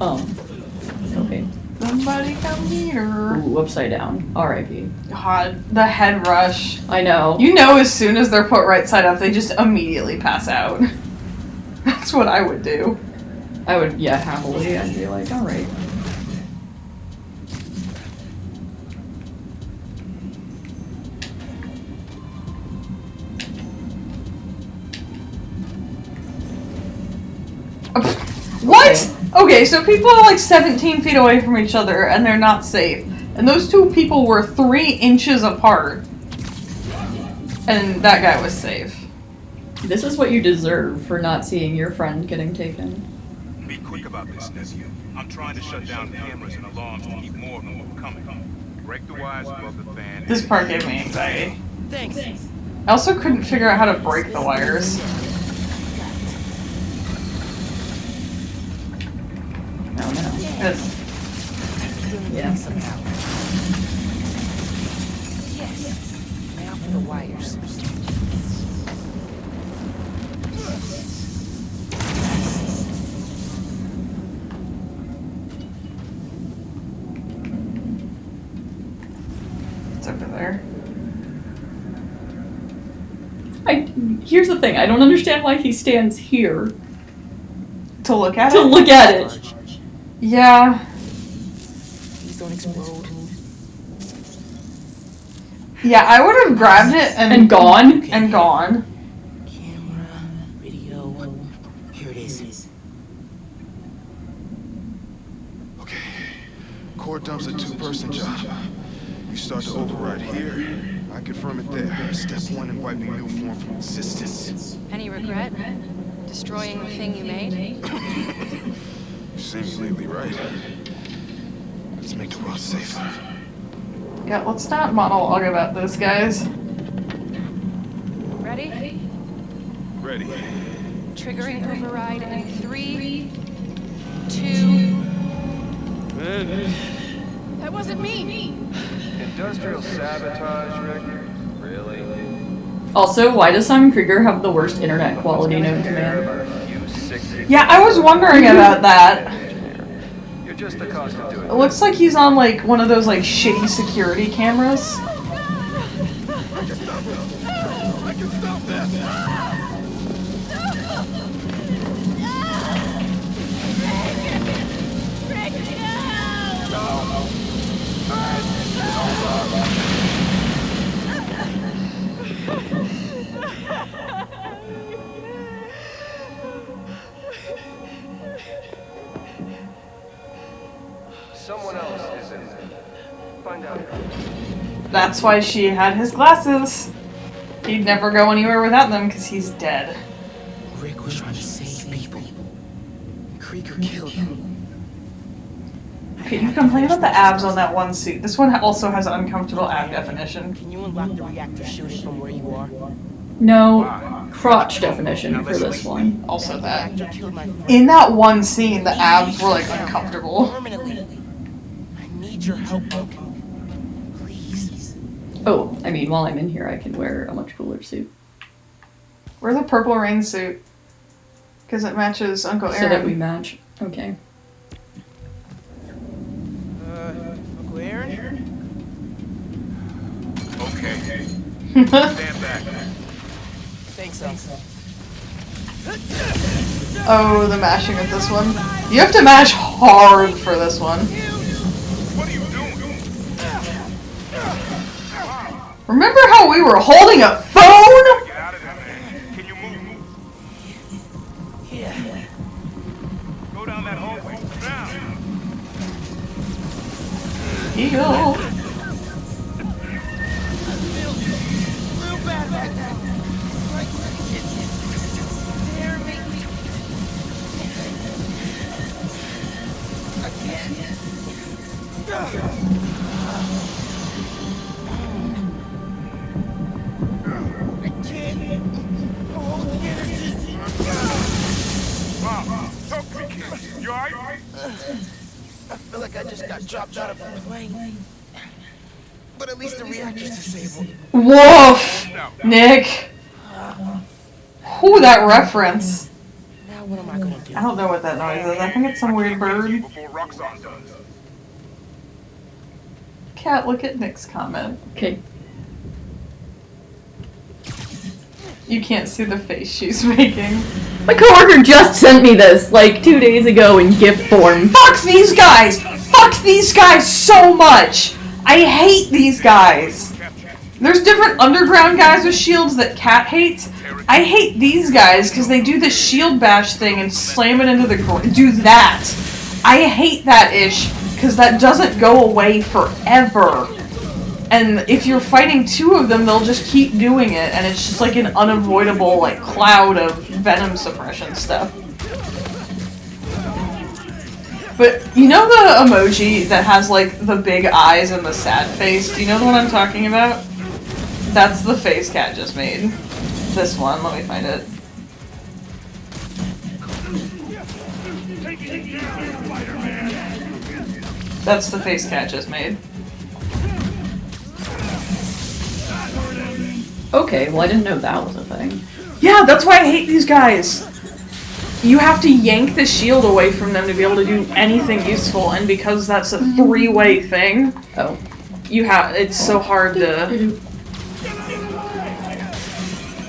[SPEAKER 1] Okay.
[SPEAKER 2] Somebody come here.
[SPEAKER 1] Ooh, upside down. R.I.P.
[SPEAKER 2] God, the head rush.
[SPEAKER 1] I know.
[SPEAKER 2] You know, as soon as they're put right side up, they just immediately pass out. That's what I would do.
[SPEAKER 1] I would, yeah, happily. I'd be like, alright.
[SPEAKER 2] What? Okay, so people are like 17 feet away from each other and they're not safe. And those two people were 3 inches apart. And that guy was safe.
[SPEAKER 1] This is what you deserve for not seeing your friend getting taken.
[SPEAKER 8] Be quick about this, nephew. I'm trying to shut down cameras and alarms to keep more of them from coming. Break the wires above the fan.
[SPEAKER 2] This part gave me anxiety.
[SPEAKER 4] Thanks.
[SPEAKER 2] I also couldn't figure out how to break the wires.
[SPEAKER 1] Oh no.
[SPEAKER 2] Yes.
[SPEAKER 1] Yeah.
[SPEAKER 4] Somehow. Yes. Now for the wires.
[SPEAKER 2] It's over there.
[SPEAKER 1] Here's the thing. I don't understand why he stands here
[SPEAKER 2] To look at
[SPEAKER 1] to
[SPEAKER 2] it?
[SPEAKER 1] look at it.
[SPEAKER 2] Yeah.
[SPEAKER 4] Please don't explode.
[SPEAKER 2] Yeah, I would have grabbed it
[SPEAKER 1] And gone.
[SPEAKER 2] And gone.
[SPEAKER 4] Camera, video. Here it is.
[SPEAKER 6] Okay. Core dump's a 2-person job. You start to override here. I confirm it there. Step 1 in wiping new form from existence.
[SPEAKER 7] Any regret? Destroying the thing you made?
[SPEAKER 6] You've seen me lately, right? Let's make the world safer.
[SPEAKER 2] Yeah, let's not monologue about this, guys.
[SPEAKER 7] Ready?
[SPEAKER 6] Ready.
[SPEAKER 7] Triggering override in 3, 2. That wasn't me.
[SPEAKER 11] Industrial sabotage, Rick? Really?
[SPEAKER 1] Also, why does Simon Krieger have the worst internet quality known to man?
[SPEAKER 2] Yeah, I was wondering about that.
[SPEAKER 11] You're just the cost of doing
[SPEAKER 2] It looks like he's on like one of those like shitty security cameras.
[SPEAKER 11] Someone else is in there. Find out.
[SPEAKER 2] That's why she had his glasses. He'd never go anywhere without them because he's dead.
[SPEAKER 4] Rick was trying to save people. Krieger killed him.
[SPEAKER 2] Okay, you complain about the abs on that one suit. This one also has uncomfortable ab definition.
[SPEAKER 4] Can you unlock the reactor shooting from where you are?
[SPEAKER 1] No crotch definition for this one.
[SPEAKER 2] Also that. In that one scene, the abs were like uncomfortable.
[SPEAKER 4] Permanently. I need your help, Luke. Please.
[SPEAKER 1] Oh, I mean, while I'm in here, I can wear a much cooler suit.
[SPEAKER 2] Wear the purple rain suit. Because it matches Uncle Aaron.
[SPEAKER 1] So that we match. Okay.
[SPEAKER 4] Uncle Aaron?
[SPEAKER 8] Okay. Stand back.
[SPEAKER 4] Thanks, Elf.
[SPEAKER 2] Oh, the mashing of this one. You have to mash hard for this one.
[SPEAKER 8] What are you doing?
[SPEAKER 2] Remember how we were holding a phone?
[SPEAKER 8] Get out of there, man. Can you move?
[SPEAKER 4] Yeah.
[SPEAKER 8] Go down that hallway. Now.
[SPEAKER 2] Heal.
[SPEAKER 4] Real bad back there. Like, it's tearing me. I can't. I can't hold the energy.
[SPEAKER 8] Mom, talk to me, kid. You alright?
[SPEAKER 4] I feel like I just got dropped out of a plane. But at least the reactor's disabled.
[SPEAKER 2] Woof! Nick. Who that reference?
[SPEAKER 4] Now what am I gonna do?
[SPEAKER 2] I don't know what that noise is. I think it's some weird bird.
[SPEAKER 8] Before Roxanne does.
[SPEAKER 2] Cat, look at Nick's comment.
[SPEAKER 1] Okay.
[SPEAKER 2] You can't see the face she's making.
[SPEAKER 1] My coworker just sent me this like 2 days ago in GIF form.
[SPEAKER 2] Fuck these guys! Fuck these guys so much! I hate these guys. There's different underground guys with shields that Cat hates. I hate these guys because they do the shield bash thing and slam it into the ground. Do that. I hate that ish because that doesn't go away forever. And if you're fighting two of them, they'll just keep doing it, and it's just like an unavoidable like cloud of venom suppression stuff. But you know the emoji that has like the big eyes and the sad face? Do you know the one I'm talking about? That's the face Cat just made. This one, let me find it. That's the face Cat just made.
[SPEAKER 1] Okay, well I didn't know that was a thing.
[SPEAKER 2] Yeah, that's why I hate these guys. You have to yank the shield away from them to be able to do anything useful, and because that's a three-way thing, you have it's so hard to.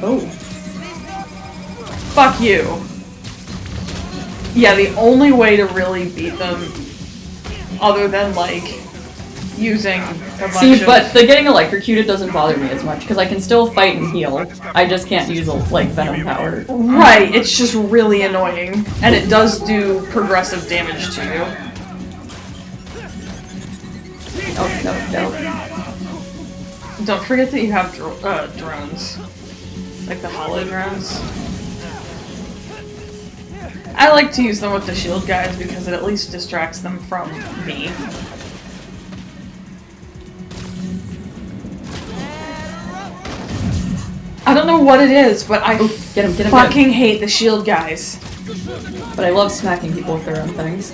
[SPEAKER 1] Oh.
[SPEAKER 2] Fuck you. Yeah, the only way to really beat them, other than like using a bunch
[SPEAKER 1] See, but the getting electrocuted doesn't bother me as much because I can still fight and heal. I just can't use like venom power.
[SPEAKER 2] Right, it's just really annoying, and it does do progressive damage to you.
[SPEAKER 1] Oh no.
[SPEAKER 2] Don't forget that you have drones, like the holo drones. I like to use them with the shield guys because it at least distracts them from me. I don't know what it is, but I
[SPEAKER 1] get him,
[SPEAKER 2] fucking hate the shield guys.
[SPEAKER 1] But I love smacking people with their own things.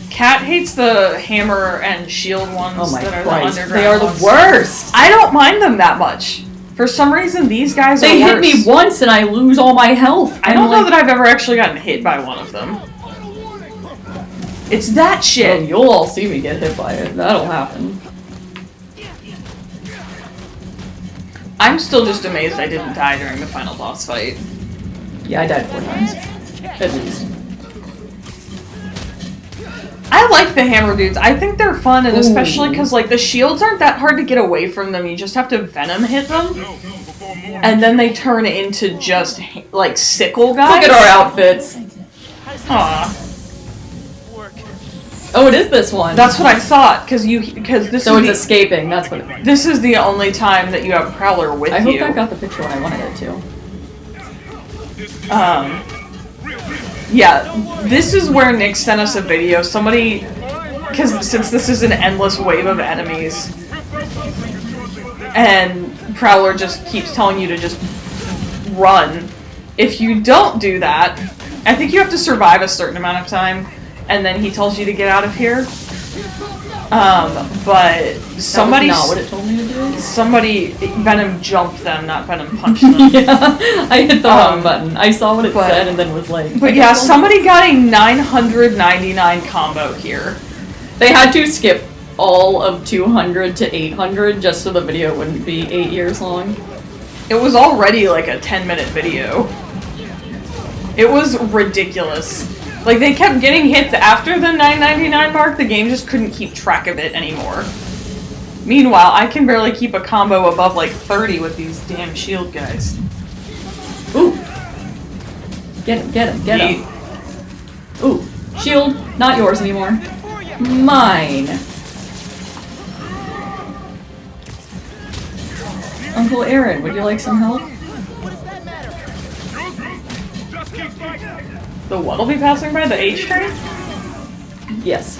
[SPEAKER 2] Cat hates the hammer and shield ones that are the underground
[SPEAKER 1] They are the
[SPEAKER 2] ones.
[SPEAKER 1] worst!
[SPEAKER 2] I don't mind them that much. For some reason, these guys
[SPEAKER 1] They
[SPEAKER 2] are
[SPEAKER 1] hit
[SPEAKER 2] worse.
[SPEAKER 1] me once and I lose all my health.
[SPEAKER 2] I don't know that I've ever actually gotten hit by one of them. It's that shit.
[SPEAKER 1] Oh, you'll all see me get hit by it. That'll happen.
[SPEAKER 2] I'm still just amazed I didn't die during the final boss fight.
[SPEAKER 1] Yeah, I died 4 times. At least.
[SPEAKER 2] I like the hammer dudes. I think they're fun, and especially because like the shields aren't that hard to get away from them. You just have to venom hit them, and then they turn into just like sickle guys.
[SPEAKER 1] Look at our outfits.
[SPEAKER 2] Aw.
[SPEAKER 1] Oh, it is this one.
[SPEAKER 2] That's what I thought, because this
[SPEAKER 1] So
[SPEAKER 2] is
[SPEAKER 1] it's escaping. That's what.
[SPEAKER 2] This is the only time that you have Prowler with you.
[SPEAKER 1] I hope I got the picture when I wanted it to.
[SPEAKER 2] Yeah, this is where Nick sent us a video. Somebody, because since this is an endless wave of enemies, and Prowler just keeps telling you to just run. If you don't do that, I think you have to survive a certain amount of time, and then he tells you to get out of here. But somebody
[SPEAKER 1] That was not what it told me to do.
[SPEAKER 2] Somebody Venom jumped them, not Venom punched them.
[SPEAKER 1] Yeah, I hit the wrong button. I saw what it said and then was like.
[SPEAKER 2] But yeah, somebody got a 999 combo here.
[SPEAKER 1] They had to skip all of 200 to 800 just so the video wouldn't be 8 years long.
[SPEAKER 2] It was already like a 10-minute video. It was ridiculous. Like, they kept getting hits after the $9.99 mark, the game just couldn't keep track of it anymore. Meanwhile, I can barely keep a combo above like 30 with these damn shield guys.
[SPEAKER 1] Ooh. Get him, get him, get him. Ooh. Shield, not yours anymore. Mine. Uncle Aaron, would you like some help?
[SPEAKER 2] The what'll be passing by? The H train?
[SPEAKER 1] Yes.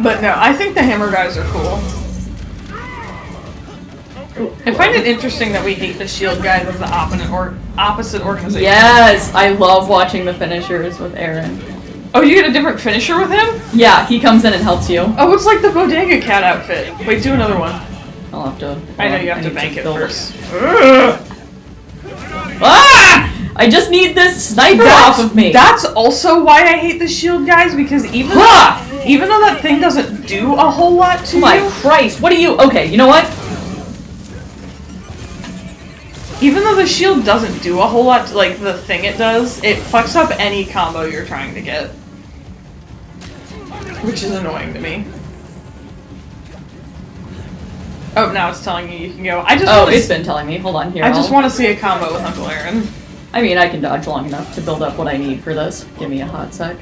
[SPEAKER 2] But no, I think the hammer guys are cool. I find it interesting that we hate the shield guys of the opposite organization.
[SPEAKER 1] Yes, I love watching the finishers with Aaron.
[SPEAKER 2] Oh, you get a different finisher with him?
[SPEAKER 1] Yeah, he comes in and helps you.
[SPEAKER 2] Oh, it's like the Bodega Cat outfit. Wait, do another one.
[SPEAKER 1] I'll have to.
[SPEAKER 2] I know you have to bank it first.
[SPEAKER 1] Ah! I just need this sniper off of me.
[SPEAKER 2] That's also why I hate the shield guys, because even though that thing doesn't do a whole lot to you.
[SPEAKER 1] My Christ, what are you? Okay, you know what?
[SPEAKER 2] Even though the shield doesn't do a whole lot to, like, the thing it does, it fucks up any combo you're trying to get. Which is annoying to me. Oh, now it's telling you can go.
[SPEAKER 1] It's been telling me. Hold on here.
[SPEAKER 2] I just want to see a combo with Uncle Aaron.
[SPEAKER 1] I mean, I can dodge long enough to build up what I need for this. Give me a hot sec.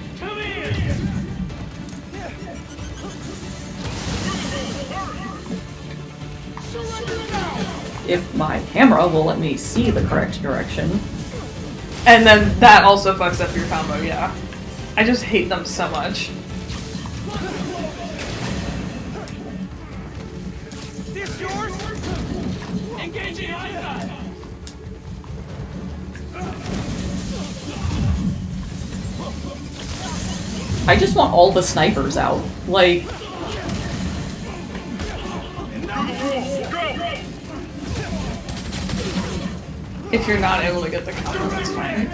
[SPEAKER 1] If my camera will let me see the correct direction.
[SPEAKER 2] And then that also fucks up your combo, yeah. I just hate them so much.
[SPEAKER 5] This yours? Engaging iodine.
[SPEAKER 1] I just want all the snipers out. Like...
[SPEAKER 2] If you're not able to get the combo, that's fine.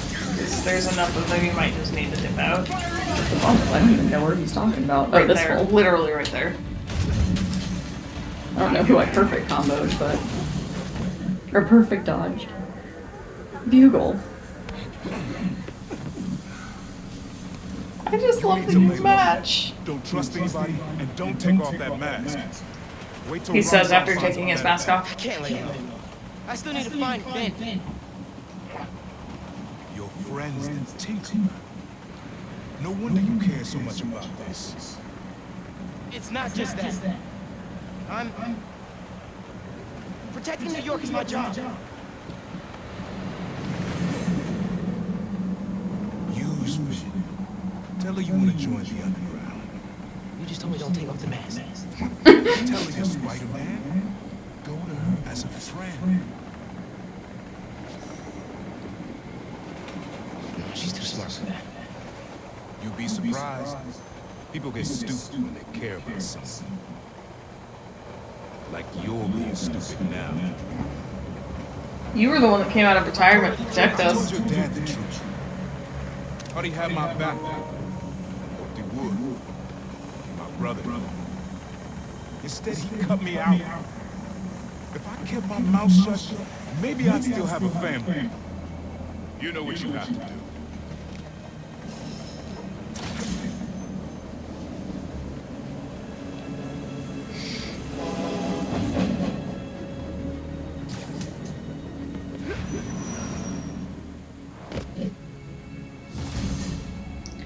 [SPEAKER 2] Because there's enough of them, you might just need to dip out.
[SPEAKER 1] I don't even know what he's talking about.
[SPEAKER 2] Right
[SPEAKER 1] oh, this
[SPEAKER 2] there.
[SPEAKER 1] hole.
[SPEAKER 2] Literally right there.
[SPEAKER 1] I don't know who I perfect comboed, but... Or perfect dodged. Bugle.
[SPEAKER 2] I just love the match.
[SPEAKER 8] Don't trust anybody and don't take off that mask. Wait till
[SPEAKER 2] He says
[SPEAKER 8] Roxanne
[SPEAKER 2] after
[SPEAKER 8] finds
[SPEAKER 2] taking
[SPEAKER 8] out
[SPEAKER 2] his
[SPEAKER 8] that-
[SPEAKER 2] mask off.
[SPEAKER 4] I can't let go. I still need to find Finn.
[SPEAKER 8] Your friends that tinker. No wonder you care so much about this.
[SPEAKER 4] It's not just that. I'm protecting New York is my job.
[SPEAKER 8] Use Finn. Tell her you want to join the underground.
[SPEAKER 4] You just told me don't take off the mask.
[SPEAKER 8] Tell her you're Spider-Man. Go to her as a friend.
[SPEAKER 4] No, she's too smart for that.
[SPEAKER 8] You'd be surprised. People get stupid when they care about something. Like you're being stupid now.
[SPEAKER 2] You were the one that came out of retirement to protect
[SPEAKER 8] I
[SPEAKER 2] us.
[SPEAKER 8] told your dad the truth. Thought he had my back. Hoped he would. My brother. Instead, he cut me out. If I kept my mouth shut, maybe I'd still have a family. You know what you have to do.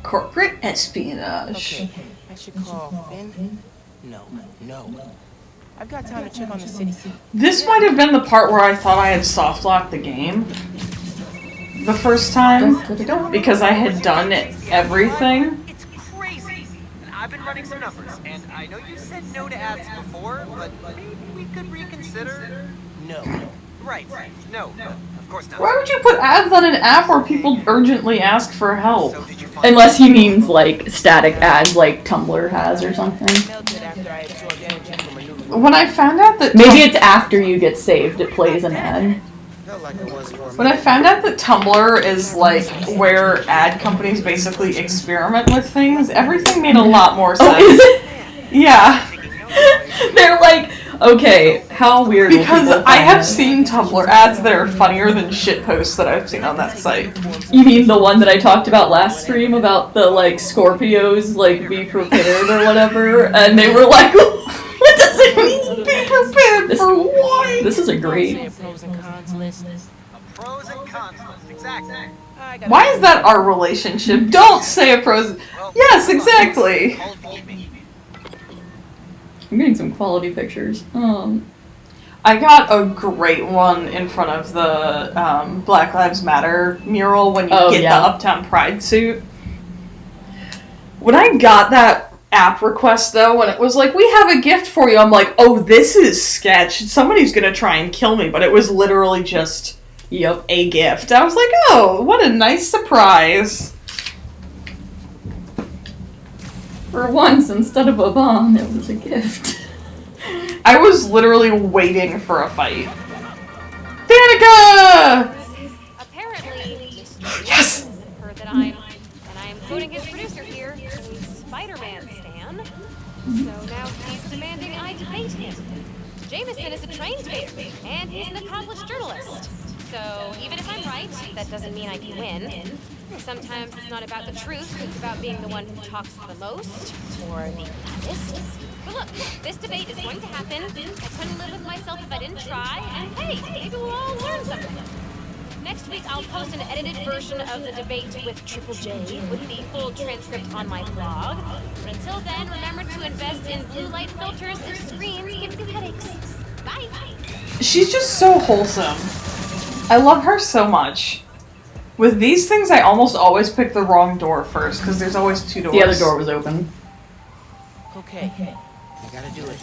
[SPEAKER 2] Corporate espionage.
[SPEAKER 4] Okay, I should call Finn. No. I've got time to check on the city.
[SPEAKER 2] This might have been the part where I thought I had soft locked the game the first time because I had done everything.
[SPEAKER 9] It's crazy. I've been running some numbers, and I know you said no to ads before, but maybe we could reconsider.
[SPEAKER 4] No.
[SPEAKER 9] Right. No. Of course not.
[SPEAKER 2] Why would you put ads on an app where people urgently ask for help?
[SPEAKER 9] So did you find
[SPEAKER 1] Unless he means like static ads like Tumblr has or something.
[SPEAKER 4] Melted after I absorbed energy from a new
[SPEAKER 2] When I found out that
[SPEAKER 1] Maybe it's after you get saved, it plays an ad.
[SPEAKER 4] felt felt like it was for a
[SPEAKER 2] When I
[SPEAKER 4] minute.
[SPEAKER 2] found out that Tumblr is like where ad companies basically experiment with things, everything made a lot more sense.
[SPEAKER 1] Oh, is it?
[SPEAKER 2] Yeah.
[SPEAKER 1] They're like, okay, how weird will
[SPEAKER 2] Because
[SPEAKER 1] people
[SPEAKER 2] I
[SPEAKER 1] find
[SPEAKER 2] have
[SPEAKER 1] this?
[SPEAKER 2] seen Tumblr ads that are funnier than shit posts that I've seen on that site.
[SPEAKER 1] You mean the one that I talked about last stream about the like Scorpios, like be prepared or whatever, and they were like, what does it mean?
[SPEAKER 2] Be prepared for what?
[SPEAKER 1] This is a
[SPEAKER 4] Say
[SPEAKER 1] great.
[SPEAKER 4] a pros and cons list.
[SPEAKER 9] Pros and cons list, exactly.
[SPEAKER 4] I gotta
[SPEAKER 2] Why is that our relationship? Don't say a pros. Yes, exactly.
[SPEAKER 9] All if you need me.
[SPEAKER 1] I'm getting some quality pictures.
[SPEAKER 2] I got a great one in front of the Black Lives Matter mural when you get the Uptown Pride suit. When I got that app request, though, when it was like, we have a gift for you, I'm like, oh, this is sketch. Somebody's gonna try and kill me, but it was literally just a gift. I was like, oh, what a nice surprise.
[SPEAKER 1] For once, instead of a bomb, it was a gift.
[SPEAKER 2] I was literally waiting for a fight. Danica!
[SPEAKER 3] Apparently,
[SPEAKER 2] Yes!
[SPEAKER 3] heard that I'm quoting his producer here, a Spider-Man stan. So now he's demanding I debate him. Jameson is a trained debater, and he's an accomplished journalist. So even if I'm right, that doesn't mean I can win. Sometimes it's not about the truth, it's about being the one who talks the most, or the loudest. But look, this debate is going to happen. I couldn't live with myself if I didn't try, and hey, maybe we'll all learn something. Next week, I'll post an edited version of the debate with Triple J with the full transcript on my blog. But until then, remember to invest in blue light filters if screens give you headaches. Bye!
[SPEAKER 2] She's just so wholesome. I love her so much. With these things, I almost always pick the wrong door first, because there's always two doors.
[SPEAKER 1] The other door was open.
[SPEAKER 4] Okay, I gotta do it.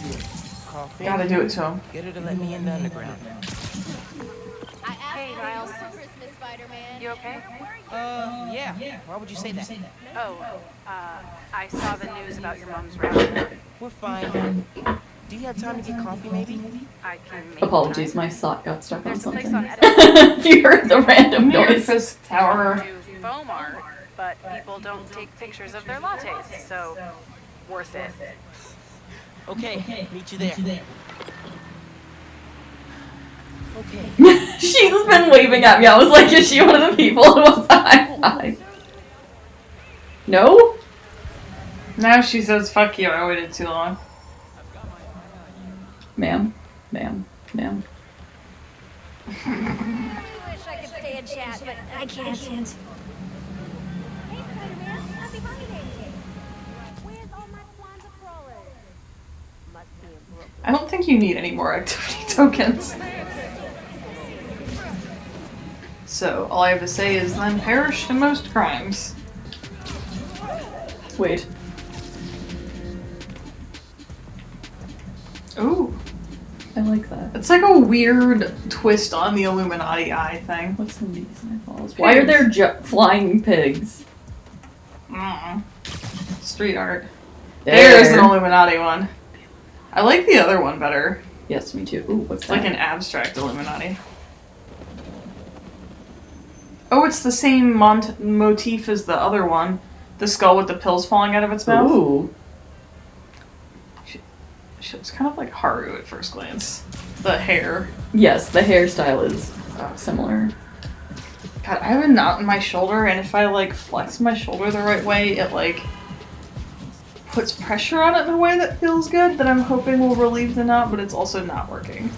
[SPEAKER 4] Call Finn.
[SPEAKER 2] Gotta do it to him.
[SPEAKER 4] Get her to let me in the underground.
[SPEAKER 3] Hey, Miles. Christmas, Spider-Man.
[SPEAKER 7] You okay?
[SPEAKER 4] Yeah. Why would you say that?
[SPEAKER 7] Oh, I saw the news about your mom's rally.
[SPEAKER 4] We're fine. Do you have time to get coffee, maybe?
[SPEAKER 7] I can make
[SPEAKER 1] Apologies, my sock got stuck on
[SPEAKER 7] There's a place
[SPEAKER 1] something.
[SPEAKER 7] on Edible
[SPEAKER 1] You heard the random noise.
[SPEAKER 2] Fisk Tower.
[SPEAKER 7] do foam art, but people don't take pictures of their lattes, so worth it.
[SPEAKER 4] Okay, meet you there. Okay.
[SPEAKER 1] She's been waving at me. I was like, is she one of the people who wants a high five? No?
[SPEAKER 2] Now she says, fuck you, I waited too long.
[SPEAKER 1] Ma'am.
[SPEAKER 3] I wish I could stay and chat, but I can't. Hey, Spider-Man. Happy holidays. Where's all my Kwanzaa crawlers? Must be in Brooklyn.
[SPEAKER 2] I don't think you need any more activity tokens. So, all I have to say is, then perish the most crimes.
[SPEAKER 1] Wait.
[SPEAKER 2] Ooh.
[SPEAKER 1] I like that.
[SPEAKER 2] It's like a weird twist on the Illuminati eye thing.
[SPEAKER 1] What's in these eyeballs? Why are there flying pigs?
[SPEAKER 2] Street art. There's an Illuminati one. I like the other one better.
[SPEAKER 1] Yes, me too. Ooh, what's
[SPEAKER 2] It's
[SPEAKER 1] that?
[SPEAKER 2] like an abstract Illuminati. Oh, it's the same motif as the other one. The skull with the pills falling out of its mouth.
[SPEAKER 1] Ooh.
[SPEAKER 2] She looks kind of like Haru at first glance. The hair.
[SPEAKER 1] Yes, the hairstyle is similar.
[SPEAKER 2] God, I have a knot in my shoulder, and if I, like, flex my shoulder the right way, it, like, puts pressure on it in a way that feels good, that I'm hoping will relieve the knot, but it's also not working.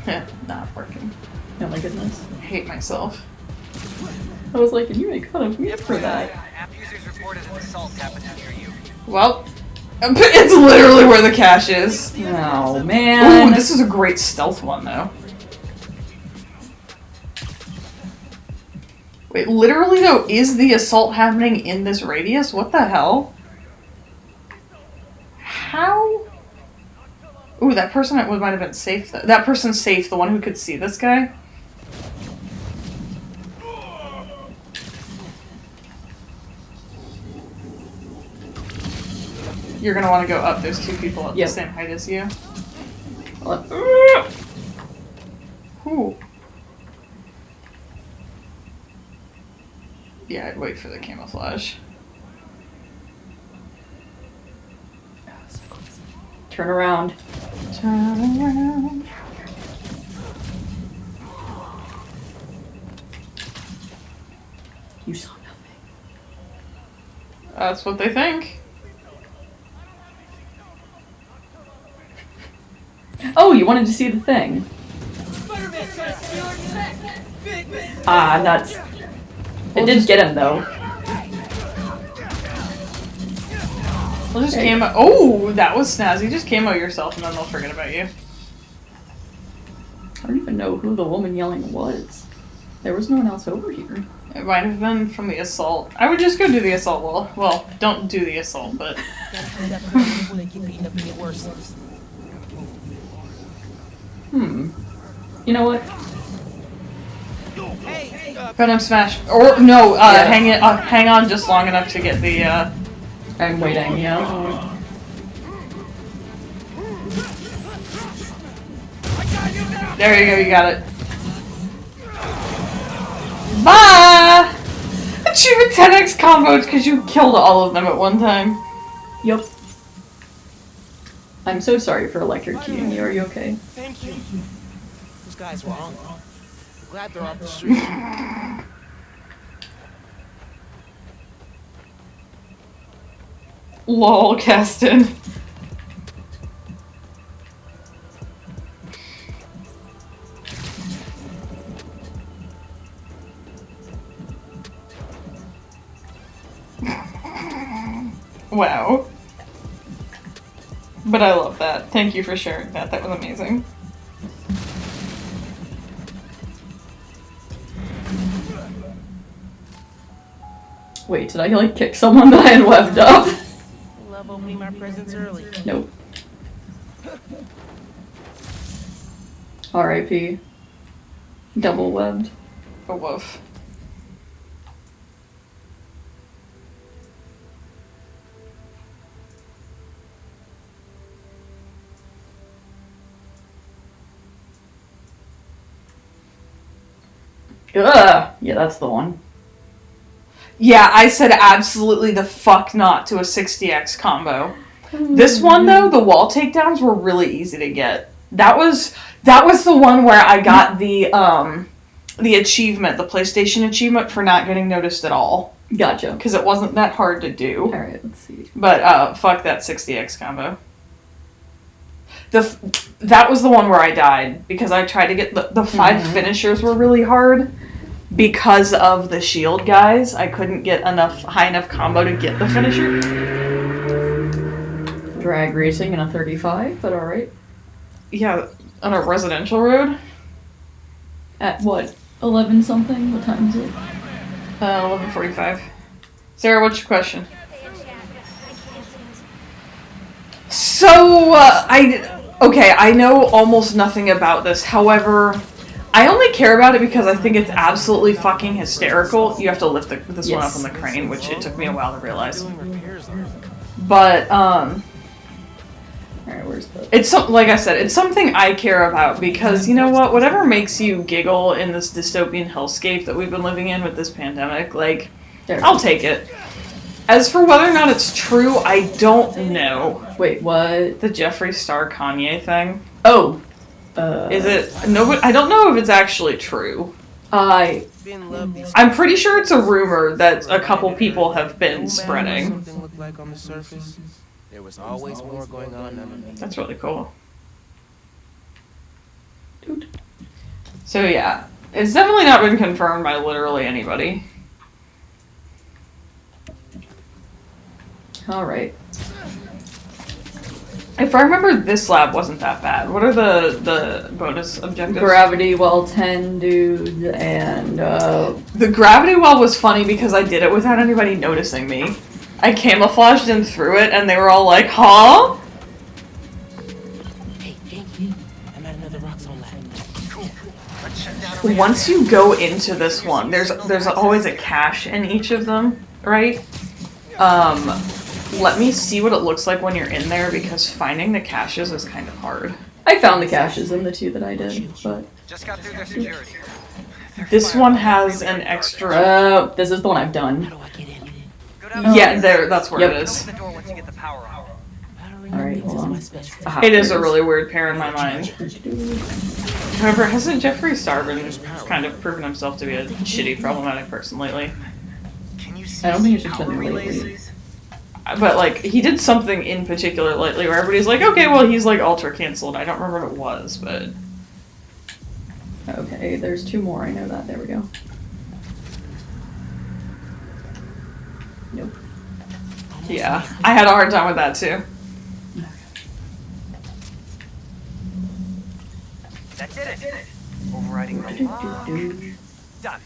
[SPEAKER 2] Not working.
[SPEAKER 1] Oh my goodness.
[SPEAKER 2] I hate myself.
[SPEAKER 1] I was like, can you make fun of me for that?
[SPEAKER 9] App users reported an assault happened near you.
[SPEAKER 2] Well, it's literally where the cache is.
[SPEAKER 1] Oh, man.
[SPEAKER 2] Ooh, this is a great stealth one, though. Wait, literally, though, is the assault happening in this radius? What the hell? How? Ooh, that person might have been safe, though. That person's safe, the one who could see this guy. You're gonna want to go up. There's two people at the same height as you. Ooh. Yeah, I'd wait for the camouflage.
[SPEAKER 1] Turn around.
[SPEAKER 2] Turn around.
[SPEAKER 1] You saw nothing.
[SPEAKER 2] That's what they think.
[SPEAKER 1] Oh, you wanted to see the thing. Ah, nuts. It did get him, though.
[SPEAKER 2] We'll just camo. Oh, that was snazzy. Just camo yourself and then they'll forget about you.
[SPEAKER 1] I don't even know who the woman yelling was. There was no one else over here.
[SPEAKER 2] It might have been from the assault. I would just go do the assault wall. Well, don't do the assault, but...
[SPEAKER 1] You know what?
[SPEAKER 2] Venom smash. Or, no, hang on just long enough to get the,
[SPEAKER 1] I'm waiting, yeah.
[SPEAKER 2] There you go, you got it. Bye! Achievement 10x combos because you killed all of them at one time.
[SPEAKER 1] Yup. I'm so sorry for electrocuting you. Are you okay?
[SPEAKER 4] Thank you. Those guys were on. I'm glad they're off the street.
[SPEAKER 2] Lol, Keston. Wow. But I love that. Thank you for sharing that. That was amazing.
[SPEAKER 1] Wait, did I like kick someone that I had webbed up?
[SPEAKER 4] I love opening my presents early.
[SPEAKER 1] Nope. R.I.P. Double webbed.
[SPEAKER 2] A woof.
[SPEAKER 1] Ugh! Yeah, that's the one.
[SPEAKER 2] Yeah, I said absolutely the fuck not to a 60x combo. This one though, the wall takedowns were really easy to get. That was the one where I got the achievement, the PlayStation achievement for not getting noticed at all.
[SPEAKER 1] Gotcha.
[SPEAKER 2] Because it wasn't that hard to do.
[SPEAKER 1] Alright, let's see.
[SPEAKER 2] But fuck that 60x combo. That was the one where I died because I tried to get the 5 finishers were really hard. Because of the shield guys, I couldn't get high enough combo to get the finisher.
[SPEAKER 1] Drag racing in a 35, but alright.
[SPEAKER 2] Yeah, on a residential road.
[SPEAKER 1] At what? 11 something? What time is it?
[SPEAKER 2] 11:45. Sarah, what's your question? So, I know almost nothing about this. However, I only care about it because I think it's absolutely fucking hysterical. You have to lift this one up on the crane, which it took me a while to realize. But,
[SPEAKER 1] Alright, where's the...
[SPEAKER 2] it's like I said, it's something I care about because, you know what, whatever makes you giggle in this dystopian hellscape that we've been living in with this pandemic, like, I'll take it. As for whether or not it's true, I don't know.
[SPEAKER 1] Wait, what?
[SPEAKER 2] The Jeffree Star Kanye thing.
[SPEAKER 1] Oh.
[SPEAKER 2] Is it? No, I don't know if it's actually true.
[SPEAKER 1] I'm
[SPEAKER 2] pretty sure it's a rumor that a couple people have been spreading.
[SPEAKER 4] Something looked like on the surface. There was always more going on underneath.
[SPEAKER 2] That's really cool.
[SPEAKER 1] Dude.
[SPEAKER 2] So yeah, it's definitely not been confirmed by literally anybody.
[SPEAKER 1] Alright.
[SPEAKER 2] If I remember, this lab wasn't that bad. What are the bonus objectives?
[SPEAKER 1] Gravity well 10, dude, and
[SPEAKER 2] The gravity well was funny because I did it without anybody noticing me. I camouflaged and threw it, and they were all like, huh?
[SPEAKER 4] Hey, thank you. I'm at another rock zone lab.
[SPEAKER 2] Once you go into this one, there's always a cache in each of them, right? Let me see what it looks like when you're in there because finding the caches is kind of hard.
[SPEAKER 1] I found the caches in the 2 that I did, but...
[SPEAKER 9] Just got through their security.
[SPEAKER 2] This one has an extra.
[SPEAKER 1] Oh, this is the one I've done.
[SPEAKER 9] Go down
[SPEAKER 2] Yeah, there. That's where
[SPEAKER 1] Yep.
[SPEAKER 2] it is.
[SPEAKER 9] the door once you get the power on.
[SPEAKER 1] Alright, hold on. Aha,
[SPEAKER 2] It is
[SPEAKER 1] there
[SPEAKER 2] a really weird pair in my mind. However, hasn't Jeffree Star been kind of proven himself to be a shitty, problematic person lately?
[SPEAKER 9] Can you see
[SPEAKER 1] I don't think it's just
[SPEAKER 9] power
[SPEAKER 1] been
[SPEAKER 9] relays?
[SPEAKER 1] lately.
[SPEAKER 2] But like, he did something in particular lately where everybody's like, okay, well, he's like ultra canceled. I don't remember what it was, but
[SPEAKER 1] Okay, there's 2 more, I know that. There we go. Nope.
[SPEAKER 2] yeah, I had a hard time with that too.
[SPEAKER 9] That did it. Overriding the lock. Done.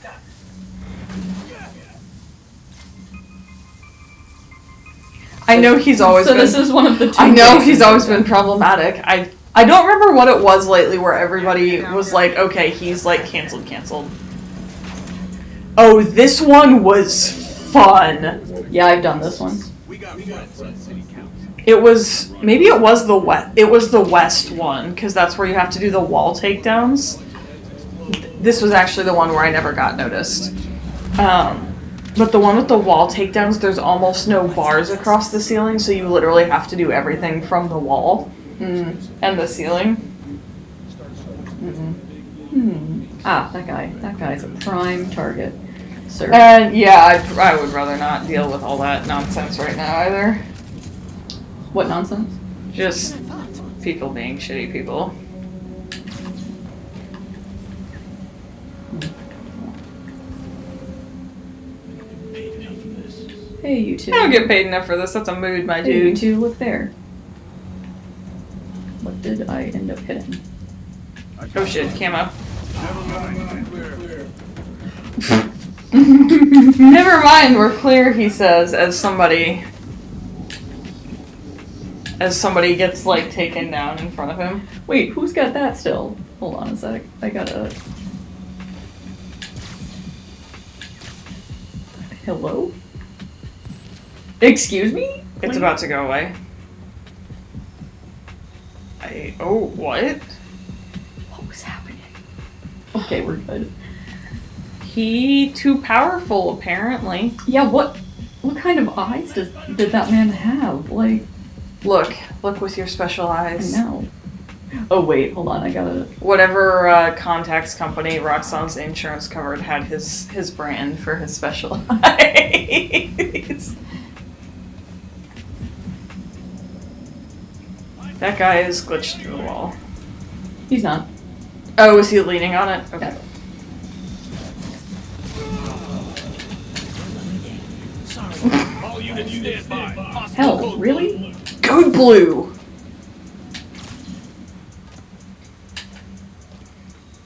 [SPEAKER 2] I know he's always
[SPEAKER 1] So
[SPEAKER 2] been.
[SPEAKER 1] this is one of the 2.
[SPEAKER 2] I know
[SPEAKER 1] cases
[SPEAKER 2] he's always
[SPEAKER 1] I've done.
[SPEAKER 2] been problematic. I don't remember what it was lately where everybody was like, okay, he's like canceled. Oh, this one was fun.
[SPEAKER 1] Yeah, I've done this one.
[SPEAKER 2] It was maybe it was the west one because that's where you have to do the wall takedowns. This was actually the one where I never got noticed. But the one with the wall takedowns, there's almost no bars across the ceiling, so you literally have to do everything from the wall and the ceiling.
[SPEAKER 1] Ah, that guy. That guy's a prime target, sir.
[SPEAKER 2] And yeah, I would rather not deal with all that nonsense right now either.
[SPEAKER 1] What nonsense?
[SPEAKER 2] Just people being shitty people.
[SPEAKER 1] Hey, you 2.
[SPEAKER 2] I don't get paid enough for this. That's a mood, my
[SPEAKER 1] Hey, you
[SPEAKER 2] dude.
[SPEAKER 1] 2, look there. What did I end up hitting?
[SPEAKER 2] Oh shit, camo. Never mind, we're clear, he says, as somebody gets like taken down in front of him.
[SPEAKER 1] Wait, who's got that still? Hold on a sec. I gotta... Hello? Excuse me?
[SPEAKER 2] It's about to go away. Oh, what?
[SPEAKER 1] What was happening? Okay, we're good.
[SPEAKER 2] He too powerful, apparently.
[SPEAKER 1] Yeah, what kind of eyes did that man have? Like,
[SPEAKER 2] Look with your special eyes.
[SPEAKER 1] I know. Oh wait, hold on, I gotta...
[SPEAKER 2] Whatever contacts company Roxanne's insurance covered had his brand for his special eyes. That guy is glitched through the wall.
[SPEAKER 1] He's not.
[SPEAKER 2] Oh, is he leaning on it? Okay.
[SPEAKER 1] Hell, really?
[SPEAKER 2] Code blue!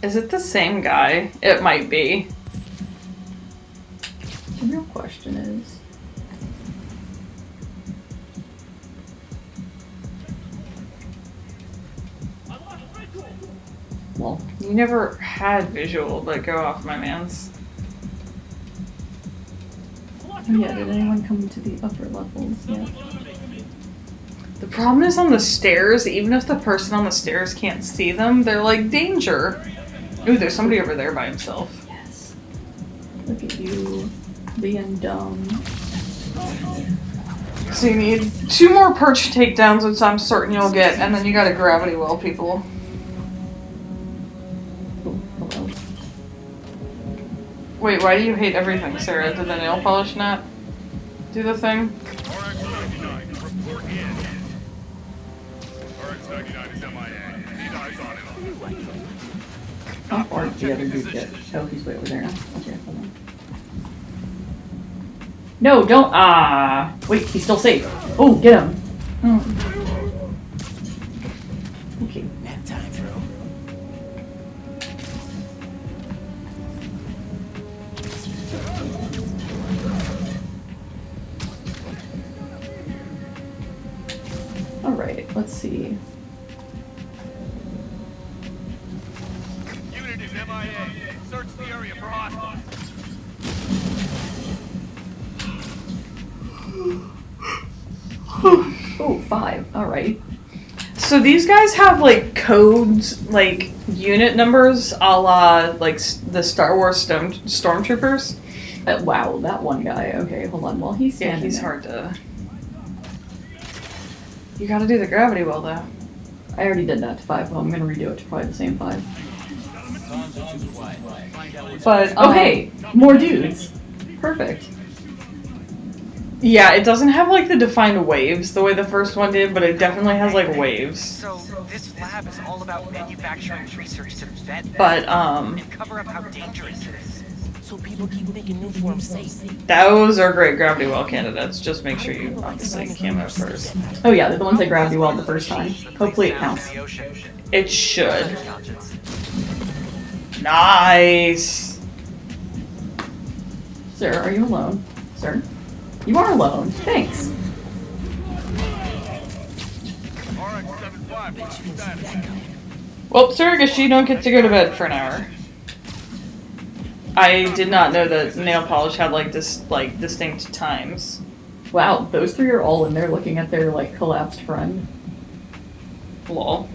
[SPEAKER 2] Is it the same guy? It might be.
[SPEAKER 1] The real question is... Well,
[SPEAKER 2] You never had visual, but go off, my mans.
[SPEAKER 1] oh yeah, did anyone come to the upper levels yet?
[SPEAKER 2] The problem is on the stairs, even if the person on the stairs can't see them, they're like, danger. Ooh, there's somebody over there by himself.
[SPEAKER 1] Yes. Look at you, being dumb.
[SPEAKER 2] So you need 2 more perch takedowns, which I'm certain you'll get, and then you gotta gravity well people.
[SPEAKER 1] Oh, hello.
[SPEAKER 2] Wait, why do you hate everything, Sarah? Did the nail polish not do the thing?
[SPEAKER 8] RX-99, report in. RX-99 is MIA. Need eyes on him.
[SPEAKER 1] How far did the other dude get? Oh, he's way over there now. Okay, hold on. No, don't. Ah. Wait, he's still safe. Oh, get him. Oh. Okay.
[SPEAKER 4] Nap time, bro.
[SPEAKER 1] Alright, let's see.
[SPEAKER 8] Unit is MIA. Search the area for hostiles.
[SPEAKER 1] Oh, 5. Alright.
[SPEAKER 2] So these guys have like codes, like unit numbers, a la like the Star Wars stormtroopers.
[SPEAKER 1] Wow, that one guy. Okay, hold on. While he's standing
[SPEAKER 2] he's
[SPEAKER 1] there.
[SPEAKER 2] hard to. You got to do the gravity well though.
[SPEAKER 1] I already did that to 5. Well, I'm gonna redo it to probably the same 5.
[SPEAKER 2] But
[SPEAKER 1] oh hey, more dudes. Perfect.
[SPEAKER 2] Yeah, it doesn't have like the defined waves the way the first one did, but it definitely has like waves.
[SPEAKER 9] So this lab is all about manufacturing research to vet
[SPEAKER 2] but
[SPEAKER 9] and cover up how dangerous it is.
[SPEAKER 4] So people keep thinking new form's safe.
[SPEAKER 2] Those are great gravity well candidates. Just make sure you obviously camo first.
[SPEAKER 1] Oh yeah, they're the ones that gravity well the first time. Hopefully it counts.
[SPEAKER 2] It should. Nice.
[SPEAKER 1] Sir, are you alone? Sir? You are alone. Thanks.
[SPEAKER 2] Well, sir, I guess you don't get to go to bed for an hour. I did not know that nail polish had like distinct times.
[SPEAKER 1] Wow, those 3 are all in there looking at their like collapsed friend.
[SPEAKER 2] Lol.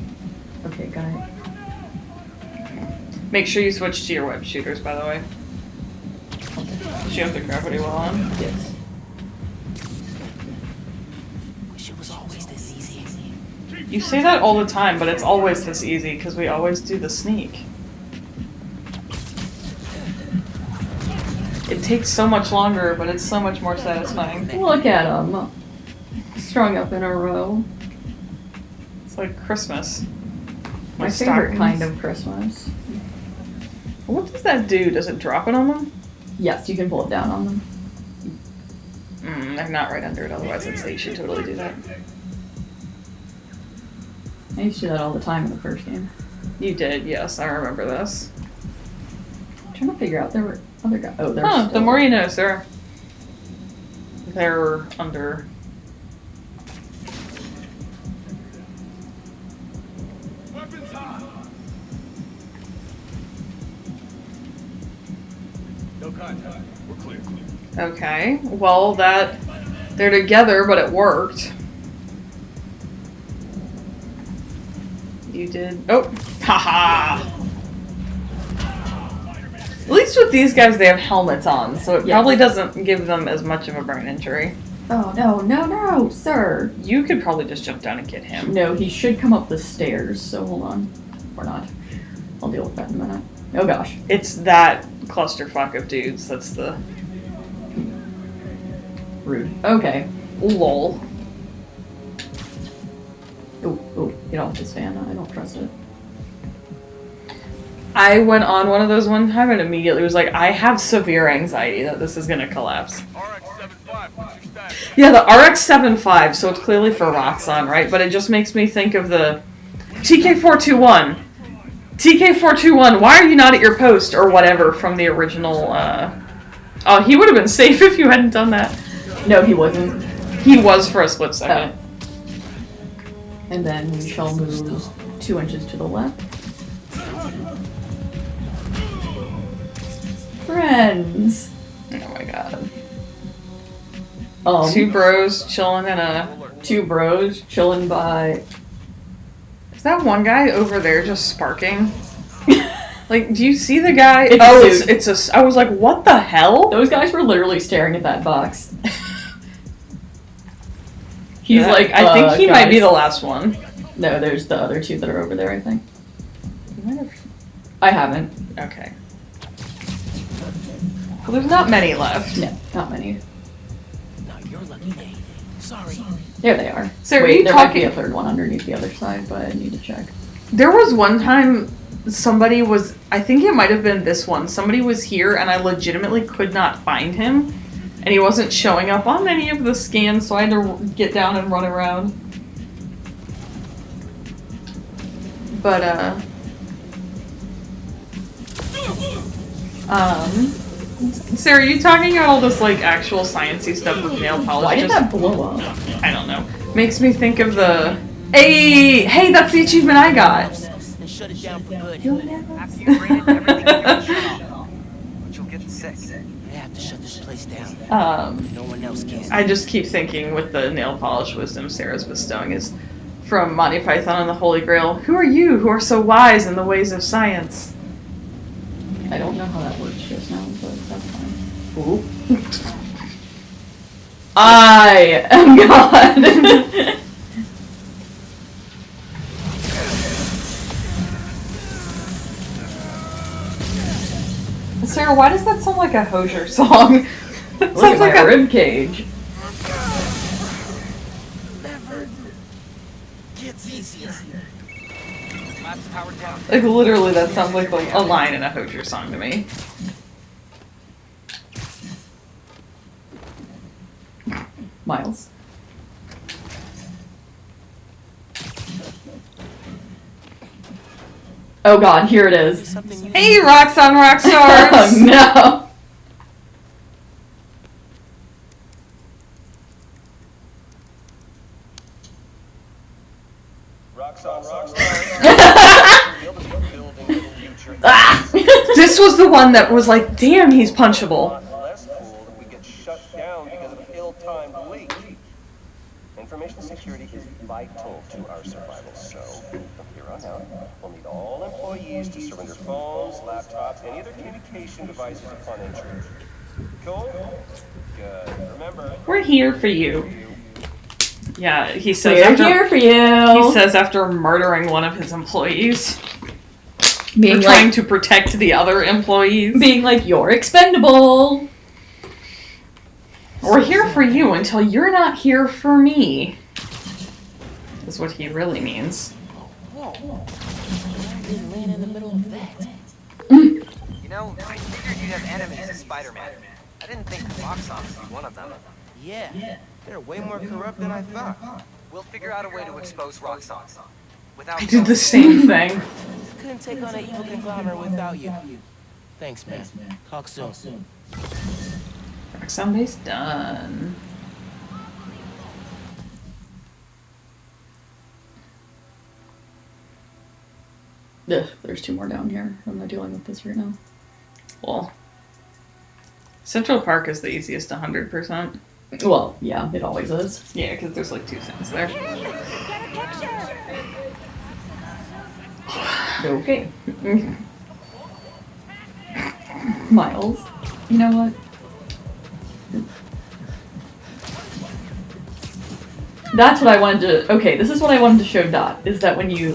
[SPEAKER 1] Okay, got it.
[SPEAKER 2] Make sure you switch to your web shooters, by the way. Does she have the gravity well on?
[SPEAKER 1] Yes.
[SPEAKER 4] Wish it was always this easy.
[SPEAKER 2] You say that all the time, but it's always this easy because we always do the sneak. It takes so much longer, but it's so much more satisfying.
[SPEAKER 1] Look at them. Strung up in a row.
[SPEAKER 2] It's like Christmas.
[SPEAKER 1] My favorite kind of Christmas.
[SPEAKER 2] What does that do? Does it drop it on them?
[SPEAKER 1] Yes, you can pull it down on them.
[SPEAKER 2] I'm not right under it, otherwise I'd say you should totally do that.
[SPEAKER 1] I used to do that all the time in the first game.
[SPEAKER 2] You did, yes, I remember this.
[SPEAKER 1] I'm trying to figure out, there were other guys. Oh, there's
[SPEAKER 2] Huh, the more you know, sir. They're under.
[SPEAKER 8] No contact. We're clear.
[SPEAKER 2] Okay, well they're together, but it worked. You did. Oh, haha. At least with these guys, they have helmets on, so it probably doesn't give them as much of a brain injury.
[SPEAKER 1] Oh, no, sir.
[SPEAKER 2] You could probably just jump down and get him.
[SPEAKER 1] No, he should come up the stairs, so hold on. Or not. I'll deal with that in a minute. Oh gosh.
[SPEAKER 2] It's that clusterfuck of dudes, that's the...
[SPEAKER 1] Rude. Okay.
[SPEAKER 2] Lol.
[SPEAKER 1] Oh, get off this fan. I don't trust it.
[SPEAKER 2] I went on one of those one time and immediately was like, I have severe anxiety that this is gonna collapse.
[SPEAKER 8] RX-75, what's your status?
[SPEAKER 2] Yeah, the RX-75, so it's clearly for Roxxon, right? But it just makes me think of the TK-421. TK-421, why are you not at your post? Or whatever from the original, Oh, he would have been safe if you hadn't done that.
[SPEAKER 1] No, he wasn't.
[SPEAKER 2] He was for a split second.
[SPEAKER 1] And then we shall move 2 inches to the left. Friends.
[SPEAKER 2] Oh my god.
[SPEAKER 1] 2
[SPEAKER 2] bros chilling in a...
[SPEAKER 1] 2 bros chilling by...
[SPEAKER 2] Is that one guy over there just sparking? Like, do you see the guy?
[SPEAKER 1] It's
[SPEAKER 2] it's a... I was like, what the hell?
[SPEAKER 1] Those guys were literally staring at that box. He's like,
[SPEAKER 2] I think he might be the last one.
[SPEAKER 1] No, there's the other 2 that are over there, I think.
[SPEAKER 2] You might have...
[SPEAKER 1] I haven't.
[SPEAKER 2] Okay. Well, there's not many left.
[SPEAKER 1] No, not many.
[SPEAKER 4] No, you're lucky, Dave. Sorry.
[SPEAKER 1] There they are.
[SPEAKER 2] So
[SPEAKER 1] wait, there might be
[SPEAKER 2] talking...
[SPEAKER 1] a third one underneath the other side, but I need to check.
[SPEAKER 2] There was one time somebody was... I think it might have been this one. Somebody was here and I legitimately could not find him. And he wasn't showing up on any of the scans, so I had to get down and run around. But, Sarah, are you talking about all this, like, actual sciencey stuff with nail polish?
[SPEAKER 1] Why did that blow up?
[SPEAKER 2] I don't know. Makes me think of the... Hey, that's the achievement I got!
[SPEAKER 4] And shut it down for good.
[SPEAKER 9] After you bring it, everything will shut off. But you'll get sick.
[SPEAKER 4] I have to shut this place down.
[SPEAKER 2] No
[SPEAKER 4] one else can.
[SPEAKER 2] I just keep thinking with the nail polish wisdom Sarah's bestowing is from Monty Python and the Holy Grail. Who are you who are so wise in the ways of science?
[SPEAKER 1] I don't know how that works just now, but that's fine.
[SPEAKER 2] Ooh.
[SPEAKER 1] I am God.
[SPEAKER 2] Sarah, why does that sound like a Hosier song? That
[SPEAKER 1] Look
[SPEAKER 2] sounds
[SPEAKER 1] at
[SPEAKER 2] like
[SPEAKER 1] my
[SPEAKER 2] a
[SPEAKER 1] rib cage.
[SPEAKER 4] Never gets easier.
[SPEAKER 9] Lab's powered down.
[SPEAKER 2] Like, literally, that sounds like a line in a Hosier song to me.
[SPEAKER 1] Miles. Oh god, here it is.
[SPEAKER 2] Hey, rocks on rock stars!
[SPEAKER 1] Oh no!
[SPEAKER 11] Rocks on rock stars.
[SPEAKER 2] This was the one that was like, damn, he's punchable.
[SPEAKER 11] Less cool if we get shut down because of an ill-timed leak. Information security is vital to our survival, so from here on out, we'll need all employees to surrender phones, laptops, any other communication devices upon entry. Cool? Good. Remember,
[SPEAKER 2] We're here for you. Yeah, he says
[SPEAKER 1] We're
[SPEAKER 2] after,
[SPEAKER 1] here for you.
[SPEAKER 2] He says after murdering one of his employees.
[SPEAKER 1] Being
[SPEAKER 2] trying to protect the other employees.
[SPEAKER 1] Being like, you're expendable.
[SPEAKER 2] We're here for you until you're not here for me. Is what he really means.
[SPEAKER 4] Whoa. I didn't land in the middle of that.
[SPEAKER 9] You know, I figured you'd have enemies as Spider-Man. I didn't think Roxxon would be one of them.
[SPEAKER 4] Yeah, they're way more corrupt than I thought.
[SPEAKER 9] We'll figure out a way to expose Roxxon. Without
[SPEAKER 2] I did the same thing.
[SPEAKER 4] Couldn't take on an evil conglomerate without you. Thanks, man. Talk soon.
[SPEAKER 2] Roxxon base done.
[SPEAKER 1] Ugh, there's 2 more down here. I'm not dealing with this right now.
[SPEAKER 2] Well, Central Park is the easiest 100%.
[SPEAKER 1] Well, yeah, it always is.
[SPEAKER 2] Yeah, because there's like 2 things there.
[SPEAKER 1] Okay. Miles, you know what? That's what I wanted to. Okay, this is what I wanted to show Dot. Is that when you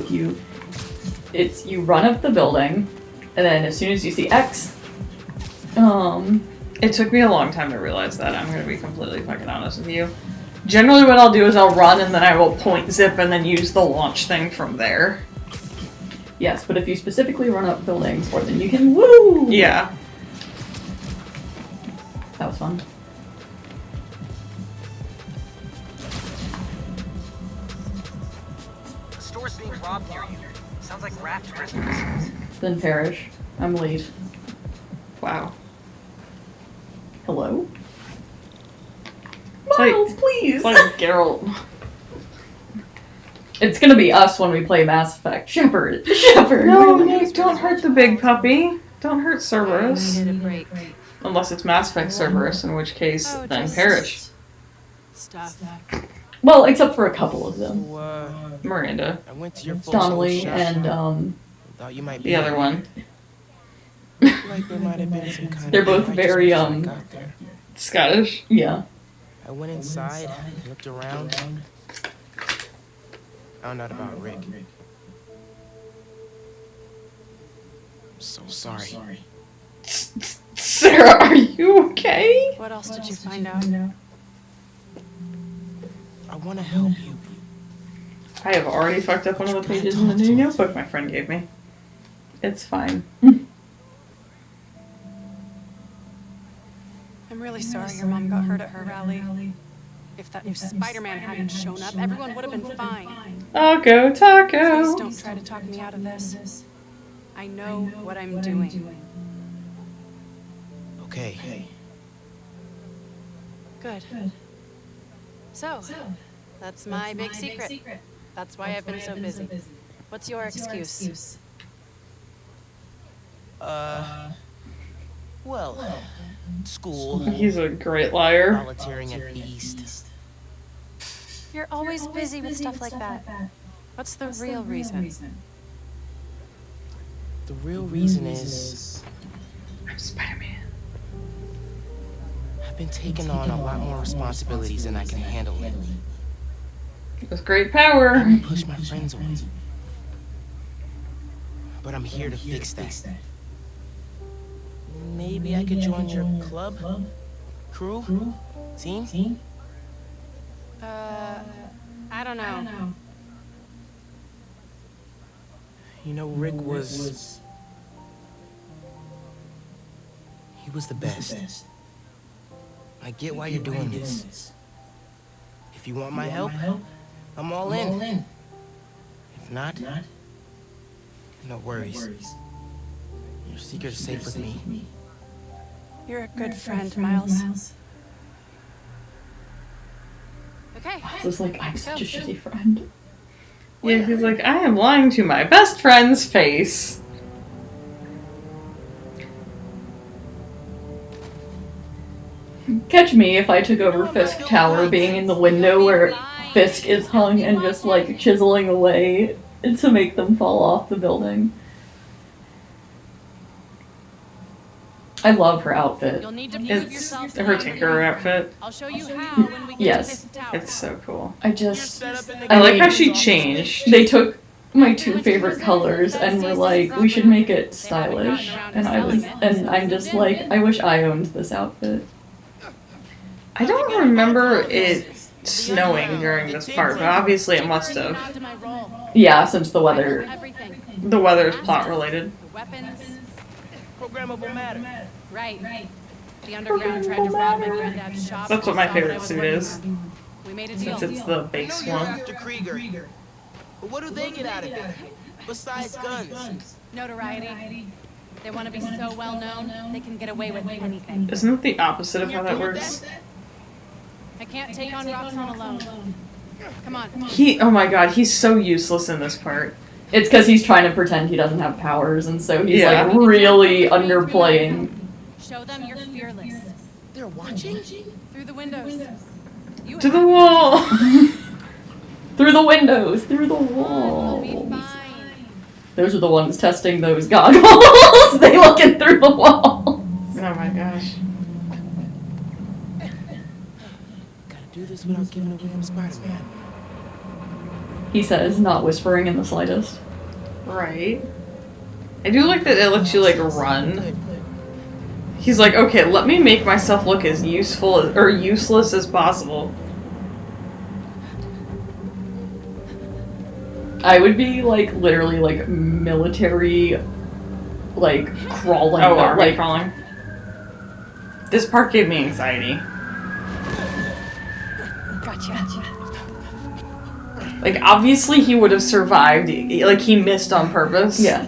[SPEAKER 1] run up the building, and then as soon as you see X,
[SPEAKER 2] It took me a long time to realize that. I'm gonna be completely fucking honest with you. Generally, what I'll do is I'll run and then I will point zip and then use the launch thing from there.
[SPEAKER 1] Yes, but if you specifically run up buildings, or then you can woo.
[SPEAKER 2] Yeah.
[SPEAKER 1] That was fun.
[SPEAKER 9] The store's being robbed near you. Sounds like raft prisoners.
[SPEAKER 1] Then Parrish. I'm late.
[SPEAKER 2] Wow.
[SPEAKER 1] Hello?
[SPEAKER 2] like-
[SPEAKER 1] Miles, please!
[SPEAKER 2] It's like Geralt.
[SPEAKER 1] It's gonna be us when we play Mass Effect. Shepard! Shepard!
[SPEAKER 2] No, Nick, don't hurt the big puppy. Don't hurt Cerberus.
[SPEAKER 7] Needed a break.
[SPEAKER 2] Unless it's Mass Effect Cerberus, in which case,
[SPEAKER 7] Oh,
[SPEAKER 2] then
[SPEAKER 7] just
[SPEAKER 2] Perish.
[SPEAKER 7] Stuff.
[SPEAKER 1] Well, except for a couple of them.
[SPEAKER 4] So,
[SPEAKER 2] Miranda.
[SPEAKER 4] I went to your folks'
[SPEAKER 1] Donnelly
[SPEAKER 4] old shop.
[SPEAKER 1] and,
[SPEAKER 4] Thought you might
[SPEAKER 2] The
[SPEAKER 4] be
[SPEAKER 2] other one.
[SPEAKER 4] Like there might have been some kind
[SPEAKER 1] They're
[SPEAKER 4] of
[SPEAKER 1] both very,
[SPEAKER 4] righteousness when I got there.
[SPEAKER 2] Scottish.
[SPEAKER 1] yeah.
[SPEAKER 4] I went inside, looked around. Found out about Rick. I'm so sorry.
[SPEAKER 2] Sarah, are you okay?
[SPEAKER 7] What else did you find out?
[SPEAKER 4] I want to help you.
[SPEAKER 2] I have already fucked up one of the pages in the new notebook my friend gave me. It's fine.
[SPEAKER 7] I'm really sorry your mom got hurt at her rally. If that new Spider-Man hadn't shown up, everyone would have been fine.
[SPEAKER 2] Taco,
[SPEAKER 7] Please
[SPEAKER 2] taco.
[SPEAKER 7] don't try to talk me out of this. I know what I'm doing.
[SPEAKER 4] Okay.
[SPEAKER 7] Good. So, that's my big secret. That's why I've been so busy. What's your excuse?
[SPEAKER 4] Well, school,
[SPEAKER 2] He's a great liar.
[SPEAKER 4] volunteering at Feast.
[SPEAKER 7] You're always busy with stuff like that. What's the real reason?
[SPEAKER 4] The real reason is
[SPEAKER 2] I'm Spider-Man.
[SPEAKER 4] I've been taking on a lot more responsibilities than I can handle lately.
[SPEAKER 2] With great power.
[SPEAKER 4] I push my friends away. But I'm here to fix that. Maybe I could join your club? Crew? Team?
[SPEAKER 7] I don't know.
[SPEAKER 4] You know, Rick was... He was the best. I get why you're doing this. If you want my help, I'm all in. If not, no worries. Your secret is safe with me.
[SPEAKER 7] You're a good friend, Miles. Okay.
[SPEAKER 1] It's like, I'm such a shitty friend.
[SPEAKER 2] Yeah, he's like, I am lying to my best friend's face.
[SPEAKER 1] Catch me if I took over Fisk Tower, being in the window where Fisk is hung and just like chiseling away to make them fall off the building. I love her outfit.
[SPEAKER 7] You'll need to prove
[SPEAKER 2] It's
[SPEAKER 7] yourself
[SPEAKER 2] her Tinker outfit.
[SPEAKER 7] I'll show you how when we get
[SPEAKER 1] Yes.
[SPEAKER 7] to this tower.
[SPEAKER 2] It's so cool.
[SPEAKER 1] I just...
[SPEAKER 2] I like how she changed.
[SPEAKER 1] They took my two favorite colors and were like, we should make it stylish. And I'm just like, I wish I owned this outfit.
[SPEAKER 2] I don't remember it snowing during this part, but obviously it must have.
[SPEAKER 1] Yeah, since the weather.
[SPEAKER 2] The weather's plot related.
[SPEAKER 7] Weapons.
[SPEAKER 4] Programmable matter.
[SPEAKER 7] Right. The underground tried to rob my granddad's shop.
[SPEAKER 2] That's what my
[SPEAKER 7] Saw
[SPEAKER 2] favorite
[SPEAKER 7] I was
[SPEAKER 2] suit
[SPEAKER 7] working
[SPEAKER 2] is.
[SPEAKER 7] on. We made a deal.
[SPEAKER 2] Since it's the base one.
[SPEAKER 4] After Krieger. But what do they get out of it? Besides guns?
[SPEAKER 7] Notoriety. They want to be so well known, they can get away with anything.
[SPEAKER 2] Isn't it the opposite of how that works?
[SPEAKER 7] I can't take on Roxxon alone. Come on.
[SPEAKER 2] Oh my god, he's so useless in this part.
[SPEAKER 1] It's because he's trying to pretend he doesn't have powers, and so he's
[SPEAKER 2] Yeah.
[SPEAKER 1] like really underplaying.
[SPEAKER 7] Show them you're fearless.
[SPEAKER 4] They're watching?
[SPEAKER 7] Through the windows.
[SPEAKER 2] To the wall!
[SPEAKER 1] Through the windows, through the walls. Those are the ones testing those goggles. They looking through the walls.
[SPEAKER 2] Oh my gosh.
[SPEAKER 4] Gotta do this without giving away I'm Spider-Man.
[SPEAKER 1] He says, not whispering in the slightest.
[SPEAKER 2] Right. I do like that it lets you, like, run. He's like, okay, let me make myself look as useful or useless as possible.
[SPEAKER 1] I would be, like, literally, like, military, like, crawling.
[SPEAKER 2] Oh, army
[SPEAKER 1] like,
[SPEAKER 2] crawling. This part gave me anxiety.
[SPEAKER 7] Gotcha.
[SPEAKER 2] Like, obviously he would have survived. Like, he missed on purpose.
[SPEAKER 1] Yeah.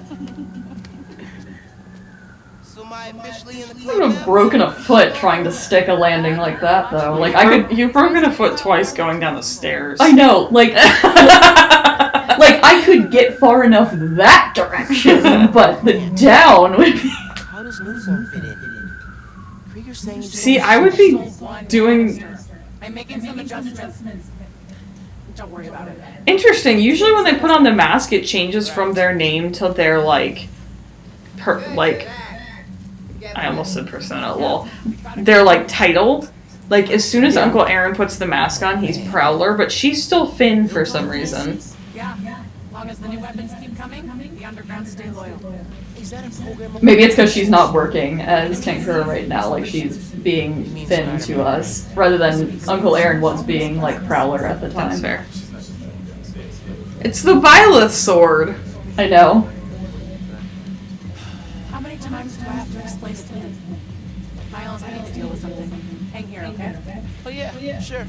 [SPEAKER 4] So am I officially in the
[SPEAKER 1] I
[SPEAKER 4] club
[SPEAKER 1] would have
[SPEAKER 4] now?
[SPEAKER 1] broken a foot trying to stick a landing like that, though. Like, I could...
[SPEAKER 2] You've broken a foot twice going down the stairs.
[SPEAKER 1] I know, like... like, I could get far enough that direction, but the down would be...
[SPEAKER 4] How does new form fit in? Krieger's saying he's
[SPEAKER 2] See, I would be doing...
[SPEAKER 7] I'm making some adjustments. Don't worry about it.
[SPEAKER 2] Interesting. Usually when they put on the mask, it changes from their name to their, like... I almost said persona, lol. Their, like, title. Like, as soon as Uncle Aaron puts the mask on, he's Prowler, but she's still Finn for some reason.
[SPEAKER 7] Yeah. Long as the new weapons keep coming, the underground stay loyal.
[SPEAKER 4] Is that a program?
[SPEAKER 1] Maybe it's because she's not working as Tinker right now, like she's being Finn to us, rather than Uncle Aaron was being, like, Prowler at the time.
[SPEAKER 2] That's fair. It's the Byleth sword.
[SPEAKER 1] I know.
[SPEAKER 7] How many times do I have to explain it to him? Miles, I need to deal with something. Hang here, okay?
[SPEAKER 4] Oh yeah, sure.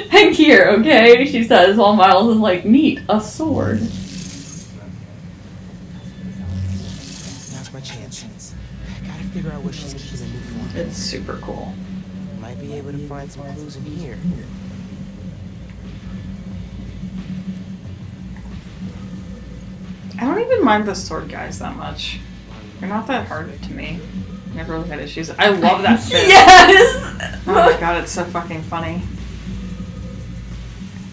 [SPEAKER 1] Hang here, okay? She says, while Miles is like, neat, a sword.
[SPEAKER 4] Now's my chance. I gotta figure out where she's keeping the new form.
[SPEAKER 2] It's super cool.
[SPEAKER 4] Might be able to find some clues in here.
[SPEAKER 2] I don't even mind the sword guys that much. They're not that hard to me. Never really had issues. I love that fit.
[SPEAKER 1] Yes!
[SPEAKER 2] Oh my god, it's so fucking funny.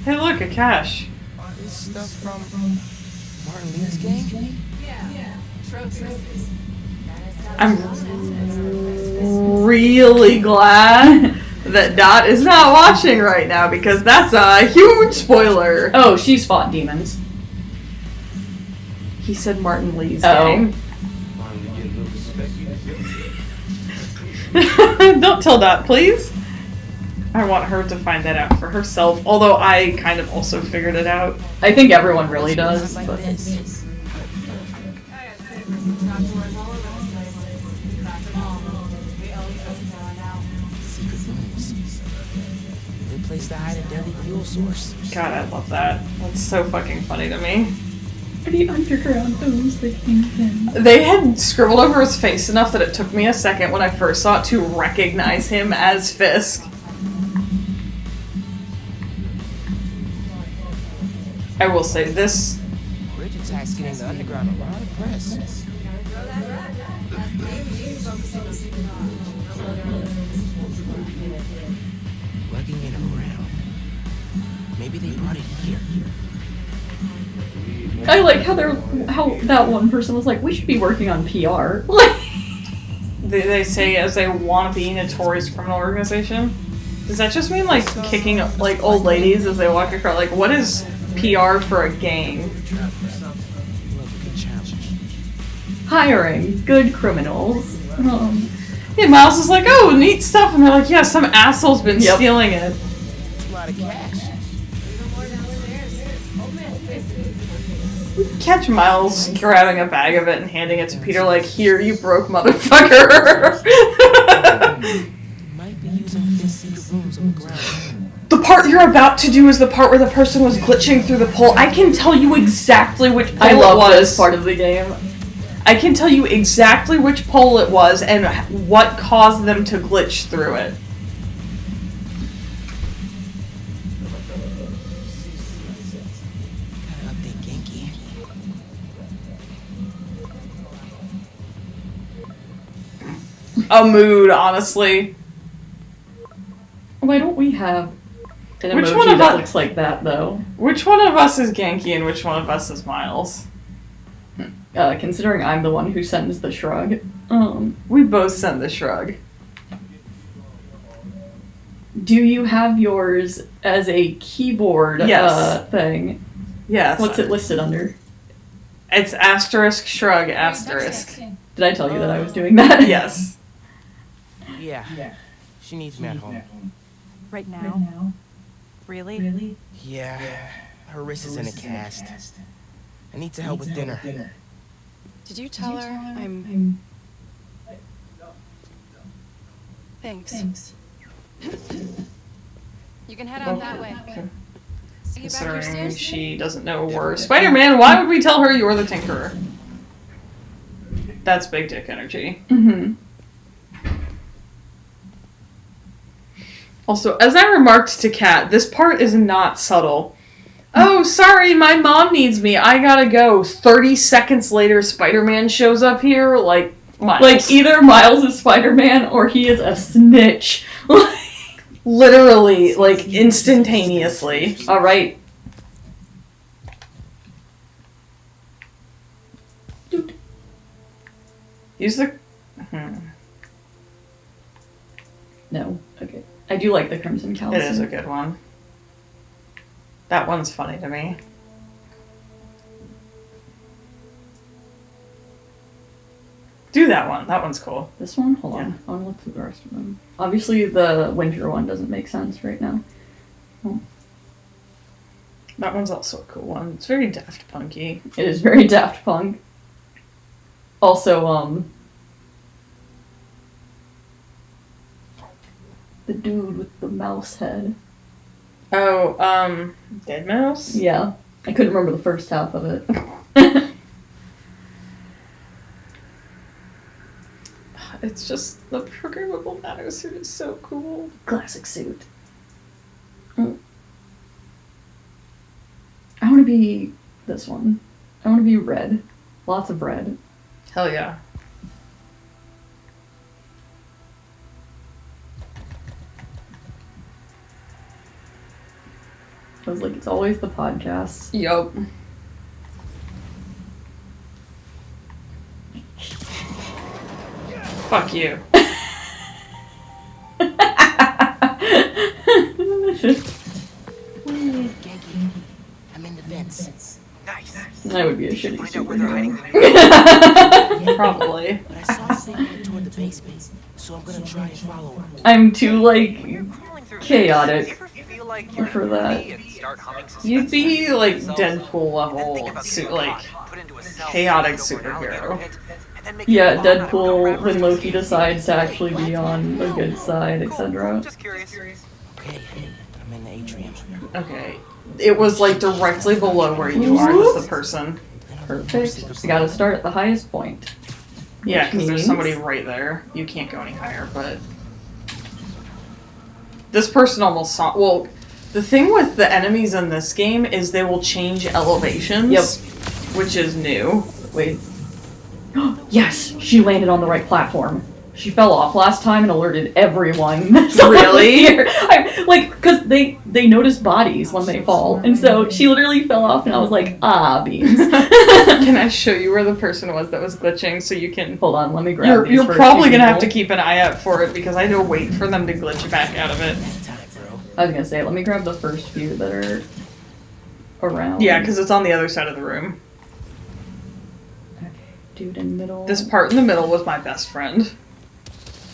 [SPEAKER 2] Hey look, a cache.
[SPEAKER 4] stuff from Martin Lee's gang?
[SPEAKER 2] I'm really glad that Dot is not watching right now because that's a huge spoiler.
[SPEAKER 1] Oh, she's fought demons.
[SPEAKER 2] He said Martin Lee's gang. Don't tell Dot, please. I want her to find that out for herself, although I kind of also figured it out.
[SPEAKER 1] I think everyone really does.
[SPEAKER 4] Like
[SPEAKER 1] But...
[SPEAKER 4] this. Secret rooms. Good place to hide a deadly fuel source.
[SPEAKER 2] God, I love that. That's so fucking funny to me.
[SPEAKER 1] The underground those the kingpin.
[SPEAKER 2] They had scribbled over his face enough that it took me a second when I first saw it to recognize him as Fisk. I will say this.
[SPEAKER 4] Bridge attack's getting the underground a lot of press. Lugging it around. Maybe they brought it here.
[SPEAKER 1] I like how that one person was like, we should be working on PR.
[SPEAKER 2] They say as a wannabe notorious criminal organization. Does that just mean like kicking like old ladies as they walk across? Like, what is PR for a gang?
[SPEAKER 1] Hiring good criminals.
[SPEAKER 2] Yeah, Miles is like, oh, neat stuff, and they're like, yeah, some asshole's been stealing it.
[SPEAKER 4] It's a lot of cash.
[SPEAKER 2] Catch Miles grabbing a bag of it and handing it to Peter like, here, you broke motherfucker.
[SPEAKER 4] Might be using Fisk's secret rooms on the ground.
[SPEAKER 2] The part you're about to do is the part where the person was glitching through the pole. I can tell you exactly which pole
[SPEAKER 1] I love
[SPEAKER 2] it was.
[SPEAKER 1] this part of the game.
[SPEAKER 2] I can tell you exactly which pole it was and what caused them to glitch through it.
[SPEAKER 4] Gotta update Genki.
[SPEAKER 2] A mood, honestly.
[SPEAKER 1] Why don't we have an
[SPEAKER 2] Which
[SPEAKER 1] emoji
[SPEAKER 2] one of
[SPEAKER 1] that
[SPEAKER 2] us-
[SPEAKER 1] looks like that, though?
[SPEAKER 2] Which one of us is Genki and which one of us is Miles?
[SPEAKER 1] Considering I'm the one who sends the shrug.
[SPEAKER 2] We both send the shrug.
[SPEAKER 1] Do you have yours as a keyboard
[SPEAKER 2] Yes.
[SPEAKER 1] thing?
[SPEAKER 2] Yes.
[SPEAKER 1] What's it listed under?
[SPEAKER 2] It's asterisk shrug asterisk.
[SPEAKER 1] Did I tell you that I was doing that?
[SPEAKER 2] Yes.
[SPEAKER 4] Yeah. She needs me at home.
[SPEAKER 7] Right now? Really?
[SPEAKER 4] Yeah. Her wrist is in a cast. I need to help with dinner.
[SPEAKER 7] Did you tell her I'm... Thanks.
[SPEAKER 3] You can head out that way. See you back here
[SPEAKER 2] Considering
[SPEAKER 3] soon.
[SPEAKER 2] she doesn't know we're Spider-Man, why would we tell her you're the Tinkerer? That's big dick energy.
[SPEAKER 1] Mm-hmm.
[SPEAKER 2] Also, as I remarked to Kat, this part is not subtle. Oh, sorry, my mom needs me. I gotta go. 30 seconds later, Spider-Man shows up here, like, Miles.
[SPEAKER 1] Like, either Miles is Spider-Man or he is a snitch.
[SPEAKER 2] Literally, like, instantaneously.
[SPEAKER 1] Alright.
[SPEAKER 2] Use the...
[SPEAKER 1] No. Okay. I do like the Crimson Callus.
[SPEAKER 2] It is a good one. That one's funny to me. Do that one. That one's cool.
[SPEAKER 1] This one? Hold on. I want to look through the rest of them. Obviously, the winter one doesn't make sense right now. Oh.
[SPEAKER 2] That one's also a cool one. It's very Daft Punky.
[SPEAKER 1] It is very Daft Punk. Also, the dude with the mouse head.
[SPEAKER 2] Oh, Dead Mouse?
[SPEAKER 1] Yeah. I couldn't remember the first half of it.
[SPEAKER 2] It's just the programmable nano suit is so cool.
[SPEAKER 1] Classic suit. I want to be this one. I want to be red. Lots of red.
[SPEAKER 2] Hell yeah.
[SPEAKER 1] I was like, it's always the podcast.
[SPEAKER 2] Yup. Fuck you.
[SPEAKER 4] Genki, I'm in the vents.
[SPEAKER 9] Nice.
[SPEAKER 1] That would be a shitty
[SPEAKER 9] Find out where they're hiding
[SPEAKER 1] superhero.
[SPEAKER 9] the
[SPEAKER 2] Probably.
[SPEAKER 4] But I saw this thing headed toward the basement, so I'm gonna try and follow her.
[SPEAKER 1] I'm too, like,
[SPEAKER 9] crawling through
[SPEAKER 1] chaotic
[SPEAKER 9] You ever feel like you're
[SPEAKER 1] for
[SPEAKER 9] in a
[SPEAKER 1] that.
[SPEAKER 9] movie and start humming
[SPEAKER 2] You'd be
[SPEAKER 9] suspense
[SPEAKER 2] like
[SPEAKER 9] yourself?
[SPEAKER 2] Deadpool
[SPEAKER 9] And then think
[SPEAKER 2] level,
[SPEAKER 9] about getting
[SPEAKER 2] like
[SPEAKER 9] caught, put into a cell,
[SPEAKER 2] chaotic
[SPEAKER 9] thrown over an alligator
[SPEAKER 2] superhero.
[SPEAKER 9] pit, and then making
[SPEAKER 1] Yeah,
[SPEAKER 9] a bomb out of gum
[SPEAKER 1] Deadpool
[SPEAKER 9] wrappers
[SPEAKER 1] when
[SPEAKER 9] and
[SPEAKER 1] Loki
[SPEAKER 9] escape.
[SPEAKER 1] decides to actually be on the good side, etc.
[SPEAKER 9] Just curious.
[SPEAKER 4] Okay, I'm in the atrium.
[SPEAKER 2] Okay. It was like directly below where you are as the person.
[SPEAKER 1] Perfect. You gotta start at the highest point.
[SPEAKER 2] Yeah,
[SPEAKER 1] Which
[SPEAKER 2] because there's
[SPEAKER 1] means-
[SPEAKER 2] somebody right there. You can't go any higher, but this person almost saw. Well, the thing with the enemies in this game is they will change elevations.
[SPEAKER 1] Yep.
[SPEAKER 2] Which is new.
[SPEAKER 1] Wait. Yes! She landed on the right platform. She fell off last time and alerted everyone.
[SPEAKER 2] Really?
[SPEAKER 1] Here. Because they notice bodies when they fall. And so she literally fell off and I was like, beans.
[SPEAKER 2] Can I show you where the person was that was glitching so you can...
[SPEAKER 1] Hold on, let me grab these
[SPEAKER 2] You're
[SPEAKER 1] first
[SPEAKER 2] probably
[SPEAKER 1] two
[SPEAKER 2] going to have to
[SPEAKER 1] people.
[SPEAKER 2] keep an eye out for it because I had to wait for them to glitch back out of it.
[SPEAKER 1] I was gonna say, let me grab the first few that are around.
[SPEAKER 2] Yeah, because it's on the other side of the room.
[SPEAKER 1] Okay, dude in the middle.
[SPEAKER 2] This part in the middle was my best friend.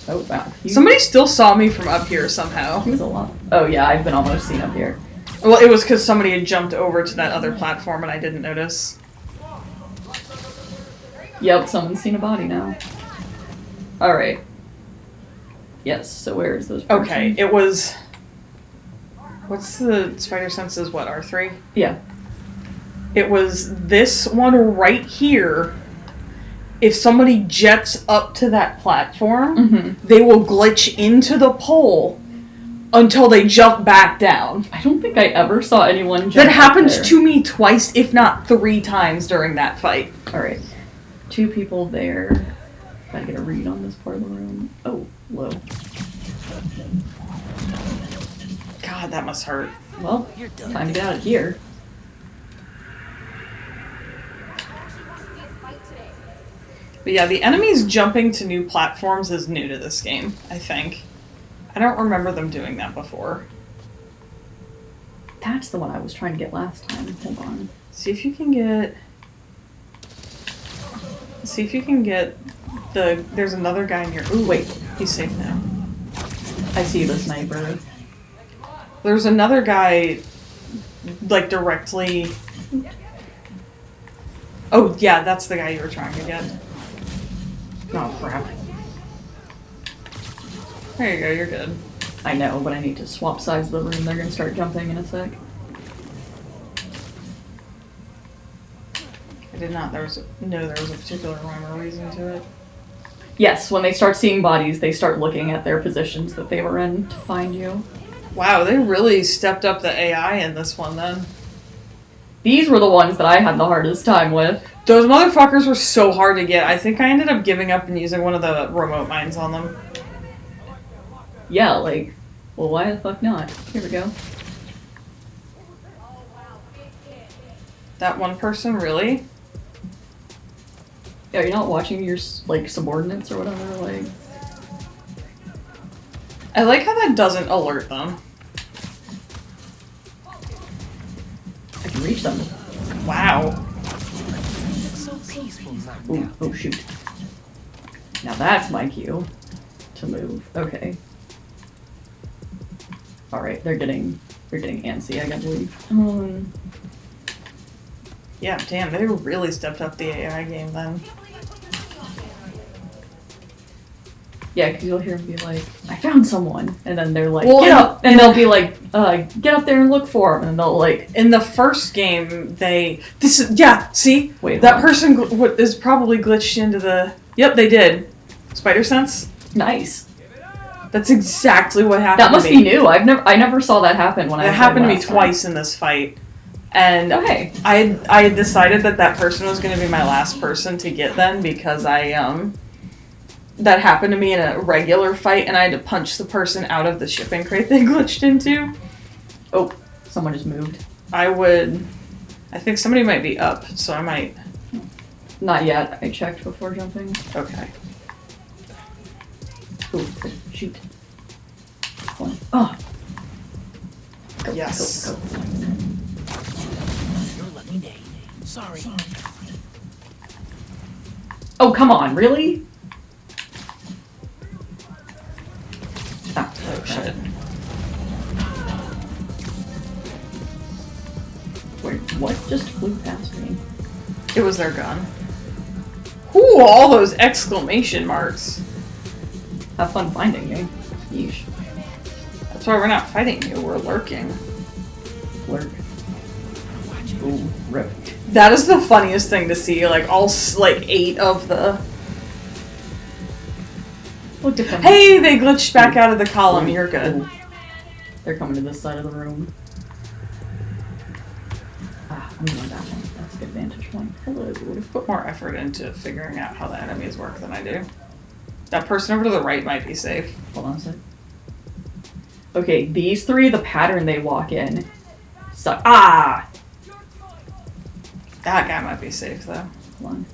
[SPEAKER 1] Oh, wow.
[SPEAKER 2] Somebody still saw me from up here somehow.
[SPEAKER 1] He was a lot. Oh, yeah, I've been almost seen up here.
[SPEAKER 2] Well, it was because somebody had jumped over to that other platform and I didn't notice.
[SPEAKER 1] Yep, someone's seen a body now. Alright. Yes, so where is this person?
[SPEAKER 2] Okay, it was... What's the spider senses? What, R3?
[SPEAKER 1] Yeah.
[SPEAKER 2] It was this one right here. If somebody jets up to that platform, they will glitch into the pole until they jump back down.
[SPEAKER 1] I don't think I ever saw anyone jump
[SPEAKER 2] That
[SPEAKER 1] up
[SPEAKER 2] happened
[SPEAKER 1] there.
[SPEAKER 2] to me twice, if not 3 times during that fight.
[SPEAKER 1] Alright. 2 people there. Gotta get a read on this part of the room. Oh, low.
[SPEAKER 2] God, that must hurt.
[SPEAKER 1] Well, time to get out of here.
[SPEAKER 2] But yeah, the enemies jumping to new platforms is new to this game, I think. I don't remember them doing that before.
[SPEAKER 1] That's the one I was trying to get last time. Hold on.
[SPEAKER 2] See if you can get... See if you can get the... There's another guy in here. Ooh, wait. He's safe now.
[SPEAKER 1] I see the sniper.
[SPEAKER 2] There's another guy, like, directly... Oh, yeah, that's the guy you were trying to get.
[SPEAKER 1] Oh, crap.
[SPEAKER 2] There you go, you're good.
[SPEAKER 1] I know, but I need to swap sides of the room. They're gonna start jumping in a sec.
[SPEAKER 2] I did not know there was a particular rhyme or reason to it.
[SPEAKER 1] Yes, when they start seeing bodies, they start looking at their positions that they were in to find you.
[SPEAKER 2] Wow, they really stepped up the AI in this one then.
[SPEAKER 1] These were the ones that I had the hardest time with.
[SPEAKER 2] Those motherfuckers were so hard to get. I think I ended up giving up and using one of the remote mines on them.
[SPEAKER 1] Yeah, like, well, why the fuck not? Here we go.
[SPEAKER 2] That one person, really?
[SPEAKER 1] Yeah, you're not watching your, like, subordinates or whatever, like...
[SPEAKER 2] I like how that doesn't alert them.
[SPEAKER 1] I can reach them.
[SPEAKER 2] Wow.
[SPEAKER 4] So peaceful now.
[SPEAKER 1] Ooh, oh shoot. Now that's my cue to move. Okay. Alright, they're getting antsy, I believe.
[SPEAKER 2] Yeah, damn, they really stepped up the AI game then.
[SPEAKER 1] Yeah, because you'll hear them be like, I found someone. And then they're like,
[SPEAKER 2] Well,
[SPEAKER 1] get up. And they'll be like, get up there and look for them. And they'll like...
[SPEAKER 2] In the first game, yeah, see?
[SPEAKER 1] Wait,
[SPEAKER 2] that person is probably glitched into the... Yep, they did. Spider sense?
[SPEAKER 1] Nice.
[SPEAKER 2] That's exactly what happened
[SPEAKER 1] That must
[SPEAKER 2] to me.
[SPEAKER 1] be new. I never saw that happen when I
[SPEAKER 2] It
[SPEAKER 1] was
[SPEAKER 2] happened to me
[SPEAKER 1] last time.
[SPEAKER 2] twice in this fight. And
[SPEAKER 1] Okay.
[SPEAKER 2] I had decided that person was going to be my last person to get then because that happened to me in a regular fight and I had to punch the person out of the shipping crate they glitched into.
[SPEAKER 1] Oh, someone just moved.
[SPEAKER 2] I think somebody might be up, so I might...
[SPEAKER 1] Not yet. I checked before jumping.
[SPEAKER 2] Okay.
[SPEAKER 1] Ooh, shoot. One. Oh! Go,
[SPEAKER 2] Yes.
[SPEAKER 1] Go, go.
[SPEAKER 4] You're lucky day. Sorry.
[SPEAKER 1] Oh, come on, really? Ah,
[SPEAKER 2] Oh, shit.
[SPEAKER 1] Wait, what just flew past me?
[SPEAKER 2] It was their gun. Ooh, all those exclamation marks.
[SPEAKER 1] Have fun finding me. Yeesh.
[SPEAKER 2] That's why we're not fighting you, we're lurking.
[SPEAKER 1] Lurk. Ooh, rip.
[SPEAKER 2] That is the funniest thing to see, like, all, like, 8 of the...
[SPEAKER 1] Look at them.
[SPEAKER 2] Hey, they glitched back out of the column, you're good.
[SPEAKER 1] Ooh. They're coming to this side of the room. Ah, I'm going that one. That's a good vantage point. Hello.
[SPEAKER 2] We've put more effort into figuring out how the enemies work than I do. That person over to the right might be safe.
[SPEAKER 1] Hold on a sec. Okay, these three, the pattern they walk in. So, ah!
[SPEAKER 2] That guy might be safe, though.
[SPEAKER 1] Hold on.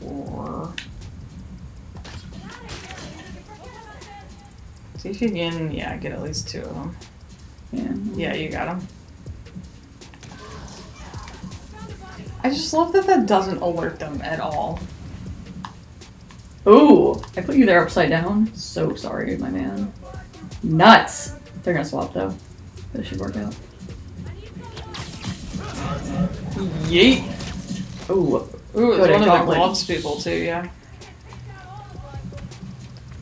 [SPEAKER 2] Or... see if you can, yeah, get at least 2 of them.
[SPEAKER 1] Yeah.
[SPEAKER 2] Yeah, you got them. I just love that that doesn't alert them at all.
[SPEAKER 1] Ooh! I put you there upside down. So sorry, my man. Nuts! They're gonna swap, though. This should work out.
[SPEAKER 2] Yeet!
[SPEAKER 1] Ooh.
[SPEAKER 2] Ooh, it's
[SPEAKER 1] Good,
[SPEAKER 2] one of the
[SPEAKER 1] gauntlet.
[SPEAKER 2] gloves people, too, yeah.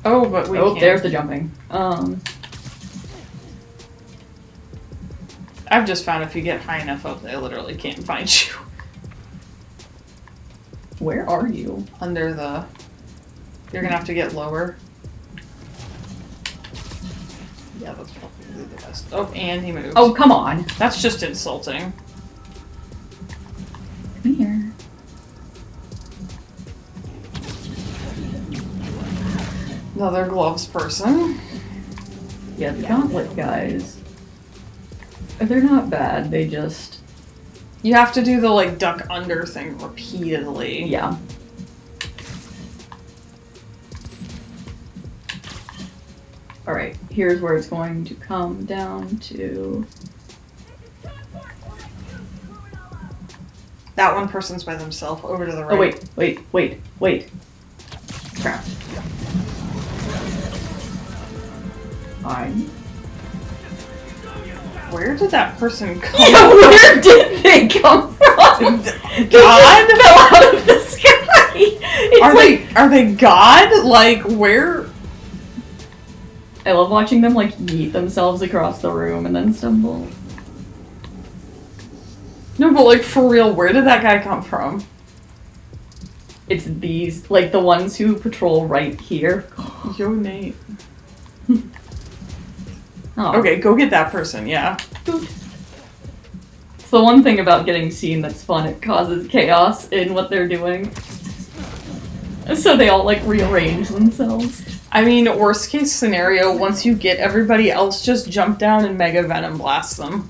[SPEAKER 2] Oh, but we can't.
[SPEAKER 1] There's the jumping.
[SPEAKER 2] I've just found if you get high enough up, they literally can't find you.
[SPEAKER 1] Where are you?
[SPEAKER 2] Under the... You're gonna have to get lower. Yeah, that's probably the best. Oh, and he moved.
[SPEAKER 1] Oh, come on.
[SPEAKER 2] That's just insulting.
[SPEAKER 1] Come here.
[SPEAKER 2] Another gloves person.
[SPEAKER 1] Yeah, the gauntlet guys. They're not bad, they just...
[SPEAKER 2] You have to do the, like, duck under thing repeatedly.
[SPEAKER 1] Yeah. Alright, here's where it's going to come down to...
[SPEAKER 2] That one person's by themselves, over to the right.
[SPEAKER 1] Oh, wait. Crap.
[SPEAKER 2] Where did that person come
[SPEAKER 1] Yeah,
[SPEAKER 2] from?
[SPEAKER 1] where did they come from?
[SPEAKER 2] God
[SPEAKER 1] fell out of the sky! It's
[SPEAKER 2] Are they God? Like, where?
[SPEAKER 1] I love watching them, like, yeet themselves across the room and then stumble.
[SPEAKER 2] No, but, like, for real, where did that guy come from?
[SPEAKER 1] It's these, like, the ones who patrol right here.
[SPEAKER 2] Yo, Nate.
[SPEAKER 1] Oh.
[SPEAKER 2] Okay, go get that person, yeah.
[SPEAKER 1] It's the one thing about getting seen that's fun. It causes chaos in what they're doing. So they all, like, rearrange themselves.
[SPEAKER 2] I mean, worst case scenario, once you get everybody else, just jump down and Mega Venom blast them.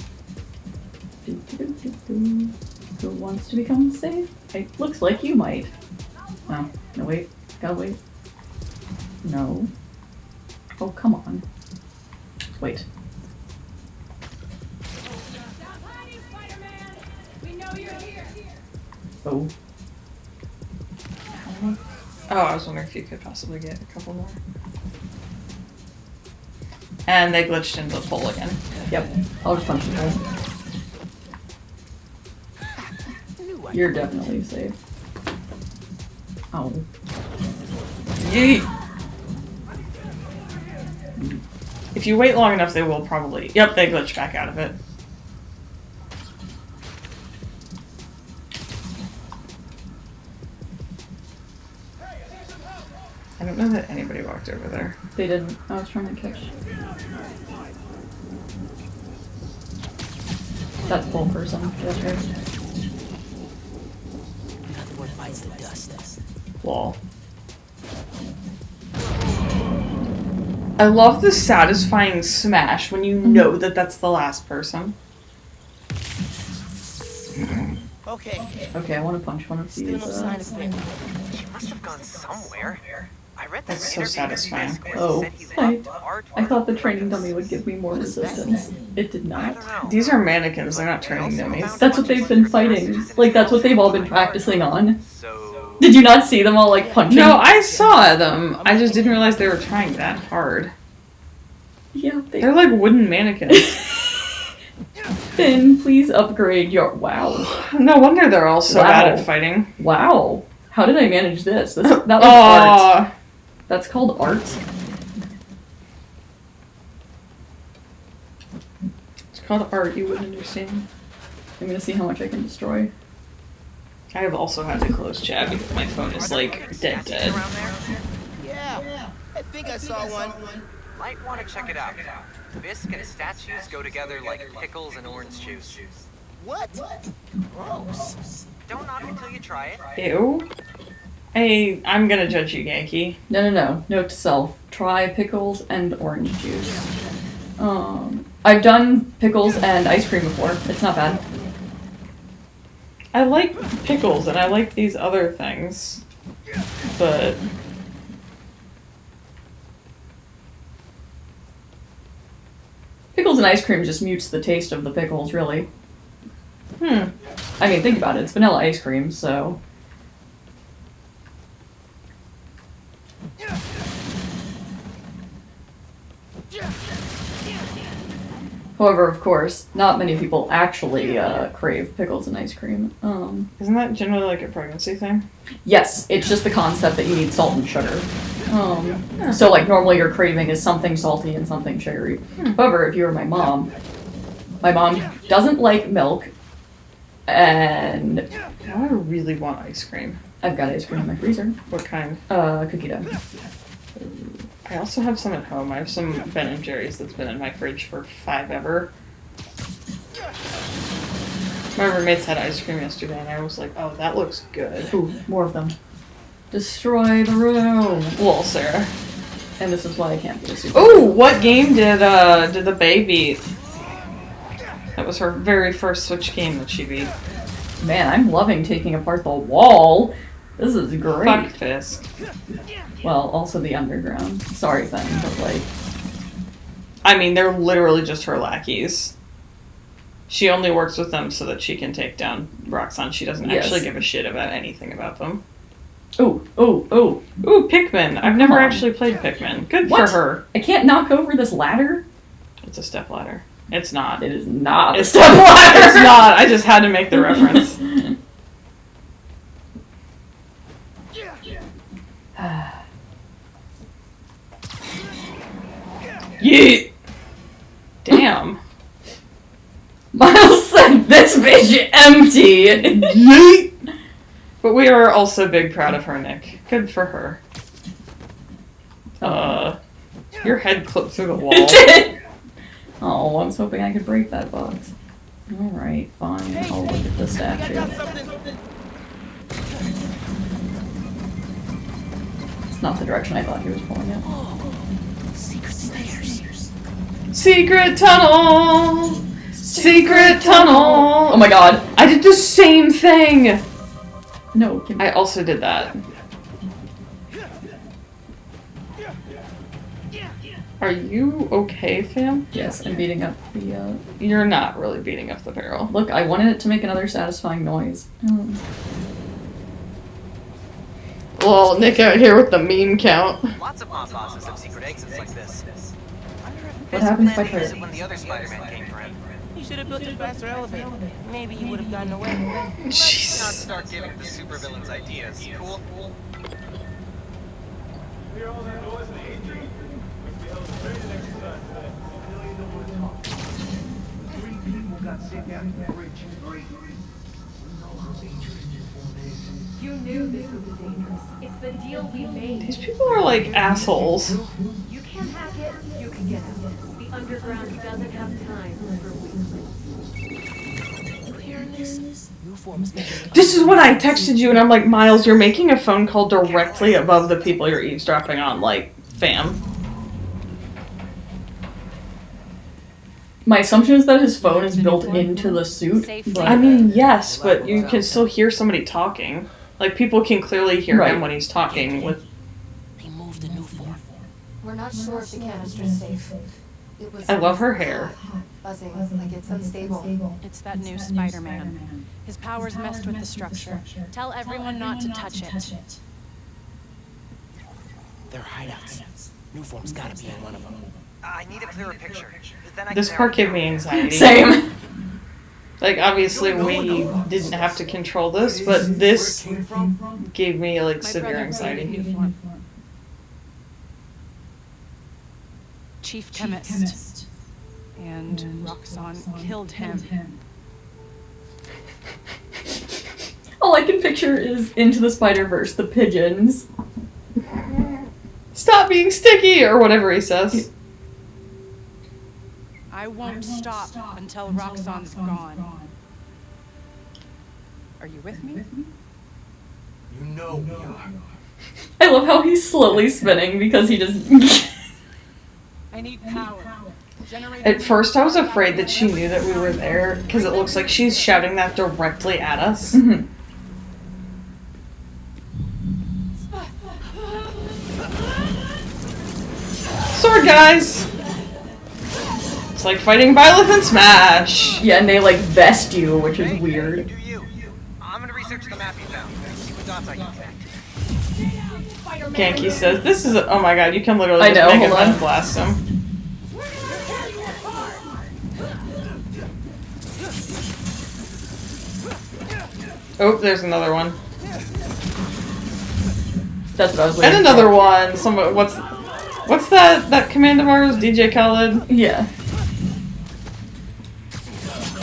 [SPEAKER 1] Who wants to become safe? It looks like you might. Oh, no, wait. Gotta wait. No. Oh, come on. Wait. Oh.
[SPEAKER 2] Oh, I was wondering if you could possibly get a couple more. And they glitched into the pole again.
[SPEAKER 1] Yep. I'll just punch the hole. You're definitely safe. Oh.
[SPEAKER 2] Yeet! If you wait long enough, they will probably... Yep, they glitch back out of it. I don't know that anybody walked over there.
[SPEAKER 1] They didn't. I was trying to catch. That's pole person. That's right.
[SPEAKER 4] Nothing worth bites the dust.
[SPEAKER 2] Wall. I love the satisfying smash when you know that that's the last person.
[SPEAKER 1] Okay, I want to punch one of
[SPEAKER 4] Still
[SPEAKER 1] these.
[SPEAKER 4] no sign of Finn.
[SPEAKER 9] He must have gone somewhere. I read this
[SPEAKER 2] That's so
[SPEAKER 9] interview with
[SPEAKER 2] satisfying.
[SPEAKER 9] Fisk where he
[SPEAKER 1] Oh,
[SPEAKER 9] said he loved art.
[SPEAKER 1] I thought the training dummy would give me more resistance. It did
[SPEAKER 9] I
[SPEAKER 1] not.
[SPEAKER 9] don't know.
[SPEAKER 2] These are mannequins, they're not training dummies.
[SPEAKER 1] That's what they've been fighting. Like, that's what they've all been practicing on.
[SPEAKER 9] So
[SPEAKER 1] Did you not see them all, like, punching?
[SPEAKER 2] No, I saw them. I just didn't realize they were trying that hard.
[SPEAKER 1] Yeah,
[SPEAKER 2] They're like wooden mannequins.
[SPEAKER 1] Finn, please upgrade your... Wow.
[SPEAKER 2] No wonder they're all so bad at fighting.
[SPEAKER 1] Wow. How did I manage this? That was art. That's called art.
[SPEAKER 2] It's called art, you wouldn't understand.
[SPEAKER 1] I'm gonna see how much I can destroy.
[SPEAKER 2] I have also had to close chat because my phone is like dead.
[SPEAKER 4] Yeah, I think I saw one.
[SPEAKER 9] might want to check it out. Fisk and statues go together like pickles and orange juice.
[SPEAKER 4] What? Gross.
[SPEAKER 9] Don't knock until you try it.
[SPEAKER 2] Ew. Hey, I'm gonna judge you, Yankee.
[SPEAKER 1] No. Note to self. Try pickles and orange juice. I've done pickles and ice cream before. It's not bad.
[SPEAKER 2] I like pickles and I like these other things. But...
[SPEAKER 1] Pickles and ice cream just mutes the taste of the pickles, really.
[SPEAKER 2] I
[SPEAKER 1] mean, think about it. It's vanilla ice cream, so... However, of course, not many people actually crave pickles and ice cream.
[SPEAKER 2] Isn't that generally like a pregnancy thing?
[SPEAKER 1] Yes, it's just the concept that you need salt and sugar. So, like, normally your craving is something salty and something sugary. However, if you were my mom doesn't like milk, and...
[SPEAKER 2] Now I really want ice cream.
[SPEAKER 1] I've got ice cream in my freezer.
[SPEAKER 2] What kind?
[SPEAKER 1] Cookie dough.
[SPEAKER 2] I also have some at home. I have some Ben & Jerry's that's been in my fridge for ever. My roommates had ice cream yesterday and I was like, oh, that looks good.
[SPEAKER 1] Ooh, more of them. Destroy the room!
[SPEAKER 2] Well, Sarah.
[SPEAKER 1] And this is why I can't be a super.
[SPEAKER 2] Ooh, what game did the Bae beat? That was her very first Switch game that she beat.
[SPEAKER 1] Man, I'm loving taking apart the wall. This is great.
[SPEAKER 2] Fuck Fisk.
[SPEAKER 1] Well, also the underground. Sorry, Finn, but like...
[SPEAKER 2] I mean, they're literally just her lackeys. She only works with them so that she can take down Roxanne. She doesn't actually give a shit about anything about them.
[SPEAKER 1] Ooh,
[SPEAKER 2] Pikmin. I've never actually played Pikmin. Good for her.
[SPEAKER 1] I can't knock over this ladder?
[SPEAKER 2] It's a step ladder. It's not.
[SPEAKER 1] It is not
[SPEAKER 2] a step ladder. It's not. I just had to make the reference. Yeet! Damn.
[SPEAKER 1] Miles said this bitch empty!
[SPEAKER 2] Yeet! But we are also big proud of her, Nick. Good for her. Your head clipped through the wall.
[SPEAKER 1] It did! Oh, I was hoping I could break that box. Alright, fine. I'll look at the statue. It's not the direction I thought he was pulling it.
[SPEAKER 4] Secret stairs.
[SPEAKER 2] Secret tunnel! Secret tunnel!
[SPEAKER 1] Oh my god.
[SPEAKER 2] I did the same thing!
[SPEAKER 1] No,
[SPEAKER 2] I also did that. Are you okay, fam?
[SPEAKER 1] Yes, I'm beating up the,
[SPEAKER 2] You're not really beating up the barrel.
[SPEAKER 1] Look, I wanted it to make another satisfying noise.
[SPEAKER 2] Well, Nick out here with the meme count.
[SPEAKER 9] Lots of mob bosses have secret exits like this.
[SPEAKER 1] What happens if I
[SPEAKER 9] Use
[SPEAKER 1] try
[SPEAKER 9] it when the other Spider-Man came for him.
[SPEAKER 4] You should have built a faster elevator. Maybe he would have gotten away.
[SPEAKER 9] Let's not start giving the supervillains ideas, cool?
[SPEAKER 12] You knew this would be dangerous. It's the deal we made.
[SPEAKER 2] These people are like assholes.
[SPEAKER 12] You can't hack it, you can get out. The underground doesn't have time for weaklings.
[SPEAKER 4] You hearing this? New form is making
[SPEAKER 2] This is when I texted you and I'm like, Miles, you're making a phone call directly above the people you're eavesdropping on, like, fam.
[SPEAKER 1] My assumption is that his phone is built into the suit. But
[SPEAKER 2] I mean, yes, but you can still hear somebody talking. Like, people can clearly hear him when he's talking with...
[SPEAKER 4] He moved the new form.
[SPEAKER 13] We're not sure if the canister's safe. It was
[SPEAKER 2] I love her hair.
[SPEAKER 13] buzzing, like it's unstable.
[SPEAKER 7] It's that new Spider-Man. His powers messed with the structure. Tell everyone not to touch it.
[SPEAKER 4] They're hideouts. New form's gotta be in one of them.
[SPEAKER 9] I need a clearer picture. Then I
[SPEAKER 2] This
[SPEAKER 9] can
[SPEAKER 2] part gave me anxiety.
[SPEAKER 1] Same.
[SPEAKER 2] Like, obviously, we didn't have to control this, but this gave me, like, severe anxiety.
[SPEAKER 7] Chief Chemist. And Roxxon killed him.
[SPEAKER 1] All I can picture is Into the Spider-Verse, the pigeons.
[SPEAKER 2] Stop being sticky, or whatever he says.
[SPEAKER 7] I won't stop until Roxxon's gone. Are you with me?
[SPEAKER 4] You know we are.
[SPEAKER 1] I love how he's slowly spinning because he just...
[SPEAKER 7] I need power.
[SPEAKER 2] At first, I was afraid that she knew that we were there, because it looks like she's shouting that directly at us.
[SPEAKER 1] Mm-hmm.
[SPEAKER 2] Sword, guys! It's like fighting Byleth and Smash!
[SPEAKER 1] Yeah, and they, like, vest you, which is weird.
[SPEAKER 9] do you. I'm gonna research the map you found. See what dots I can connect.
[SPEAKER 2] Genki says, this is oh my god, you can literally
[SPEAKER 1] I
[SPEAKER 2] just
[SPEAKER 1] know,
[SPEAKER 2] make
[SPEAKER 1] hold
[SPEAKER 2] it
[SPEAKER 1] on.
[SPEAKER 2] blast him. Oh, there's another one.
[SPEAKER 1] That's what I was waiting
[SPEAKER 2] And another one! What's that command of ours? DJ Khaled?
[SPEAKER 1] Yeah.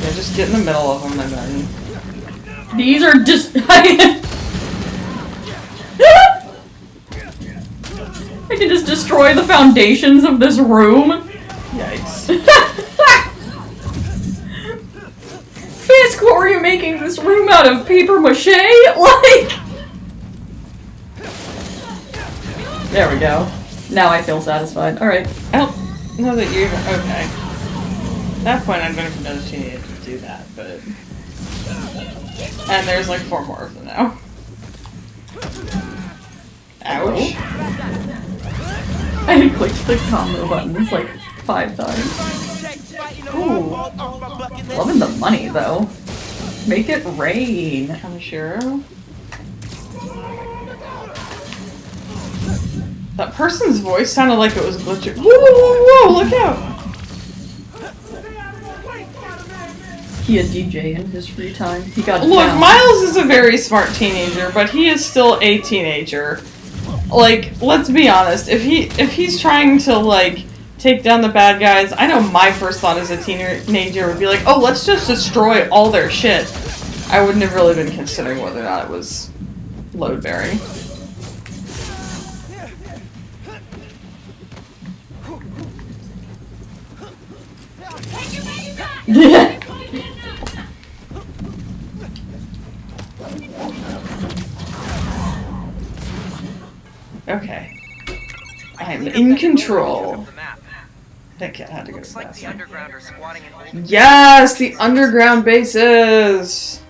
[SPEAKER 2] Yeah, just get in the middle of them and then...
[SPEAKER 1] These are just... I can just destroy the foundations of this room.
[SPEAKER 2] Yikes.
[SPEAKER 1] Fisk, what were you making this room out of? Paper mache? Like... There we go. Now I feel satisfied. Alright.
[SPEAKER 2] I don't know that you even... Okay. At that point, I don't even know that you needed to do that, but... And there's like 4 more of them now. Ouch.
[SPEAKER 1] I had clicked the combo buttons like 5 times. Ooh. Loving the money though. Make it rain.
[SPEAKER 2] I'm sure. That person's voice sounded like it was glitching. Whoa, whoa, whoa, whoa, look out!
[SPEAKER 1] He a DJ in his free time. He got
[SPEAKER 2] Look,
[SPEAKER 1] down.
[SPEAKER 2] Miles is a very smart teenager, but he is still a teenager. Like, let's be honest. If he's trying to like take down the bad guys, I know my first thought as a teenager would be like, oh, let's just destroy all their shit. I wouldn't have really been considering whether or not it was load bearing.
[SPEAKER 1] Yeah.
[SPEAKER 2] Okay. I am in control. I think I had to go
[SPEAKER 9] Looks like the
[SPEAKER 2] faster.
[SPEAKER 9] underground are squatting in old...
[SPEAKER 2] Yes, the underground bases.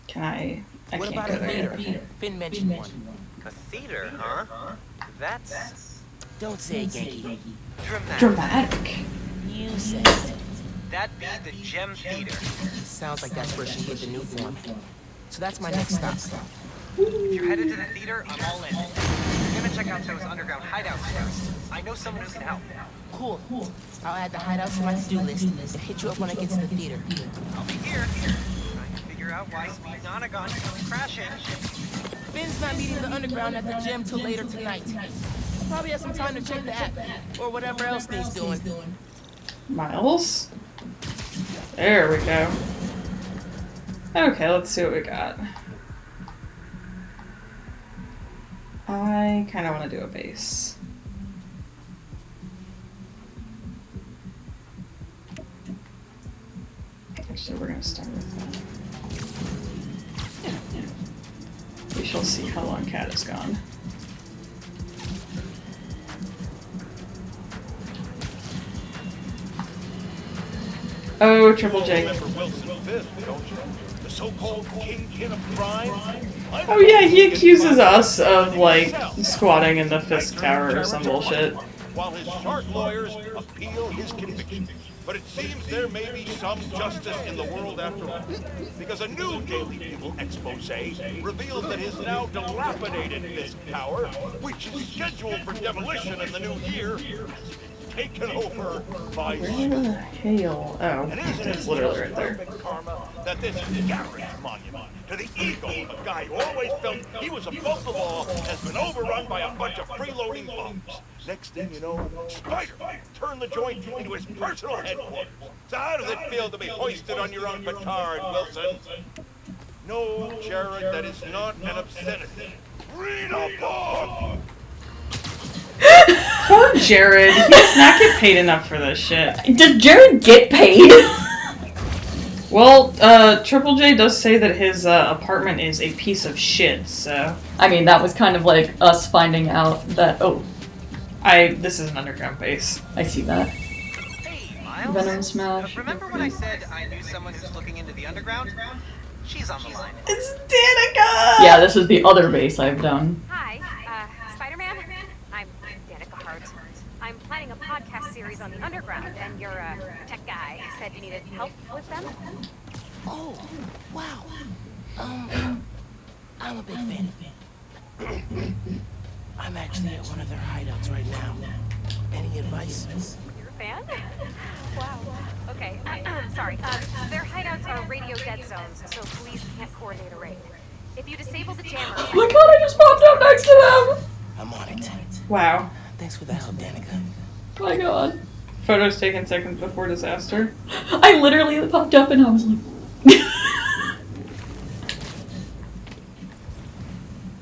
[SPEAKER 2] Can I
[SPEAKER 4] What
[SPEAKER 2] can't
[SPEAKER 4] about
[SPEAKER 2] go
[SPEAKER 4] a
[SPEAKER 2] there.
[SPEAKER 4] theater?
[SPEAKER 2] Okay.
[SPEAKER 4] Finn mentioned one.
[SPEAKER 9] A theater, huh? That's...
[SPEAKER 4] Don't say it, Genki.
[SPEAKER 9] dramatic.
[SPEAKER 2] Dramatic.
[SPEAKER 4] You said it.
[SPEAKER 9] That'd be the Gem Theater.
[SPEAKER 4] Sounds like that's where she hid the new form. So that's my next stop.
[SPEAKER 9] If you're headed to the theater, I'm all in. I'm gonna check out those underground hideouts first. I know someone who can help.
[SPEAKER 4] Cool. I'll add the hideouts to my to-do list and hit you up when I get to the theater.
[SPEAKER 9] I'll be here. Trying to figure out why Speed Nonagon keeps crashing.
[SPEAKER 4] Finn's not meeting the underground at the gym till later tonight. Probably has some time to check the app, or whatever else he's doing.
[SPEAKER 2] Miles. There we go. Okay, let's see what we got. I kind of want to do a base. Actually, we're going to start with that. We shall see how long Cat is gone. Oh, Triple J.
[SPEAKER 14] Remember Wilson Fisk, don't you? The so-called kingpin of crime?
[SPEAKER 2] Oh yeah, he accuses us of, like, squatting in the Fisk Tower or some bullshit.
[SPEAKER 14] While his shark lawyers appeal his conviction. But it seems there may be some justice in the world after all. Because a new Daily Bugle expose reveals that his now dilapidated Fisk Tower, which is scheduled for demolition in the new year, has been taken over by
[SPEAKER 2] Hail. Oh, it's literally right there.
[SPEAKER 14] karma that this garage monument to the ego of a guy who always felt he was above the law has been overrun by a bunch of freeloading bums. Next thing you know, Spider turned the joint into his personal headquarters. So how does it feel to be hoisted on your own petard, Wilson? No, Jared, that is not an obscenity. Read a book!
[SPEAKER 2] Poor Jared. He does not get paid enough for this shit.
[SPEAKER 1] Does Jared get paid?
[SPEAKER 2] Well, Triple J does say that his apartment is a piece of shit, so...
[SPEAKER 1] I mean, that was kind of like us finding out that,
[SPEAKER 2] this is an underground base.
[SPEAKER 1] I see that.
[SPEAKER 9] Hey, Miles.
[SPEAKER 1] Venom Smash.
[SPEAKER 9] Remember when I said I knew someone who's looking into the underground? She's on the line.
[SPEAKER 2] It's Danica!
[SPEAKER 1] Yeah, this is the other base I've done.
[SPEAKER 3] Hi, Spider-Man. I'm Danica Hart. I'm planning a podcast series on the underground, and your tech guy said you needed help with them.
[SPEAKER 4] Oh, wow. I'm a big fan. I'm actually at one of their hideouts right now. Any advice?
[SPEAKER 3] You're a fan? Wow. Okay, sorry. Their hideouts are radio dead zones, so police can't coordinate a raid. If you disable the jammer...
[SPEAKER 1] Oh my god, I just popped up next to them!
[SPEAKER 4] I'm on it.
[SPEAKER 2] Wow.
[SPEAKER 4] Thanks for the help, Danica.
[SPEAKER 1] Oh my god.
[SPEAKER 2] Photos taken seconds before disaster.
[SPEAKER 1] I literally popped up and I was like...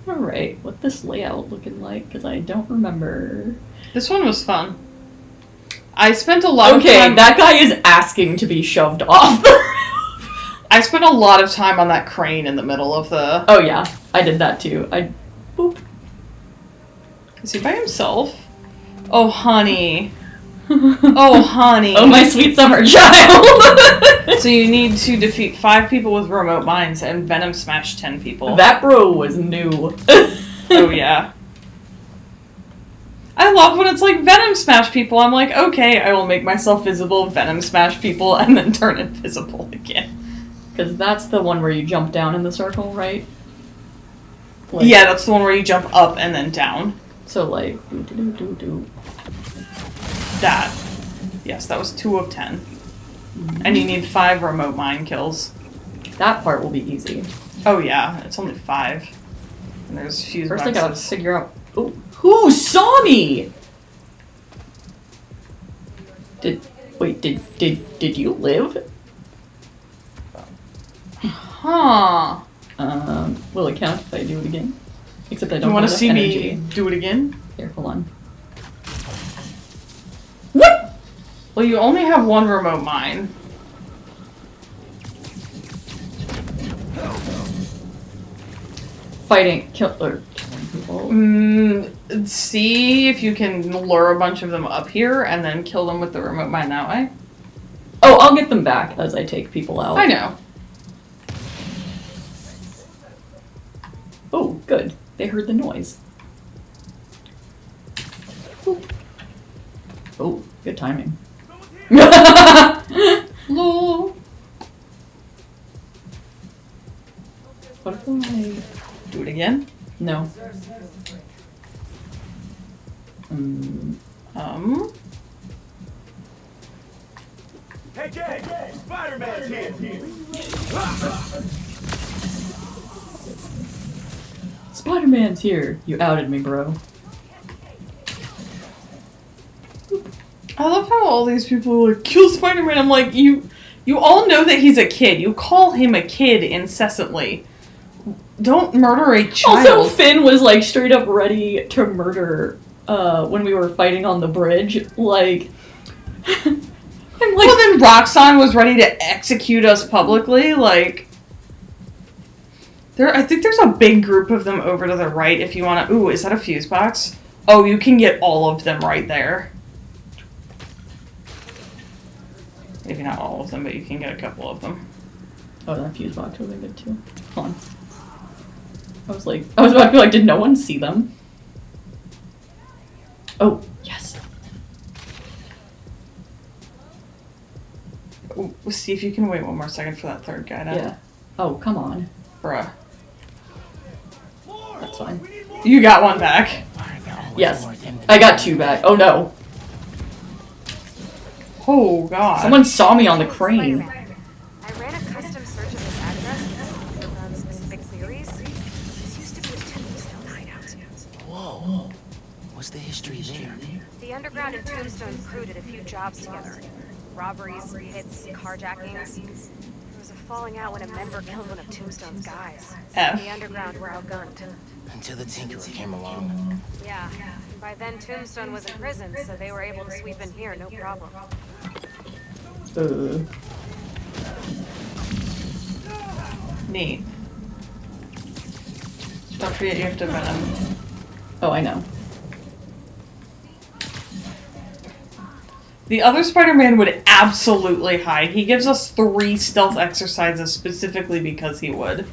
[SPEAKER 1] Alright, what this layout looking like? Because I don't remember.
[SPEAKER 2] This one was fun. I spent a lot of time...
[SPEAKER 1] Okay, that guy is asking to be shoved off the roof.
[SPEAKER 2] I spent a lot of time on that crane in the middle of the...
[SPEAKER 1] Oh yeah, I did that too. Boop.
[SPEAKER 2] Is he by himself? Oh, honey. Oh, honey.
[SPEAKER 1] Oh, my sweet summer child.
[SPEAKER 2] So you need to defeat 5 people with remote mines and Venom smash 10 people.
[SPEAKER 1] That bro was new.
[SPEAKER 2] Oh, yeah. I love when it's like Venom smash people. I'm like, okay, I will make myself visible, Venom smash people, and then turn invisible again.
[SPEAKER 1] Because that's the one where you jump down in the circle, right?
[SPEAKER 2] Like, yeah, that's the one where you jump up and then down.
[SPEAKER 1] So, like, do.
[SPEAKER 2] That. Yes, that was 2 of 10. And you need 5 remote mine kills.
[SPEAKER 1] That part will be easy.
[SPEAKER 2] Oh yeah, it's only 5. And there's fuse
[SPEAKER 1] First
[SPEAKER 2] boxes.
[SPEAKER 1] I gotta figure out... Oh, who saw me? Did you live?
[SPEAKER 2] Huh.
[SPEAKER 1] Will it count if I do it again? Except I don't
[SPEAKER 2] You want
[SPEAKER 1] have
[SPEAKER 2] to see
[SPEAKER 1] enough energy.
[SPEAKER 2] me do it again?
[SPEAKER 1] Here, hold on. What?
[SPEAKER 2] Well, you only have 1 remote mine.
[SPEAKER 1] Killing people.
[SPEAKER 2] See if you can lure a bunch of them up here and then kill them with the remote mine that way.
[SPEAKER 1] Oh, I'll get them back as I take people out.
[SPEAKER 2] I know.
[SPEAKER 1] Oh, good. They heard the noise. Ooh. Oh, good timing.
[SPEAKER 2] Lol.
[SPEAKER 1] What if I
[SPEAKER 2] do it again?
[SPEAKER 1] No.
[SPEAKER 14] Hey, gang! Spider-Man's here!
[SPEAKER 1] Spider-Man's here! You outed me, bro.
[SPEAKER 2] I love how all these people are like, kill Spider-Man. I'm like, you all know that he's a kid. You call him a kid incessantly. Don't murder a child.
[SPEAKER 1] Also, Finn was like straight up ready to murder when we were fighting on the bridge. Like, I'm like,
[SPEAKER 2] well, then Roxxon was ready to execute us publicly. Like, I think there's a big group of them over to the right. If you want to, ooh, is that a fuse box? Oh, you can get all of them right there. Maybe not all of them, but you can get a couple of them.
[SPEAKER 1] Oh, that fuse box would have been good too. Hold on. I was about to be like, did no one see them? Oh, yes.
[SPEAKER 2] We'll see if you can wait one more second for that third guy now.
[SPEAKER 1] Yeah. Oh, come on.
[SPEAKER 2] Bruh.
[SPEAKER 1] That's fine.
[SPEAKER 2] You got one back.
[SPEAKER 1] Yes. I got 2 back. Oh no.
[SPEAKER 2] Oh god.
[SPEAKER 1] Someone saw me on the crane.
[SPEAKER 7] I ran a custom search of his address with underground specific theories. This used to be a Tombstone hideout.
[SPEAKER 4] Whoa. What's the history there?
[SPEAKER 7] The underground and Tombstone crew did a few jobs together. Robberies, hits, carjackings. There was a falling out when a member killed one of Tombstone's guys.
[SPEAKER 2] F.
[SPEAKER 7] The underground were outgunned.
[SPEAKER 4] Until the Tinkerer came along.
[SPEAKER 7] Yeah. By then, Tombstone was in prison, so they were able to sweep in here, no problem.
[SPEAKER 2] Neat. Don't forget you have to venom.
[SPEAKER 1] Oh, I know.
[SPEAKER 2] The other Spider-Man would absolutely hide. He gives us 3 stealth exercises specifically because he would.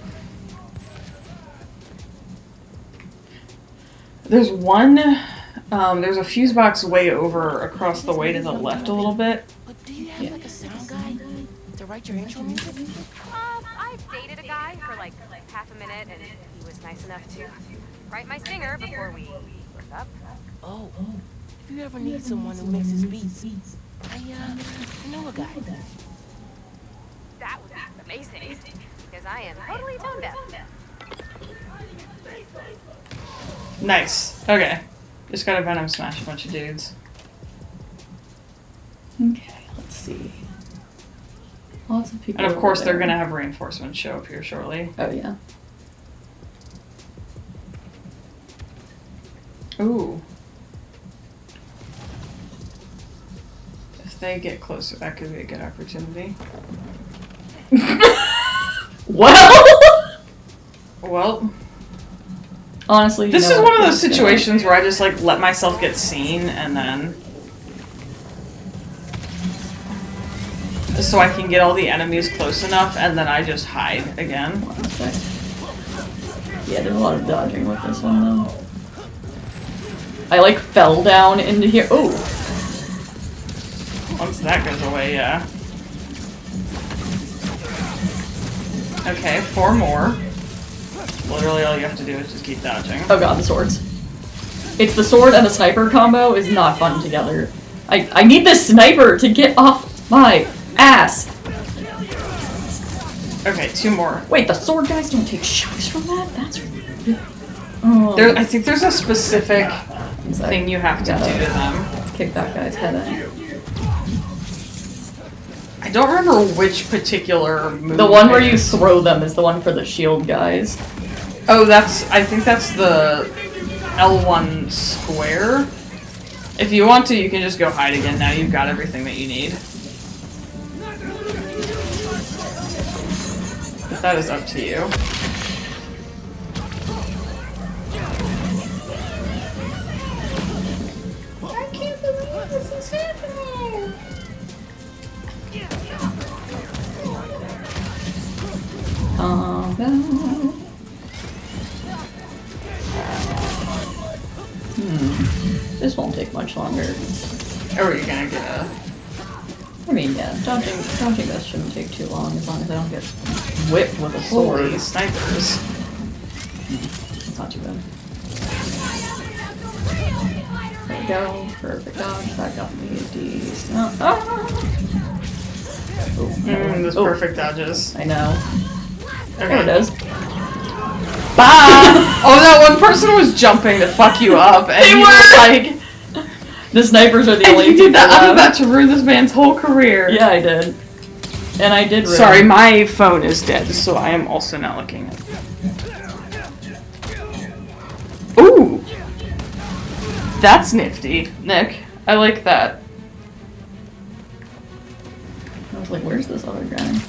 [SPEAKER 2] There's one, there's a fuse box way over across the way to the left a little bit.
[SPEAKER 4] But do you have like a sound guy to write your intro music?
[SPEAKER 7] I dated a guy for like half a minute, and he was nice enough to write my stinger before we broke up.
[SPEAKER 4] Oh, if you ever need someone who mixes beats, I know a guy.
[SPEAKER 7] That would be amazing, because I am totally tone deaf.
[SPEAKER 2] Nice. Okay. Just gotta venom smash a bunch of dudes.
[SPEAKER 1] Okay, let's see. Lots of people.
[SPEAKER 2] And of course they're gonna have reinforcements show up here shortly.
[SPEAKER 1] Oh yeah.
[SPEAKER 2] Ooh. If they get closer, that could be a good opportunity. Well.
[SPEAKER 1] Honestly,
[SPEAKER 2] this is one of those situations where I just like let myself get seen and then just so I can get all the enemies close enough and then I just hide again.
[SPEAKER 1] Yeah, there's a lot of dodging with this one though. I like fell down into here. Oh!
[SPEAKER 2] Once that goes away, yeah. Okay, 4 more. Literally all you have to do is just keep dodging.
[SPEAKER 1] Oh god, the swords. It's the sword and the sniper combo is not fun together. I need this sniper to get off my ass!
[SPEAKER 2] Okay, 2 more.
[SPEAKER 1] Wait, the sword guys don't take shots from that? That's rude. Oh.
[SPEAKER 2] I think there's a specific thing you have to do to them.
[SPEAKER 1] Kick that guy's head in.
[SPEAKER 2] I don't remember which particular move.
[SPEAKER 1] The one where you throw them is the one for the shield guys.
[SPEAKER 2] Oh, I think that's the L1 square. If you want to, you can just go hide again. Now you've got everything that you need. But that is up to you.
[SPEAKER 13] I can't believe this is happening!
[SPEAKER 1] This won't take much longer.
[SPEAKER 2] Or are you gonna get a...
[SPEAKER 1] I mean, yeah, dodging this shouldn't take too long as I don't get whipped with a sword.
[SPEAKER 2] Holy snipers.
[SPEAKER 1] It's not too bad. There we go. Perfect dodge. That got me a decent.
[SPEAKER 2] Those perfect dodges.
[SPEAKER 1] I know.
[SPEAKER 2] Okay.
[SPEAKER 1] There it is.
[SPEAKER 2] Bye! Oh, that one person was jumping to fuck you up, and you were like...
[SPEAKER 1] The snipers are the only
[SPEAKER 2] you did that.
[SPEAKER 1] people
[SPEAKER 2] I'm about to ruin this man's whole career.
[SPEAKER 1] Yeah, I did. And I did ruin.
[SPEAKER 2] Sorry, my phone is dead, so I am also not looking at it. Ooh! That's nifty, Nick. I like that.
[SPEAKER 1] I was like, where's this other guy?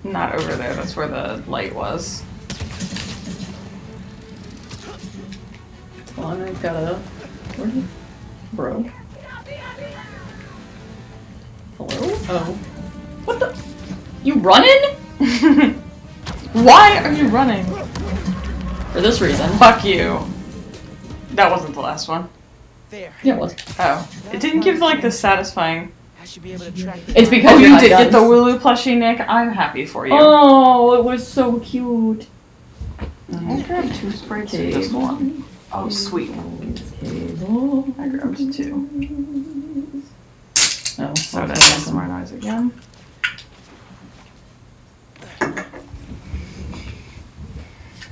[SPEAKER 2] Not over there, that's where the light was.
[SPEAKER 1] Well, I've got a... Where's he? Bro. Oh. What the? You running?
[SPEAKER 2] Why are you running?
[SPEAKER 1] For this reason.
[SPEAKER 2] Fuck you. That wasn't the last one.
[SPEAKER 4] There.
[SPEAKER 1] Yeah, it was.
[SPEAKER 2] Oh. It didn't give like the satisfying.
[SPEAKER 4] I should be able to track the
[SPEAKER 1] It's because
[SPEAKER 2] oh,
[SPEAKER 1] you're
[SPEAKER 2] you
[SPEAKER 1] not
[SPEAKER 2] did
[SPEAKER 1] done.
[SPEAKER 2] get the Wooloo plushie, Nick. I'm happy for you.
[SPEAKER 1] Oh, it was so cute.
[SPEAKER 2] I grabbed 2 sprays of this one. Oh, sweet.
[SPEAKER 1] Cable.
[SPEAKER 2] I grabbed 2.
[SPEAKER 1] Oh,
[SPEAKER 2] So that ASMR noise again.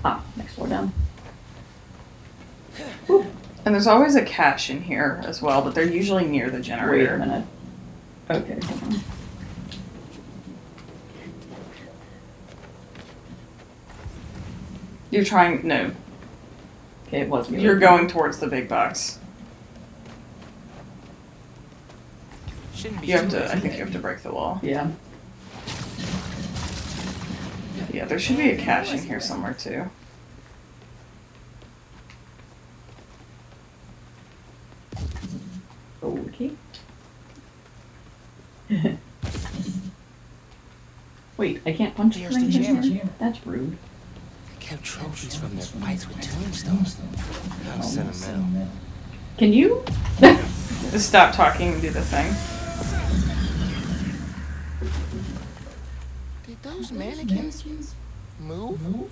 [SPEAKER 1] Ah, next floor down.
[SPEAKER 2] And there's always a cache in here as well, but they're usually near the generator.
[SPEAKER 1] Wait a minute. Okay, hold on.
[SPEAKER 2] You're trying. No.
[SPEAKER 1] Okay, it was.
[SPEAKER 2] You're going towards the big box.
[SPEAKER 4] Shouldn't be
[SPEAKER 2] You have
[SPEAKER 4] too
[SPEAKER 2] to. I
[SPEAKER 4] easy.
[SPEAKER 2] think you have to break the wall.
[SPEAKER 1] Yeah.
[SPEAKER 2] Yeah, there should be a cache in here somewhere too.
[SPEAKER 1] Okay. Wait, I can't punch
[SPEAKER 4] There's
[SPEAKER 1] things
[SPEAKER 4] the
[SPEAKER 1] in
[SPEAKER 4] jammer.
[SPEAKER 1] here? That's rude.
[SPEAKER 4] Kept trophies from their fights with Tombstone. How sentimental.
[SPEAKER 1] Can you?
[SPEAKER 2] Just stop talking and do the thing.
[SPEAKER 4] Did those mannequins move?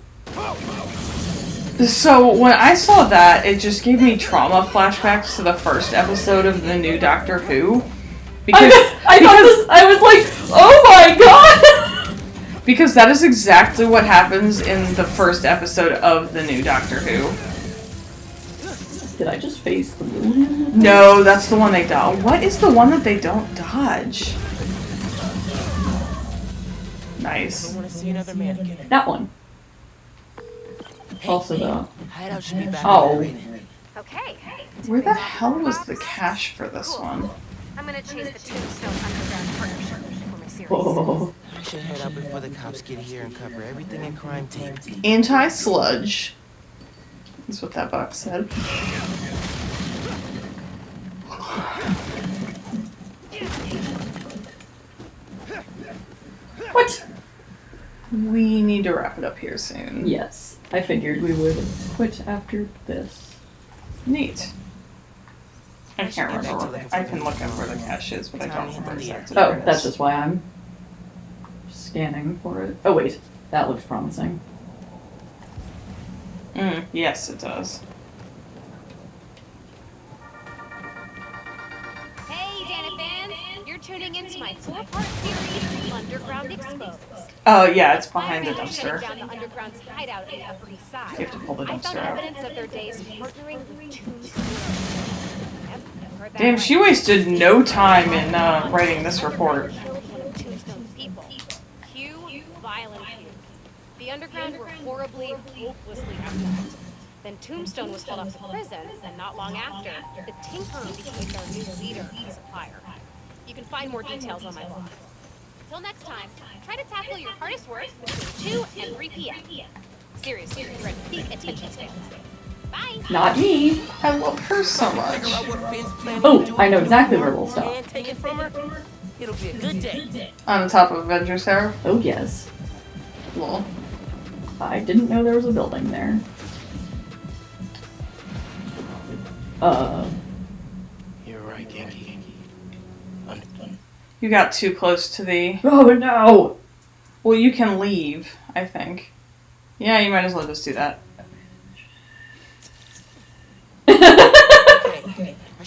[SPEAKER 2] So when I saw that, it just gave me trauma flashbacks to the first episode of the new Doctor Who. Because
[SPEAKER 1] I was like, oh my god!
[SPEAKER 2] Because that is exactly what happens in the first episode of the new Doctor Who.
[SPEAKER 1] Did I just face the moon?
[SPEAKER 2] No, that's the one they dodge. What is the one that they don't dodge? Nice.
[SPEAKER 4] I want to see another mannequin.
[SPEAKER 1] That one.
[SPEAKER 4] Hey,
[SPEAKER 1] Also the...
[SPEAKER 4] hideout should be back
[SPEAKER 1] Oh.
[SPEAKER 4] on the radar.
[SPEAKER 7] Okay.
[SPEAKER 2] Where the hell was the cache for this one?
[SPEAKER 7] I'm gonna chase the Tombstone Underground Partnership for my series.
[SPEAKER 1] Whoa.
[SPEAKER 4] I should head out before the cops get here and cover everything in crime tape.
[SPEAKER 2] Anti-sludge. That's what that box said.
[SPEAKER 1] What?
[SPEAKER 2] We need to wrap it up here soon.
[SPEAKER 1] Yes. I figured we would quit after this.
[SPEAKER 2] Neat. I can't remember where I can look up where the cache is, but I don't remember exactly
[SPEAKER 1] Oh,
[SPEAKER 2] where it
[SPEAKER 1] that's
[SPEAKER 2] is.
[SPEAKER 1] just why I'm scanning for it. Oh wait, that looks promising.
[SPEAKER 2] Yes, it does.
[SPEAKER 3] Hey, Dana fans! You're tuning into my 4-part series, Underground Exposed.
[SPEAKER 2] Oh yeah, it's behind the
[SPEAKER 3] Pioneers shutting
[SPEAKER 2] dumpster.
[SPEAKER 3] down the Underground's hideout in the Upper East Side.
[SPEAKER 2] You have to pull the
[SPEAKER 3] I found
[SPEAKER 2] dumpster out.
[SPEAKER 3] evidence of their days partnering with Tombstone. Yep, you heard that
[SPEAKER 2] Damn,
[SPEAKER 3] right.
[SPEAKER 2] she wasted no time in writing this report.
[SPEAKER 3] Killed one of Tombstone's people. Cue violent feud. The Underground were horribly, hopelessly outgunned. Then Tombstone was hauled off to prison, and not long after, the Tinkerer became their new leader and supplier. You can find more details on my blog. Till next time, try to tackle your hardest work between 2 and 3 p.m. Seriously, you're at peak attention span. Bye!
[SPEAKER 1] Not me.
[SPEAKER 2] I love her so much.
[SPEAKER 1] Oh, I know exactly where we'll stop.
[SPEAKER 4] And take it from her. It'll be a good day.
[SPEAKER 2] On the top of Avengers Tower.
[SPEAKER 1] Oh yes.
[SPEAKER 2] Lol.
[SPEAKER 1] I didn't know there was a building there.
[SPEAKER 4] You're right, Yankee.
[SPEAKER 2] You got too close to the...
[SPEAKER 1] Oh no!
[SPEAKER 2] Well, you can leave, I think. Yeah, you might as well just do that.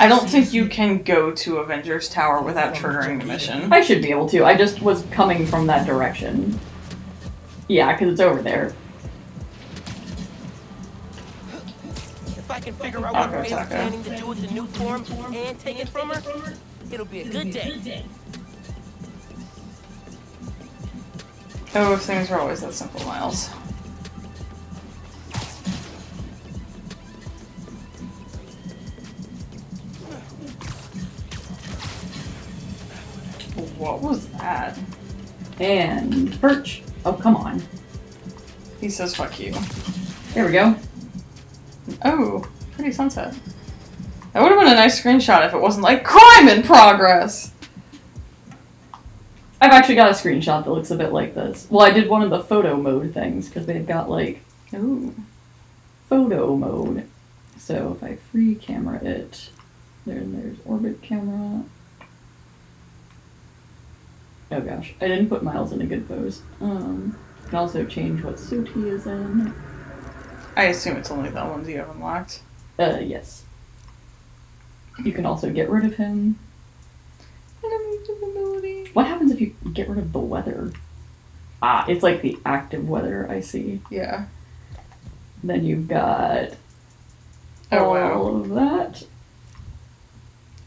[SPEAKER 2] I don't think you can go to Avengers Tower without triggering the mission.
[SPEAKER 1] I should be able to. I just was coming from that direction. Yeah, because it's over there.
[SPEAKER 4] If I can figure out
[SPEAKER 2] Taco,
[SPEAKER 4] what Finn's
[SPEAKER 2] taco.
[SPEAKER 4] planning to do with the new form and take it from her, it'll be a good day.
[SPEAKER 2] Oh, if things were always that simple, Miles. What was that?
[SPEAKER 1] And perch. Oh, come on.
[SPEAKER 2] He says fuck you.
[SPEAKER 1] There we go.
[SPEAKER 2] Oh, pretty sunset. That would have been a nice screenshot if it wasn't like crime in progress.
[SPEAKER 1] I've actually got a screenshot that looks a bit like this. Well, I did one of the photo mode things because they've got like, ooh, photo mode. So if I free camera it, there's orbit camera. Oh gosh, I didn't put Miles in a good pose. Can also change what suit he is in.
[SPEAKER 2] I assume it's only the ones you have unlocked.
[SPEAKER 1] Yes. You can also get rid of him. What happens if you get rid of the weather? Ah, it's like the active weather, I see.
[SPEAKER 2] Yeah.
[SPEAKER 1] Then you've got
[SPEAKER 2] all
[SPEAKER 1] of that.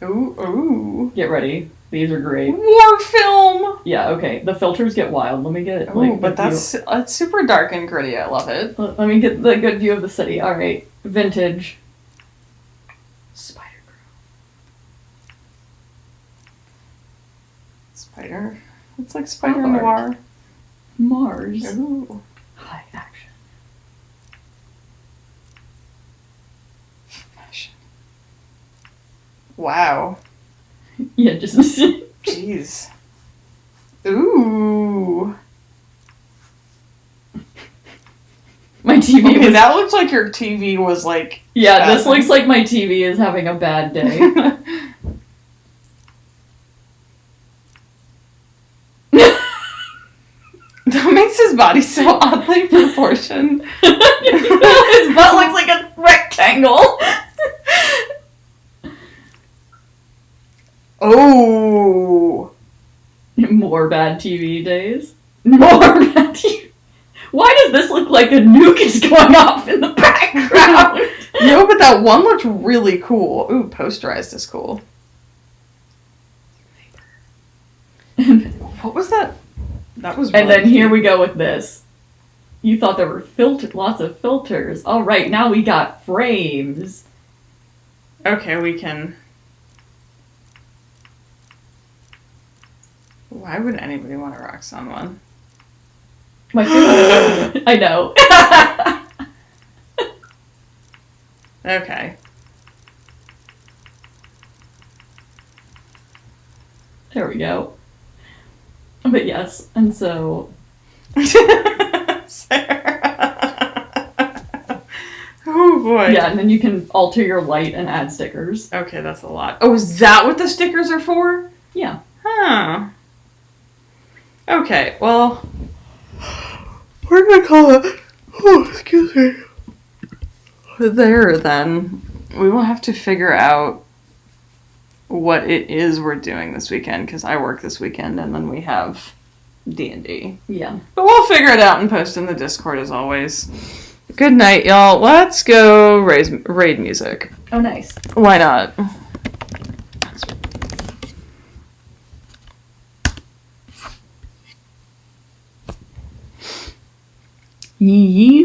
[SPEAKER 2] Ooh.
[SPEAKER 1] Get ready. These are great.
[SPEAKER 2] War film!
[SPEAKER 1] Yeah, okay. The filters get wild. Let me get
[SPEAKER 2] Ooh, but that's super dark and gritty. I love it.
[SPEAKER 1] Let me get the good view of the city. Alright. Vintage. Spider
[SPEAKER 2] Spider. It's like Spider Noir.
[SPEAKER 1] Mars.
[SPEAKER 2] Ooh.
[SPEAKER 1] High action.
[SPEAKER 2] Fashion. Wow.
[SPEAKER 1] Yeah, just
[SPEAKER 2] jeez. Ooh.
[SPEAKER 1] My TV
[SPEAKER 2] okay, that looks like your TV was like...
[SPEAKER 1] Yeah, this looks like my TV is having a bad day.
[SPEAKER 2] That makes his body so oddly proportioned.
[SPEAKER 1] His butt looks like a rectangle.
[SPEAKER 2] Oh.
[SPEAKER 1] More bad TV days. More bad TV. Why does this look like a nuke is going off in the background?
[SPEAKER 2] No, but that one looked really cool. Ooh, posterized is cool. What was that? That was really
[SPEAKER 1] And then here we go with this. You thought there were lots of filters. All right, now we got frames.
[SPEAKER 2] Okay, we can... Why would anybody want a Roxanne one?
[SPEAKER 1] My favorite. I know.
[SPEAKER 2] Okay.
[SPEAKER 1] There we go. But yes, and so...
[SPEAKER 2] Sarah. Oh boy.
[SPEAKER 1] Yeah, and then you can alter your light and add stickers.
[SPEAKER 2] Okay, that's a lot. Oh, is that what the stickers are for?
[SPEAKER 1] Yeah.
[SPEAKER 2] Huh. Okay, well... We're gonna call it... Oh, excuse me. There, then. We will have to figure out what it is we're doing this weekend, because I work this weekend, and then we have D&D.
[SPEAKER 1] Yeah.
[SPEAKER 2] But we'll figure it out and post in the Discord, as always. Good night, y'all. Let's go raid music.
[SPEAKER 1] Oh, nice.
[SPEAKER 2] Why not?
[SPEAKER 1] Yee